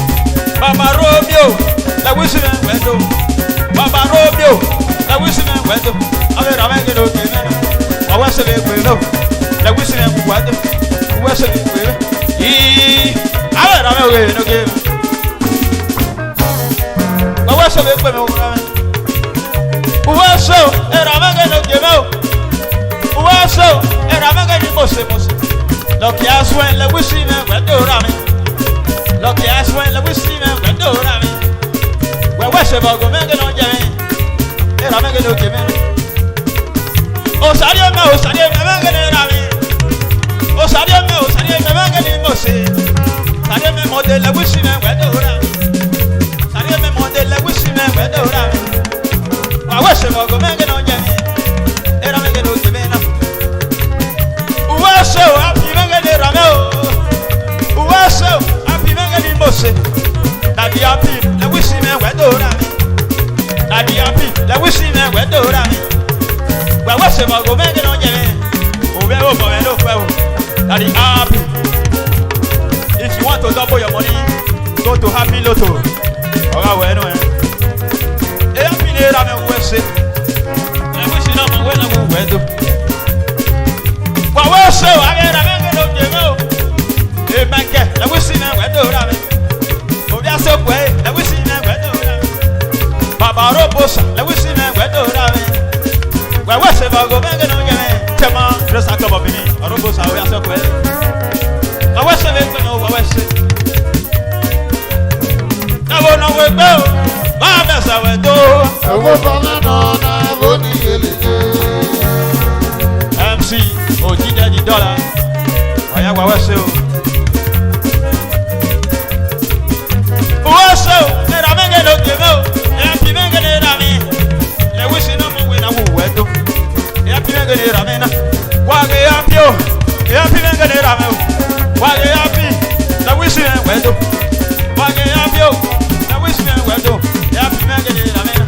Baba Romeo, la wisi me wedo. Baba Romeo, la wisi me wedo. Ave ramenge no ke me. Ọwọ́ ṣe lè pè lọ, lẹ́gbẹ́ sí ẹ̀kú wájú, ọwọ́ ṣe lè pè lọ. Yìí, àwọn ẹ̀rọ mi ò rè é lóge. Ọwọ́ ṣe lè pè mí òkúra mi. Ọwọ́ ṣe o, ẹ̀rọ mẹ́gẹ́ lóge mẹ́ o. Ọwọ́ ṣe o, ẹ̀rọ mẹ́gẹ́ ní mọ̀ṣẹ̀. Lọ́kì aṣọ ẹ̀ lẹ́gbẹ́ sí ẹ̀kú dòra mi. Lọ́kì aṣọ ẹ̀ lẹ́gbẹ́ sí ẹ̀kú dòra mi. Wẹ̀wẹ́ ṣe bọ̀gọ̀ mẹ́gẹ́ ló ń jẹ mi. Ẹ̀rọ mẹ́gẹ́ lóge mi. Osarie me mengene rami. Osarie me mengene mose. Sarie me model la wishi me wedora. Sarie me model la wishi me wedora. Wa weshe mo go mengene onye mi. Era mengene onye mi na. Uwashe o api mengene rami o. Uwashe o api mengene mose. Daddy api la wishi me wedora mi. Daddy api la wishi me wedora mi. Where se mo go menge no nyeme. Obe o bo me no fe o. That is happy. If you want to double your money, go to Happy Lotto. Oga we no eh. E happy ne ra me we se. E we si na mo we na mo we do. Wa we se o age ra menge no nyeme o. E banke, e we si na we do ra me. Obi aso kwe, e we si na we do ra me. Baba robosa, e we si na we do ra me. Where was it? Go back and on Tema, dress a cup of me. I don't go so I said, well, I was a little no, I was it. I won't know where go. Baba, I went to. I was on and on. I won't MC, oh, $10. I was so. Was so, and I'm going to give out. And I'm going to have me. I wish you know when I went to. Happy mengene ramena. Wage happy o. Happy mengene ramena. Wage happy. Na wish me wedo. Wage happy o. Na wish me wedo. Happy mengene ramena.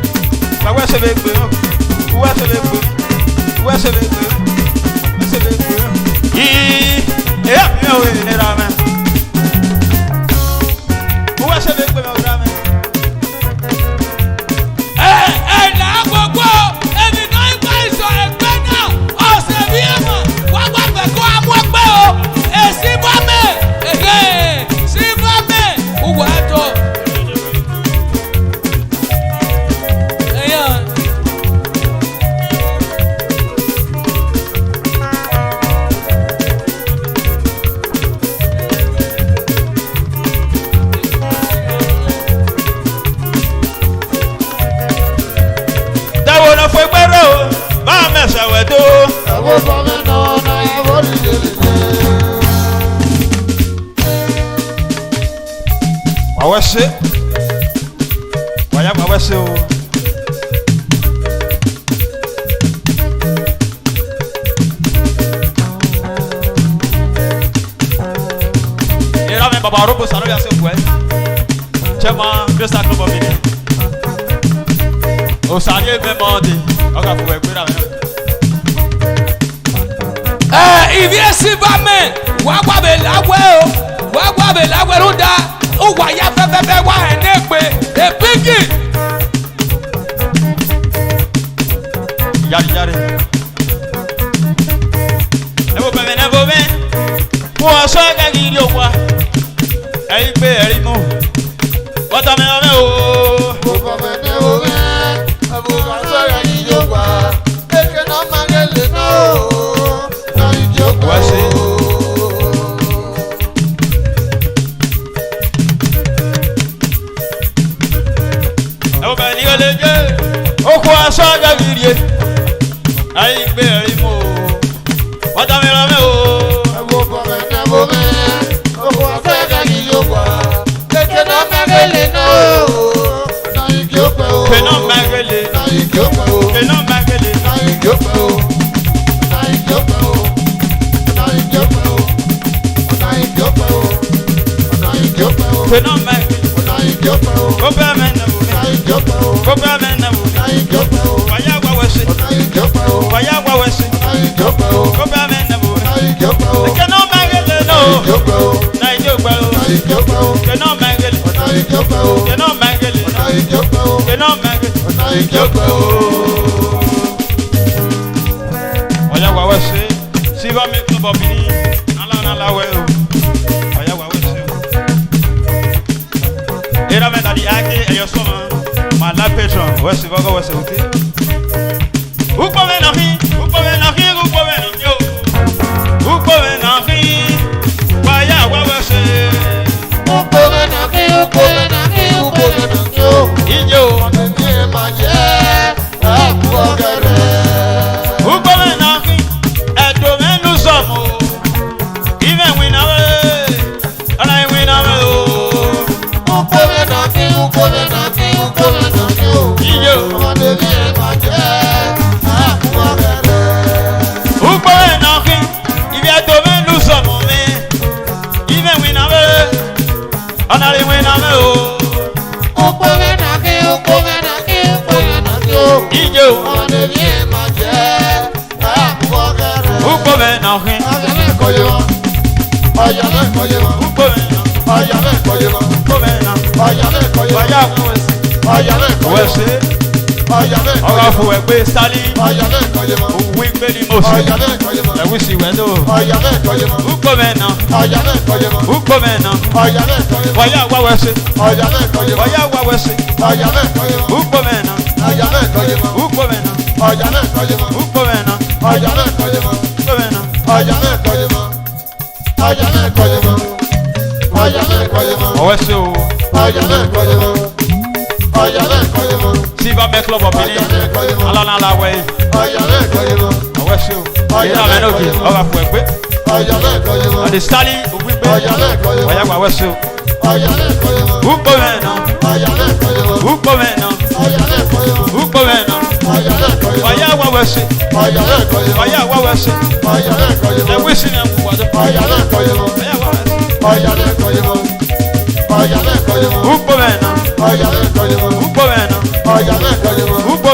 Upo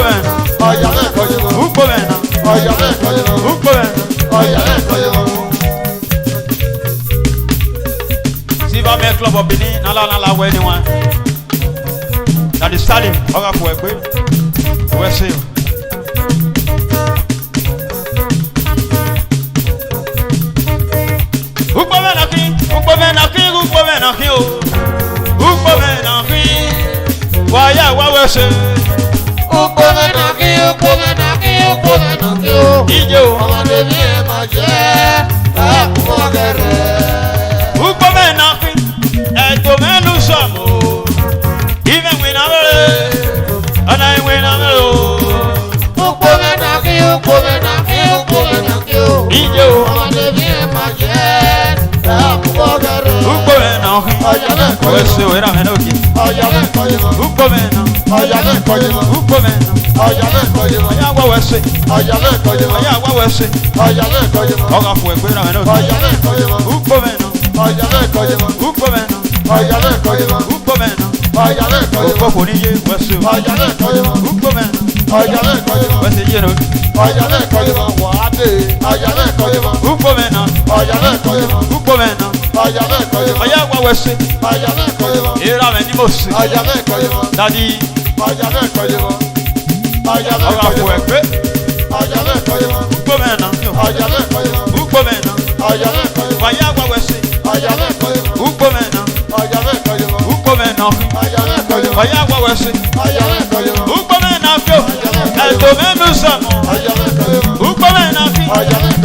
where anyone. That is starting. Oga for a quick. Where's he? Waya wa wese. Ijo. Ọmọdé ní ẹ̀ máa jẹ́ ẹ̀kún ọ̀gẹ̀rẹ̀. Ukpome na fi. Ẹ̀tọ́ mẹ́nu sọ̀mù. Ìfẹ́ wí na mẹ́rẹ̀. Ọ̀nà ìwé na mẹ́rẹ̀ o. Ijo. Ọmọdé ní ẹ̀ máa jẹ́ ẹ̀kún ọ̀gẹ̀rẹ̀. Ukpome na fi. Wese o era mẹ́nu òkè. Ukpome na. Ukpome na. Ọya wa wese. Ọya wa wese. Ọga fún ẹgbẹ́ ra mẹ́nu òkè. Ukpome na. Ukpome na. Ukpome na. Ukpome kò ní yé wese o. Ukpome na. Wese yé no. Ukpome na. Ukpome na. Ọya wa wese. Era mẹ́ni mo se. Dadi. Ọga fún ẹgbẹ́. Ukpome na. Ukpome na. Ọya wa wese. Ukpome na. Ukpome na. Ọya wa wese. Ukpome na fio. Ẹ̀tọ́ mẹ́nu sọ̀mù. Ukpome na fi.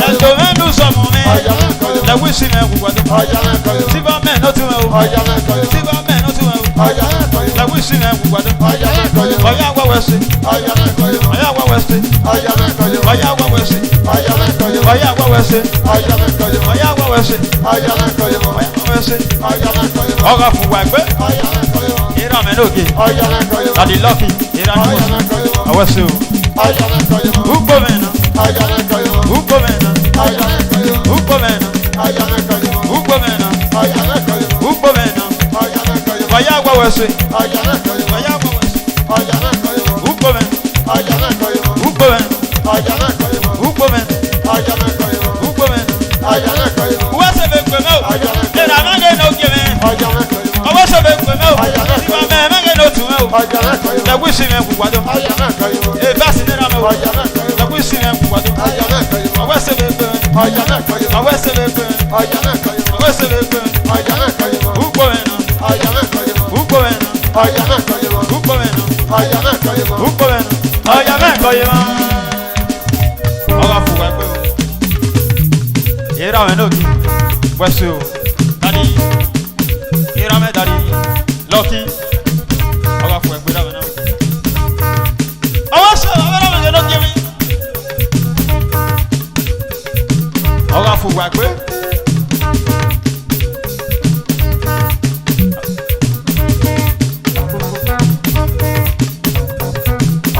Ẹ̀tọ́ mẹ́nu sọ̀mù mi. Lẹ́wí sí mi ẹ̀kú gbọ́dọ̀. Síbá mẹ́ ní o tún mẹ́ o. Síbá mẹ́ ní o tún mẹ́ o. Lẹ́wí sí mi ẹ̀kú gbọ́dọ̀. Ọya wa wese. Ọya wa wese. Ọya wa wese. Ọya wa wese. Ọya wa wese. Ọga fún wa ẹgbẹ́. Ìrà mẹ́ ní òkè. Dàdí lọ́kì. Ìrà ní wọ́n. Àwọn ṣe o. Ukpome na. Ukpome na. Ukpome na. Ukpome na. Ukpome na. Ọya wa wese. Ọya wa wese. Ukpome na. Ukpome na. Ukpome na. Ukpome na. Wese be kwe me o. Ena mange no ke me. Wese be kwe me o. Siba me mange no tu me o. Le wisi me ku kwado. E basi nena me o. Le wisi me ku kwado. Wese be kwe. Wese be kwe. Wese be kwe. Ukpome na. Ukpome na. Ukpome na. Ukpome na. Ọya me ko ye ma. Ọga fu wa pe o. Era me no ki. Wese o. Dadi. Era me dadi. Lucky. Ọga fu ẹgbẹ́ ra me na. Ọwọ́ sọ ọwọ́ ra me no ki mi. Ọga fu wa pe.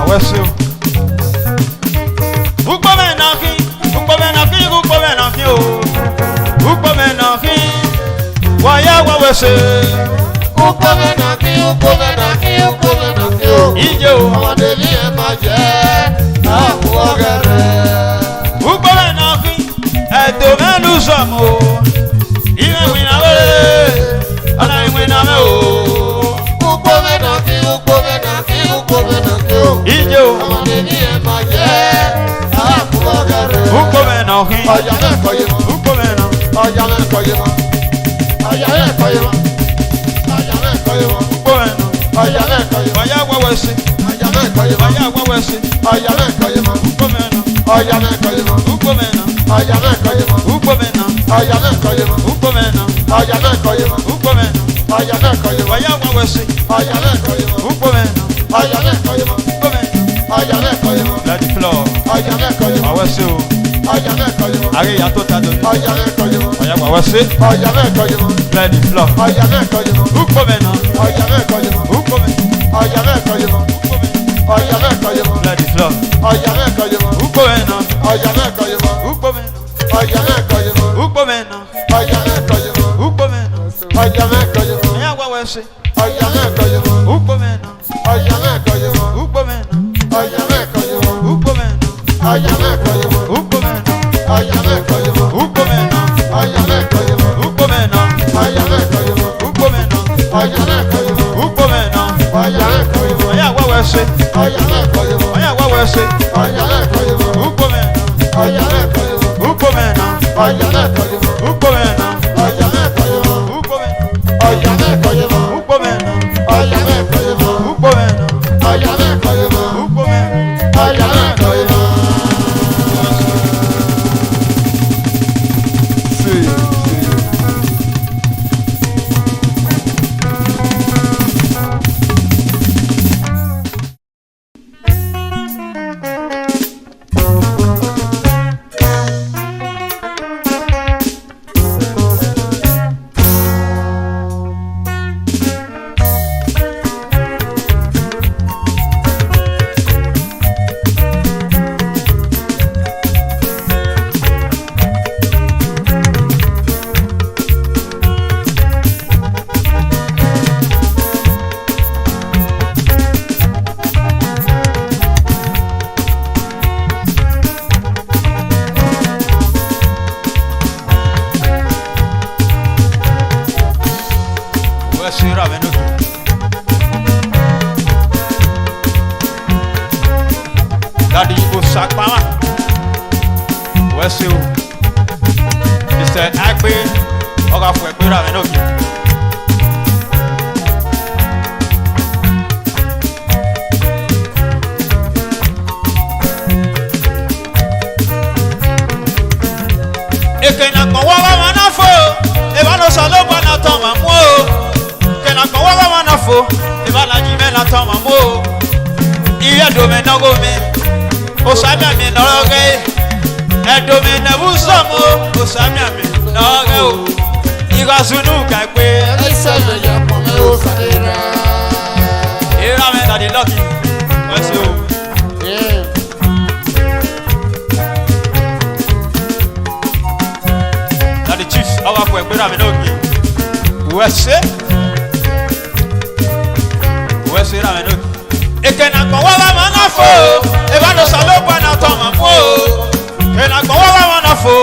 Wese o. Ukpome na fi. Ukpome na fi. Ukpome na fi o. Ukpome na fi. Waya wa wese. Ijo. Ọmọdé ní ẹ̀ máa jẹ́ ẹ̀kún ọ̀gẹ̀rẹ̀. Ukpome na fi. Ẹ̀tọ́ mẹ́nu sọ̀mù o. Ìwé wí na wẹ́rẹ́. Ọ̀nà ìwé na mẹ́ o. Ijo. Ọmọdé ní ẹ̀ máa jẹ́ ẹ̀kún ọ̀gẹ̀rẹ̀. Ukpome na fi. Ọ̀yà náà kọ́ yé wọn. Ukpome na. Ọ̀yà náà kọ́ yé wọn. Ọ̀yà náà kọ́ yé wọn. Ọ̀yà náà kọ́ yé wọn. Ukpome na. Ọ̀yà náà kọ́ yé wọn. Ọya wa wese. Ọ̀yà náà kọ́ yé wọn. Ọya wa wese. Ọ̀yà náà kọ́ yé wọn. Ukpome na. Ọ̀yà náà kọ́ yé wọn. Ukpome na. Ọ̀yà náà kọ́ yé wọn. Ukpome na. Ọ̀yà náà kọ́ yé wọn. Ukpome na. Ọ̀yà náà kọ́ yé wọn. Ukpome na. Ọ̀yà náà kọ́ yé wọn. Ọya wa wese. Ọ̀yà náà kọ́ yé wọn. Ukpome na. Ọ̀yà náà kọ́ yé wọn. Ukpome na. Ọ̀yà náà kọ́ yé wọn. Let the floor. Ọ̀yà náà kọ́ yé wọn. Àwọn ṣe o. Ọ̀yà náà kọ́ yé wọn. Àrí ìyá tó ta dòní. Ọ̀yà náà kọ́ yé wọn. Ọ̀yá wà wá ṣe. Ọ̀yà náà kọ́ yé wọn. Let the floor. Ọ̀yà náà kọ́ yé wọn. Ukpome na. Ọ̀yà náà kọ́ yé wọn. Ukpome. Ọ̀yà náà kọ́ yé wọn. Ukpome. Ọ̀yà náà kọ́ yé wọn. Let the floor. Ọ̀yà náà kọ́ yé wọn. Ukpome na. Ọ̀yà náà kọ́ yé wọn. Ukpome na. Ọ̀yà náà kọ́ yé wọn. Ukpome na. Ọ̀yà náà kọ́ yé wọn. Ukpome na. Ọ̀yà náà kọ́ yé wọn. Ọ̀yá wà wá ṣe. Ọ̀yà náà kọ́ yé wọn. Ukpome na. Ọ̀yà náà kọ́ yé wọn. Ukpome na. Ọ̀yà náà kọ́ yé wọn. Ukpome na. Ọ̀yà náà kọ́ yé wọn. Ukpome na. Ọ̀yà náà kọ́ yé wọn. Ukpome na. Ọ̀yà náà kọ́ yé wọn. Ukpome na. Ọ̀yà náà kọ́ yé wọn. Ukpome na. Ọ̀yà náà wẹ́sẹ̀. Ọ̀yà mẹ́kọ̀ọ́ yìí mọ́. Ọ̀yà wá wẹ́sẹ̀. Ọ̀yà mẹ́kọ̀ọ́ yìí mọ́. Ugbo mẹ́nà. Ọ̀yà mẹ́kọ̀ọ́ yìí mọ́. Ugbo mẹ́nà. Ọ̀yà mẹ́kọ̀ọ́ yìí mọ́. Ugbo mẹ́nà. Ọ̀yà mẹ́kọ̀ọ́ yìí mọ́. Ugbo mẹ́nà. Ọ̀yà mẹ́kọ̀ọ́ yìí mọ́. Ugbo mẹ́nà. Ọ̀yà mẹ́kọ̀ọ́ yìí mọ́. Ugbo mẹ́nà. Ọ̀yà mẹ́kọ̀ọ́ yìí mọ́. Ugbo mẹ́nà. Ọ̀yà mẹ́kọ̀ọ́ yìí mọ́. Wẹ́sẹ̀ rà mẹ́nà. Dadi Osakpama. Wẹ́sẹ̀ o. Mr. Agbe. Ọ̀gá fún ẹgbẹ́ rà mẹ́nà. Ekena kan wá wá wọn náà fò. Ìbánu sọ ló gbọ́ náà tán màmú o. Ekena kan wá wá wọn náà fò. Ìbánu jí mẹ́ta tán màmú o. Iye dòmí náwó mi. Osami àmì nọ́ọ̀rẹ́. Ẹ̀dòmí nẹ̀bù sọ̀mù. Osami àmì nọ́ọ̀rẹ́ o. Ìgbàsúnú kàgbé. Ẹsẹ̀ mi yẹ pọ̀ mi ó sáré rà. Ìrà mi dàdí lọ́kì. Wẹ́sẹ̀ o. Dadi chief ọba fún ẹgbẹ́ rà mí náà kì. Wẹ́sẹ̀. Wẹ́sẹ̀ rà mí náà kì. Ekena kan wá wá wọn náà fò. Ìbánu sọ ló gbọ́ náà tán màmú o. Ekena kan wá wá wọn náà fò.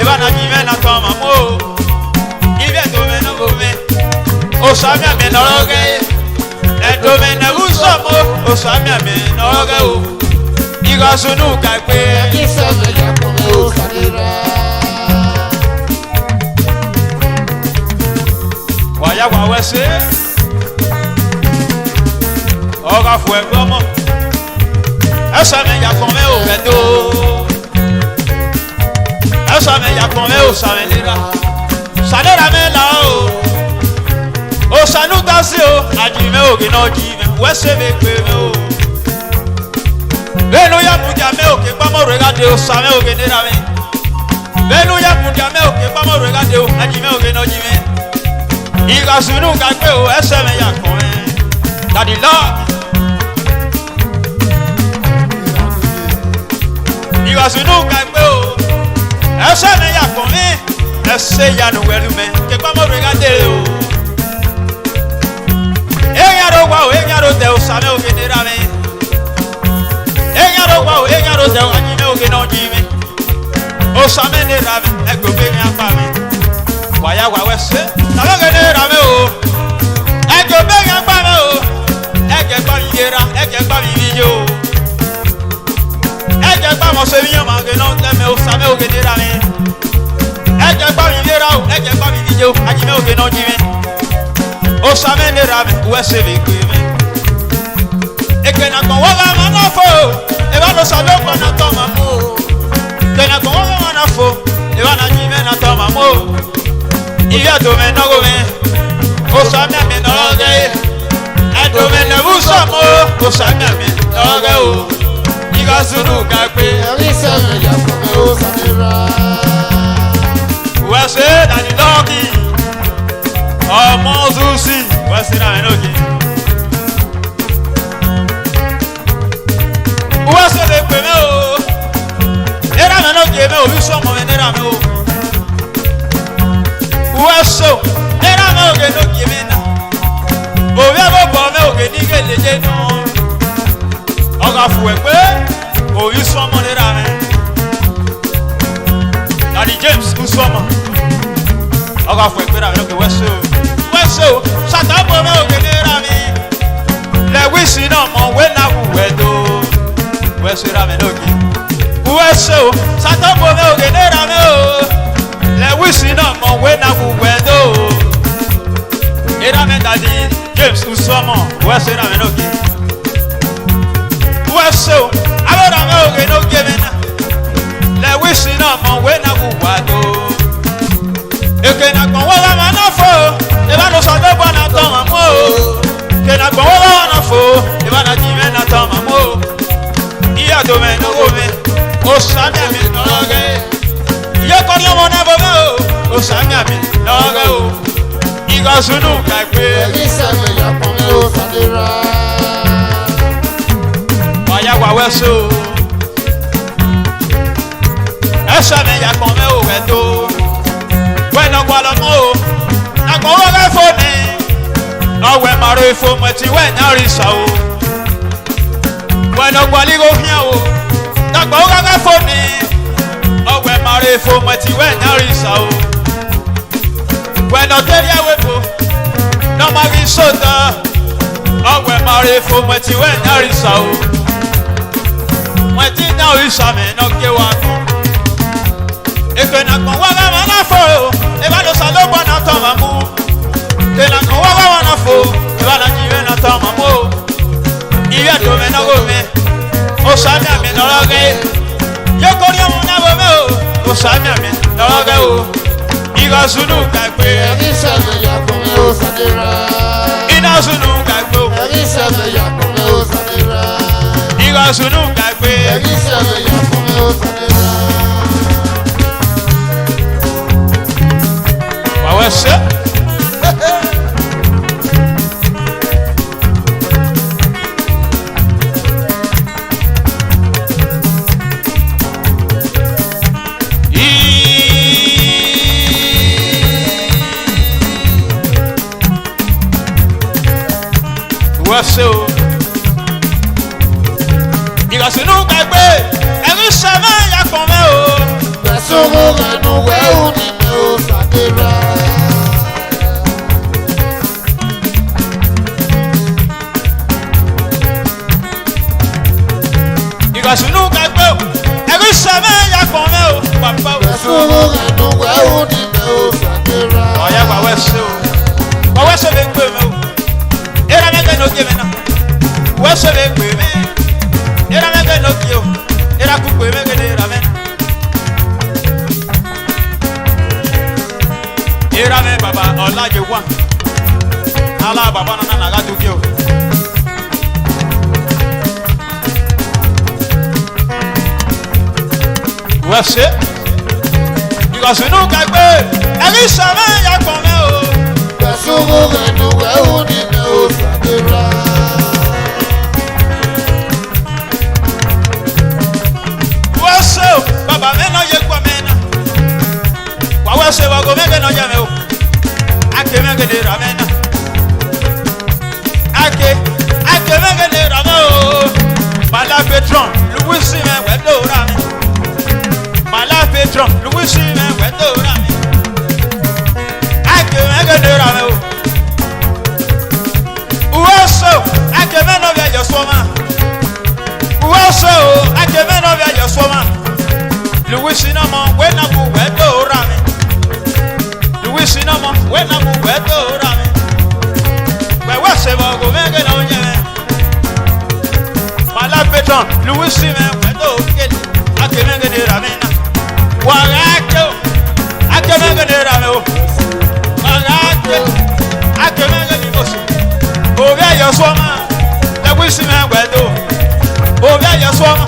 Ìbánu jí mẹ́ta tán màmú o. Ibi ẹ̀dọ́mẹ́ náà bò mí. Osami àmì nọ́ọ̀rẹ́. Ẹ̀dọ́mẹ́ nẹ̀bù sọ̀mù. Osami àmì nọ́ọ̀rẹ́ o. Ìgbàsúnú kàgbé. Ẹsẹ̀ mi yẹ pọ̀ mi ó sáré rà. Wàyà wà wẹ́sẹ̀. Ọ̀gá fún ẹgbẹ́ ọmọ. Ẹsẹ̀ mi yà kàn mẹ́ ò fẹ́ tó. Ẹsẹ̀ mi yà kàn mẹ́ ò sàmì lera. Sàlera mi là o. Òsànú ta sí o. Àjìmẹ́ òkè náà jí mi. Wẹ́sẹ̀ mi pè mí o. Bẹ́ẹ̀ni yà mú jà mẹ́ òkè pamọ́ rẹ̀ ká de o. Sàmẹ́ òkè nira mi. Bẹ́ẹ̀ni yà mú jà mẹ́ òkè pamọ́ rẹ̀ ká de o. Àjìmẹ́ òkè náà jí mi. Ìgbàsúnú kàgbé o. Ẹsẹ̀ mi yà kàn mẹ́. Dàdí lọ́ọ̀. Ìwàsùnú kàgbé o. Ẹsẹ̀ mi yà pọ̀ mí. Ẹsẹ̀ yanu wẹ̀lú mi. Kíkọ́ mọ́ rẹ̀ ká dé o. Èyàn ló wá o, èyàn ló tẹ o, sàmẹ́ òkè nira mi. Èyàn ló wá o, èyàn ló tẹ o, àjìmẹ́ òkè náà jí mi. O sàmẹ́ nira mi, ẹgbẹ́ òkè ní apá mi. Wàyà wà wẹ́sẹ̀. Sàmẹ́ òkè nira mi o. Ẹgbẹ́ òkè ní apá mi o. Ẹgbẹ́ gbọ́ mi yẹra, ẹgbẹ́ gbọ́ mi yíyí o. Ẹgbẹ́ gbọ́ mọ̀ sẹ́mi yẹn máa gbẹ̀nà lẹ́mẹ̀ o, sàmẹ́ òkè nira mi. Ẹgbẹ́ gbọ́ mi yẹra o, ẹgbẹ́ gbọ́ mi yíyí o, àjìmẹ́ òkè náà jí mi. O sàmẹ́ nira mi, wẹ́sẹ̀ mi gbé mi. Ekena kan wọ́n bá máa náà fò, ìbánu sọ ló gbọ́ náà tọ́ màmú o. Ekena kan wọ́n bá máa náà fò, ìbánu jí mi náà tọ́ màmú o. Iye dòmí náwó mi, o sàmẹ́ mi náà gẹ́. Ẹ̀dùnmí nẹ̀bù sọ̀mù, o sàmì àmì lọ́rẹ́ o. Ìgbàsúnú kàgbé. Ẹsẹ̀ mi yẹ pọ̀ mi ó sáré rà. Wẹ́sẹ̀ dàdí lọ́ọ̀kì. Ọmọ Zusi. Wẹ́sẹ̀ náà ní òkè. Wẹ́sẹ̀ lè pè mí o. Nira mi náà jẹ mí o, bí sọ́mọ mi nira mi o. Wẹ́sẹ̀ o. Nira mi ò gé lókè mi náà. Òbí ẹ̀ bọ̀ bọ̀ mẹ́ òkè ní gèlèjé nù. Ọ̀gá fún ẹ pé òbí sọ́mọ nira mi. Daddy James ń sọ́mọ. Ọ̀gá fún ẹ pé rà mí lókè wẹ́sẹ̀ o. Wẹ́sẹ̀ o. Ṣàtàbọ̀ mẹ́ òkè nira mi. Le wisi no mo we na wedo. We se ra me nogi. We so sata bo me oge ne ra me o. Le wisi no mo we na wedo. Era me dadi James Usomo. We se ra me nogi. We so abora me oge no give me na. Le wisi no mo we na wedo. Eke na gbon wa ma na fo. E ba no so do bo na to ma mo. Ke na gbon wa na fo. E ba na ji me na to ma mo. Iya do me no go me. O sa mi ami no ge. Ye ko ni mo na bo me o. O sa mi ami no ge o. Igo sunu ka pe. Elisa me ya pon me o sadira. Wa ya wa we so. Esa me ya pon me o we do. Bueno gualomo na go wa fo ni no we maro ifo mo ti we na risa o bueno gbaligo hia o na go wa fo ni no we maro ifo mo ti we na risa o bueno teria we fo no ma vi sota no we maro ifo mo ti we na risa o mo ti na risa me no ke wa ko efe na go wa na fo eba lo salo bona to mamu tena ko wa na fo eba na jiwe na to mamu iye to me na go me o sa mi ami no roge yo ko ri mo na bo me o sa mi ami no roge o iga sunu ka pe Elisa me ya pon me o sadira. ina sunu ka pe Elisa me ya pon me o sadira. iga sunu ka pe Elisa me ya pon me o sadira. wa we se so iga sunu ka gbe eri sama ya kon me o Besoro renu we o ni me o sadira. iga sunu ka gbe eri sama ya kon me o papa o Besoro renu we o ni me o sadira. oya gba we se be gbe me o era me no give me na we se be gbe me era me no ki o era ku gbe me ke era me era me baba olaje wa ala baba na ga du ki o we se because we no ka gbe eri sama ya kon me o Besoro renu we o ni me o sadira. wase baba me no ye kwa me na wa wase wa go me ke no ye me o ake me ke de ra me na ake me ke de ra me o mala patron Louis me we do ra me mala patron Louis me we do ra me ake me ke de ra me o wase ake me no be your swama wase ake me no be your swama Louis no mo we na bu we do ra me Louis no mo we na bu we do ra me we wase ba go me ke no nye me mala patron Louis me we do ke ake me ke de ra me na wa ake me ke de ra me o ake me ke ni bosi o be your swama Louis me we do o be your swama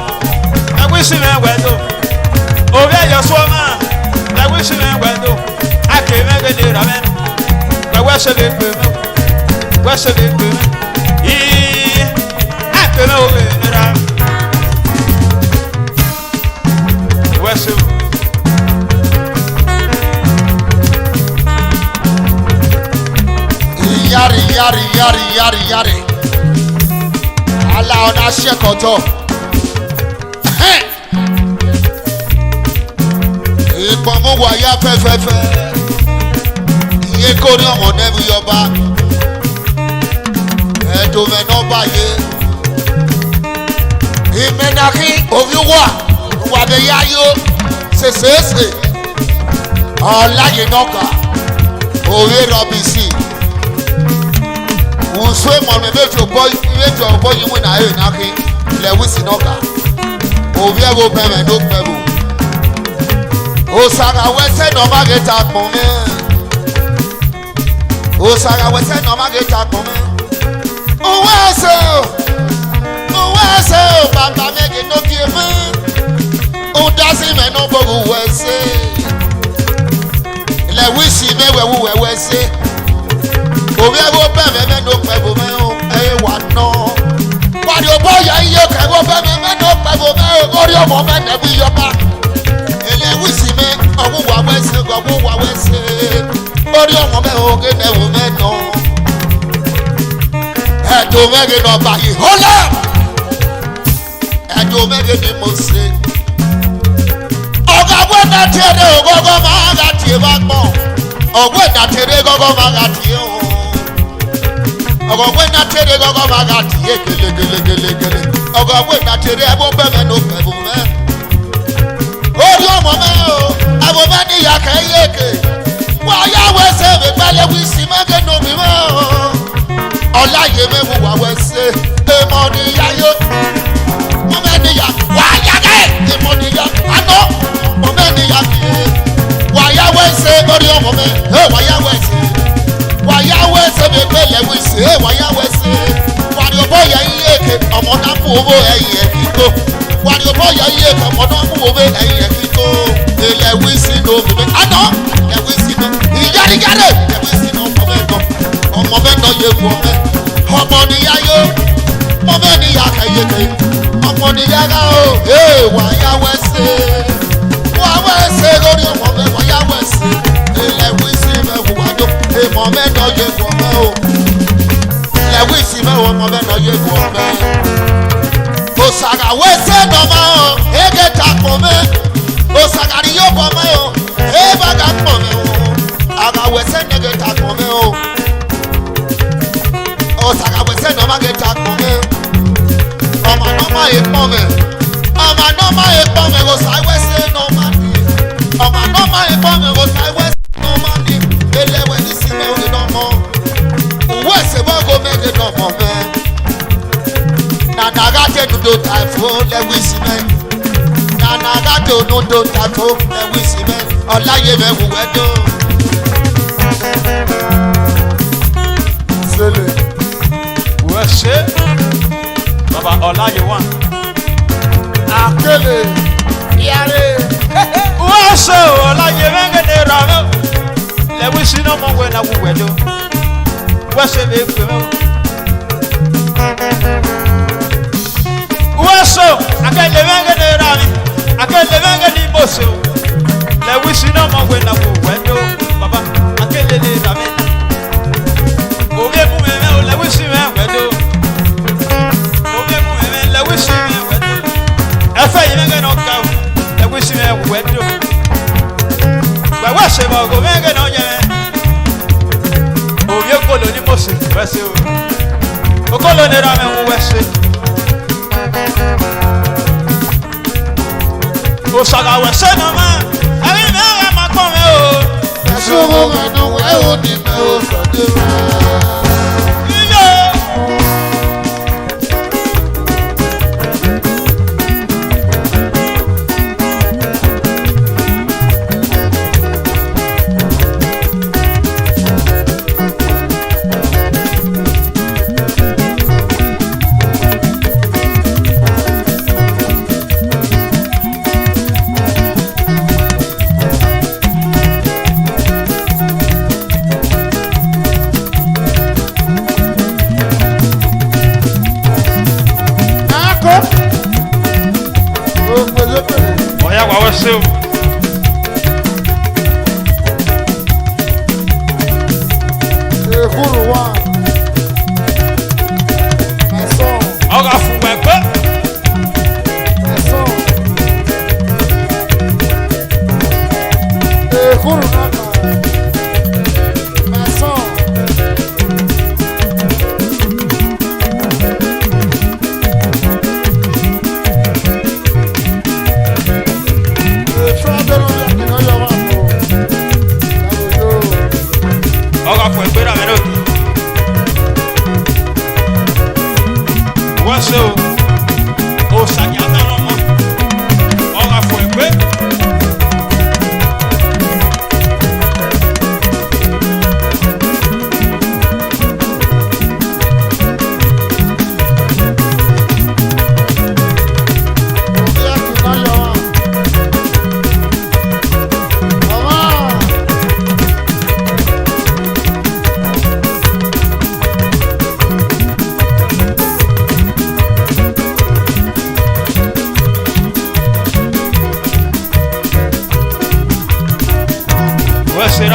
Louis me we do obi ayo swama la wishi me wendo ake me ge de ramen la wese be pe me I ake me obi me ra wese Yari. Ala ona shekoto. Ìpọ̀mú wáyà fẹ́fẹ́fẹ́. Iye kó ní ọmọ nẹ́bí yọba. ẹ̀dùnmẹ̀ náà báyé. Ìmẹ̀nàkí òwúwà wàbẹ̀yáyó ṣèṣeéṣe ọ̀láyé nọ́kà òwe rọ̀bìsì. Wùsùn ìmọ̀mí méjì ọ̀bọ yìí wọ́n náà yóò náà kí lẹ́wìsì nọ́kà òwe ẹ̀wọ̀ bẹ̀rẹ̀ ló pẹ̀lú. Òsàrà wẹ́sẹ̀ náà má gé ta pọ̀ mẹ́. Òsàrà wẹ́sẹ̀ náà má gé ta pọ̀ mẹ́. Òwe ẹsẹ̀ o bàbá méje tó kí mú. Udasi mẹ́nu bọ̀rù wẹ́sẹ̀. Lẹ́wìsì mẹ́wẹ̀wù wẹ́wẹ́sẹ̀. Òwe ẹ̀wọ̀ bẹ̀rẹ̀ mẹ́nu pẹ̀lú mẹ́ o ẹ̀yẹ wà nọ. Wàdí òbọ̀ yẹ iye kẹ̀wọ́ bẹ̀rẹ̀ mẹ́nu pẹ̀lú mẹ́ o orí ọmọ mẹ́nẹ̀bí yọba. Lẹ́wìsì mẹ́ ọ̀hún wà wẹ́sẹ̀ ọ̀hún wà wẹ́sẹ̀. Orí ọmọ mẹ́ o kéde ẹ̀wọ̀ mẹ́nà. Ẹ̀dùn mẹ́rin náà báyìí hólà. Ẹ̀dùn mẹ́rin ni mo ṣe. Ọ̀gá gbọ́dọ̀ tẹ̀lé ògógó máa ga tiẹ̀ bá gbọ́. Ọ̀gbọ́n ìdàtẹ̀lé gógó máa ga tiẹ̀ o. Ọ̀gbọ́n ìdàtẹ̀lé gógó máa ga tiẹ̀ gẹ́lẹ́gẹ́lẹ́gẹ́lẹ́. Ọ̀gbọ́n ìdàtẹ̀lé ẹ̀bùn bẹ̀rẹ̀ ló pẹ̀lú mẹ́. Orí ọmọ mẹ́ o, ẹ̀bùn mẹ́ ní ìyá kẹ́yẹ́kẹ́. Wọ́n yá wẹ́sẹ̀ mi pẹ́lẹ́ wí sí mẹ́gẹ́ nù mí mẹ́ o. Ọláyé mẹ́wù wà wẹ́sẹ̀, èèmọ̀ níyàyó. Wọ́n mẹ́ níyà, wà á yàgẹ́. Èèmọ̀ níyà, àná. Wọ́n mẹ́ níyà kìí. Wà á yá wẹ́sẹ̀ lórí ọmọ mẹ́, wà á yá wẹ́sẹ̀. Wà á yá wẹ́sẹ̀ mi pẹ́lẹ́ wí sí, wà á yá wẹ́sẹ̀. Wà á yọ̀bọ̀ yẹ iye kẹ, ọmọ náà mú owó ẹ̀yìn ẹ̀ kí tó. Wà á yọ̀bọ̀ yẹ iye kẹ, ọmọ náà mú owó ẹ̀yìn ẹ̀ kí tó. Ilẹ̀ wí sí lómi mẹ́, àná. Ilẹ̀ wí sí náà, ìjáde-jáde. Ilẹ̀ wí sí náà ọmọ mẹ́ náà. Ọmọ mẹ́ náà yẹ wọ mẹ́. Ọmọ níyà yó, ọmọ níyà kẹyẹkẹ, ọmọ níyà ká o, wà yá wẹ́sẹ̀, wà wẹ́sẹ̀ lórí ọmọ mẹ́, wà yá wẹ́sẹ̀, ilẹ̀ wíṣí mẹ́ wà tó, èmọ̀ mẹ́ náà yẹ wọ mẹ́ o, ilẹ̀ wíṣí mẹ́ ọmọ mẹ́ náà yẹ wọ mẹ́. Òsàrà wẹ́sẹ̀ dọ̀mọ́ o, ege ta pọ̀ mẹ́, òsàrà ni yóò pọ̀ mẹ́ o, bàgà pọ̀ mẹ́ o, àrà wẹ́sẹ̀ nẹ́gẹ̀ ta pọ̀ mẹ́ o. Òsàrà wẹ́sẹ̀ náà má gé ta pọ̀ mẹ́. Ọmọ náà má yẹ pọ̀ mẹ́. Ọmọ náà má yẹ pọ̀ mẹ́. Òsàrà wẹ́sẹ̀ náà má ní. Ọmọ náà má yẹ pọ̀ mẹ́. Òsàrà wẹ́sẹ̀ náà má ní. Eléwé ní sinmi òní náà mọ́. Òwú ẹ̀sẹ̀ bọ́gò mẹ́gẹ́ náà mọ̀ mẹ́. Nànàgá tẹ nudo tàìfó lẹ́wí sí mẹ́. Nànàgá tẹ nudo tàìfó lẹ́wí sí mẹ́. Ọláyé mẹ́ wùwẹ́ tó. Sẹ́lẹ̀. Wẹ́sẹ̀ bàbá Ọláyé wà. Akele yare. Wẹ́sẹ̀ Ọláyé mẹ́gẹ́dẹ́ rà mẹ́. Lẹ́wí sí náà mọ̀ wẹ́ náà wúwẹ́ tó. Wẹ́sẹ̀ bẹ́ẹ̀ pè mẹ́. Wẹ́sẹ̀ akẹ́lẹ́ mẹ́gẹ́dẹ́ rà mẹ́. Akẹ́lẹ́ mẹ́gẹ́dẹ́ bọ̀sẹ̀ o. Lẹ́wí sí náà mọ̀ wẹ́ náà wúwẹ́ tó. Bàbá akẹ́lẹ́ lè rà mẹ́. Òwe mú mẹ́mẹ́ o lẹ́wí sí mẹ́ wẹ́ tó. Òwe mú mẹ́mẹ́ lẹ́wí sí mẹ́ wẹ́ tó. Ẹfẹ́ yìí mẹ́gẹ́ náà ká o lẹ́wí sí mẹ́ wẹ́ tó. Gbẹ̀wẹ́ ṣe bọ̀ ògo mẹ́gẹ́ náà yẹ mẹ́. Òwe kolo ní mọ̀sẹ̀ wẹ́sẹ̀ o. Okolo ní ra mẹ́ wọ́n wẹ́sẹ̀. Òṣàlà wẹ́sẹ̀ náà mẹ́. Ẹ̀rí mẹ́rẹ̀ máa kọ́ mẹ́ o. Ẹ̀sùn wo mẹ́nu ẹ̀ ò ní mẹ́ o sọ̀dé mẹ́. Ọ̀yá wà wẹ́sẹ̀ o. Ekuru wa. Ẹ̀sọ́. Ọ̀gá fún gbẹ̀gbẹ́. Ẹ̀sọ́. Ekuru nana. Ẹ̀sọ́.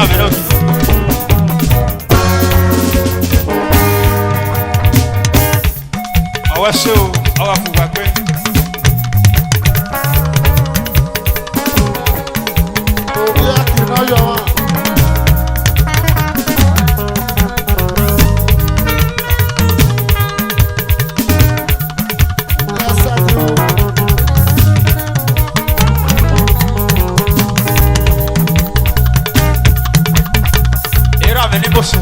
mi lókè. Ọwọ́ ṣé o, ọwọ́ fúgbà pé. Orí àkìná yọ wọn. Lẹ́sẹ̀ ni o. Era mi ní bòsè.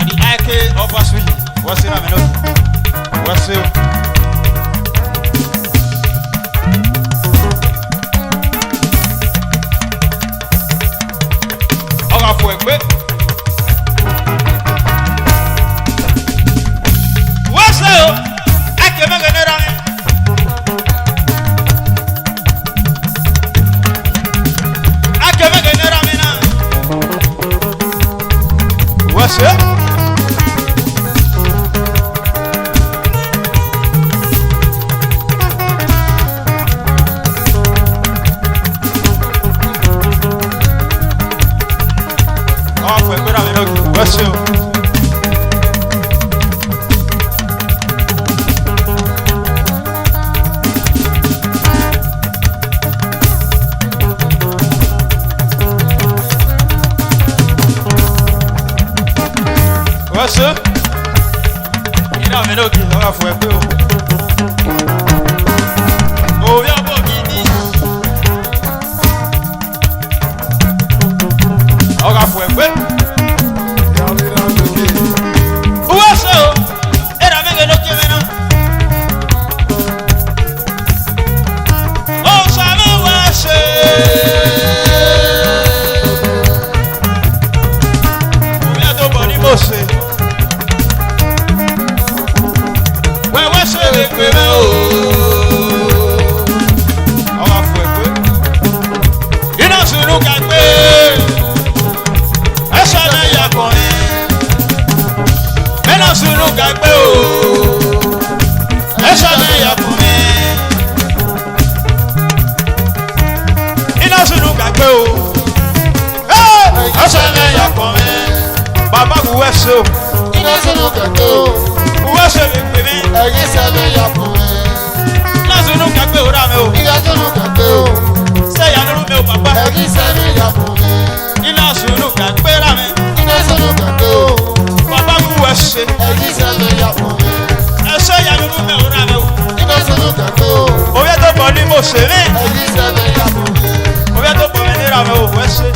Àdì àìké ọba sùn yìí, wọ́n ṣe ra mi lókè. Wọ́n ṣe o. Ọwọ́ àfọ̀ ẹ̀gbẹ́. Wọ́n ṣe o. Àìké mẹ́gẹ̀ ní ra mi. Àìké mẹ́gẹ̀ ní ra mi náà. Wọ́n ṣe. Ọwọ́ àfọ̀ ẹ̀gbẹ́ ra mi lókè. Wọ́n ṣe o. Wọ́n ṣe. Ìdá mi lókè. Ọwọ́ àfọ̀ ẹ̀gbẹ́ o. Òwe ọ̀bọ̀ gidi. Ọwọ́ àfọ̀ ẹ̀gbẹ́. Ìyá mi náà lókè. Wọ́n ṣe o. Ìdá mi lókè mi náà. Ó sàmì wọ́n ṣe. Òwe tó bọ̀ ní Mòsè. Wẹ́wẹ́ ṣe lè pè mẹ́ o. Ọwọ́ àfọ̀ ẹ̀gbẹ́. Iná sùnú ká gbé. Ẹ̀ṣọ́ náà yà kọrin. Iná sùnú ká gbé o. Ẹ̀ṣọ́ náà yà kọrin. Iná sùnú ká gbé o. Ẹ̀ṣọ́ náà yà kọrin. Bàbá kú wẹ́ṣẹ̀ o. Iná sínú kẹ̀kẹ́ o. Wẹ́ṣẹ̀ lè pè mí. Ẹ̀yin sẹ́lẹ̀ yà fún mi. Iná sùnú ká gbé o rà mí o. Iná sínú kẹ̀kẹ́ o. Sẹ́yà lóru mi o bàbá. Ẹ̀yin sẹ́lẹ̀ yà fún mi. Iná sùnú ká gbé rà mí. Iná sínú kẹ̀kẹ́ o. Bàbá kú wẹ́ṣẹ̀. Ẹ̀yin sẹ́lẹ̀ yà fún mi. Ẹ̀ṣẹ̀ yà lóru mi o rà mí o. Iná sínú kẹ̀kẹ́ o. Òwe tó bọ̀ ní Mòsè ní. Ẹ̀yin sẹ́lẹ̀ yà fún mi. Òwe tó bọ̀ mí ní rà mí o wẹ́ṣẹ̀.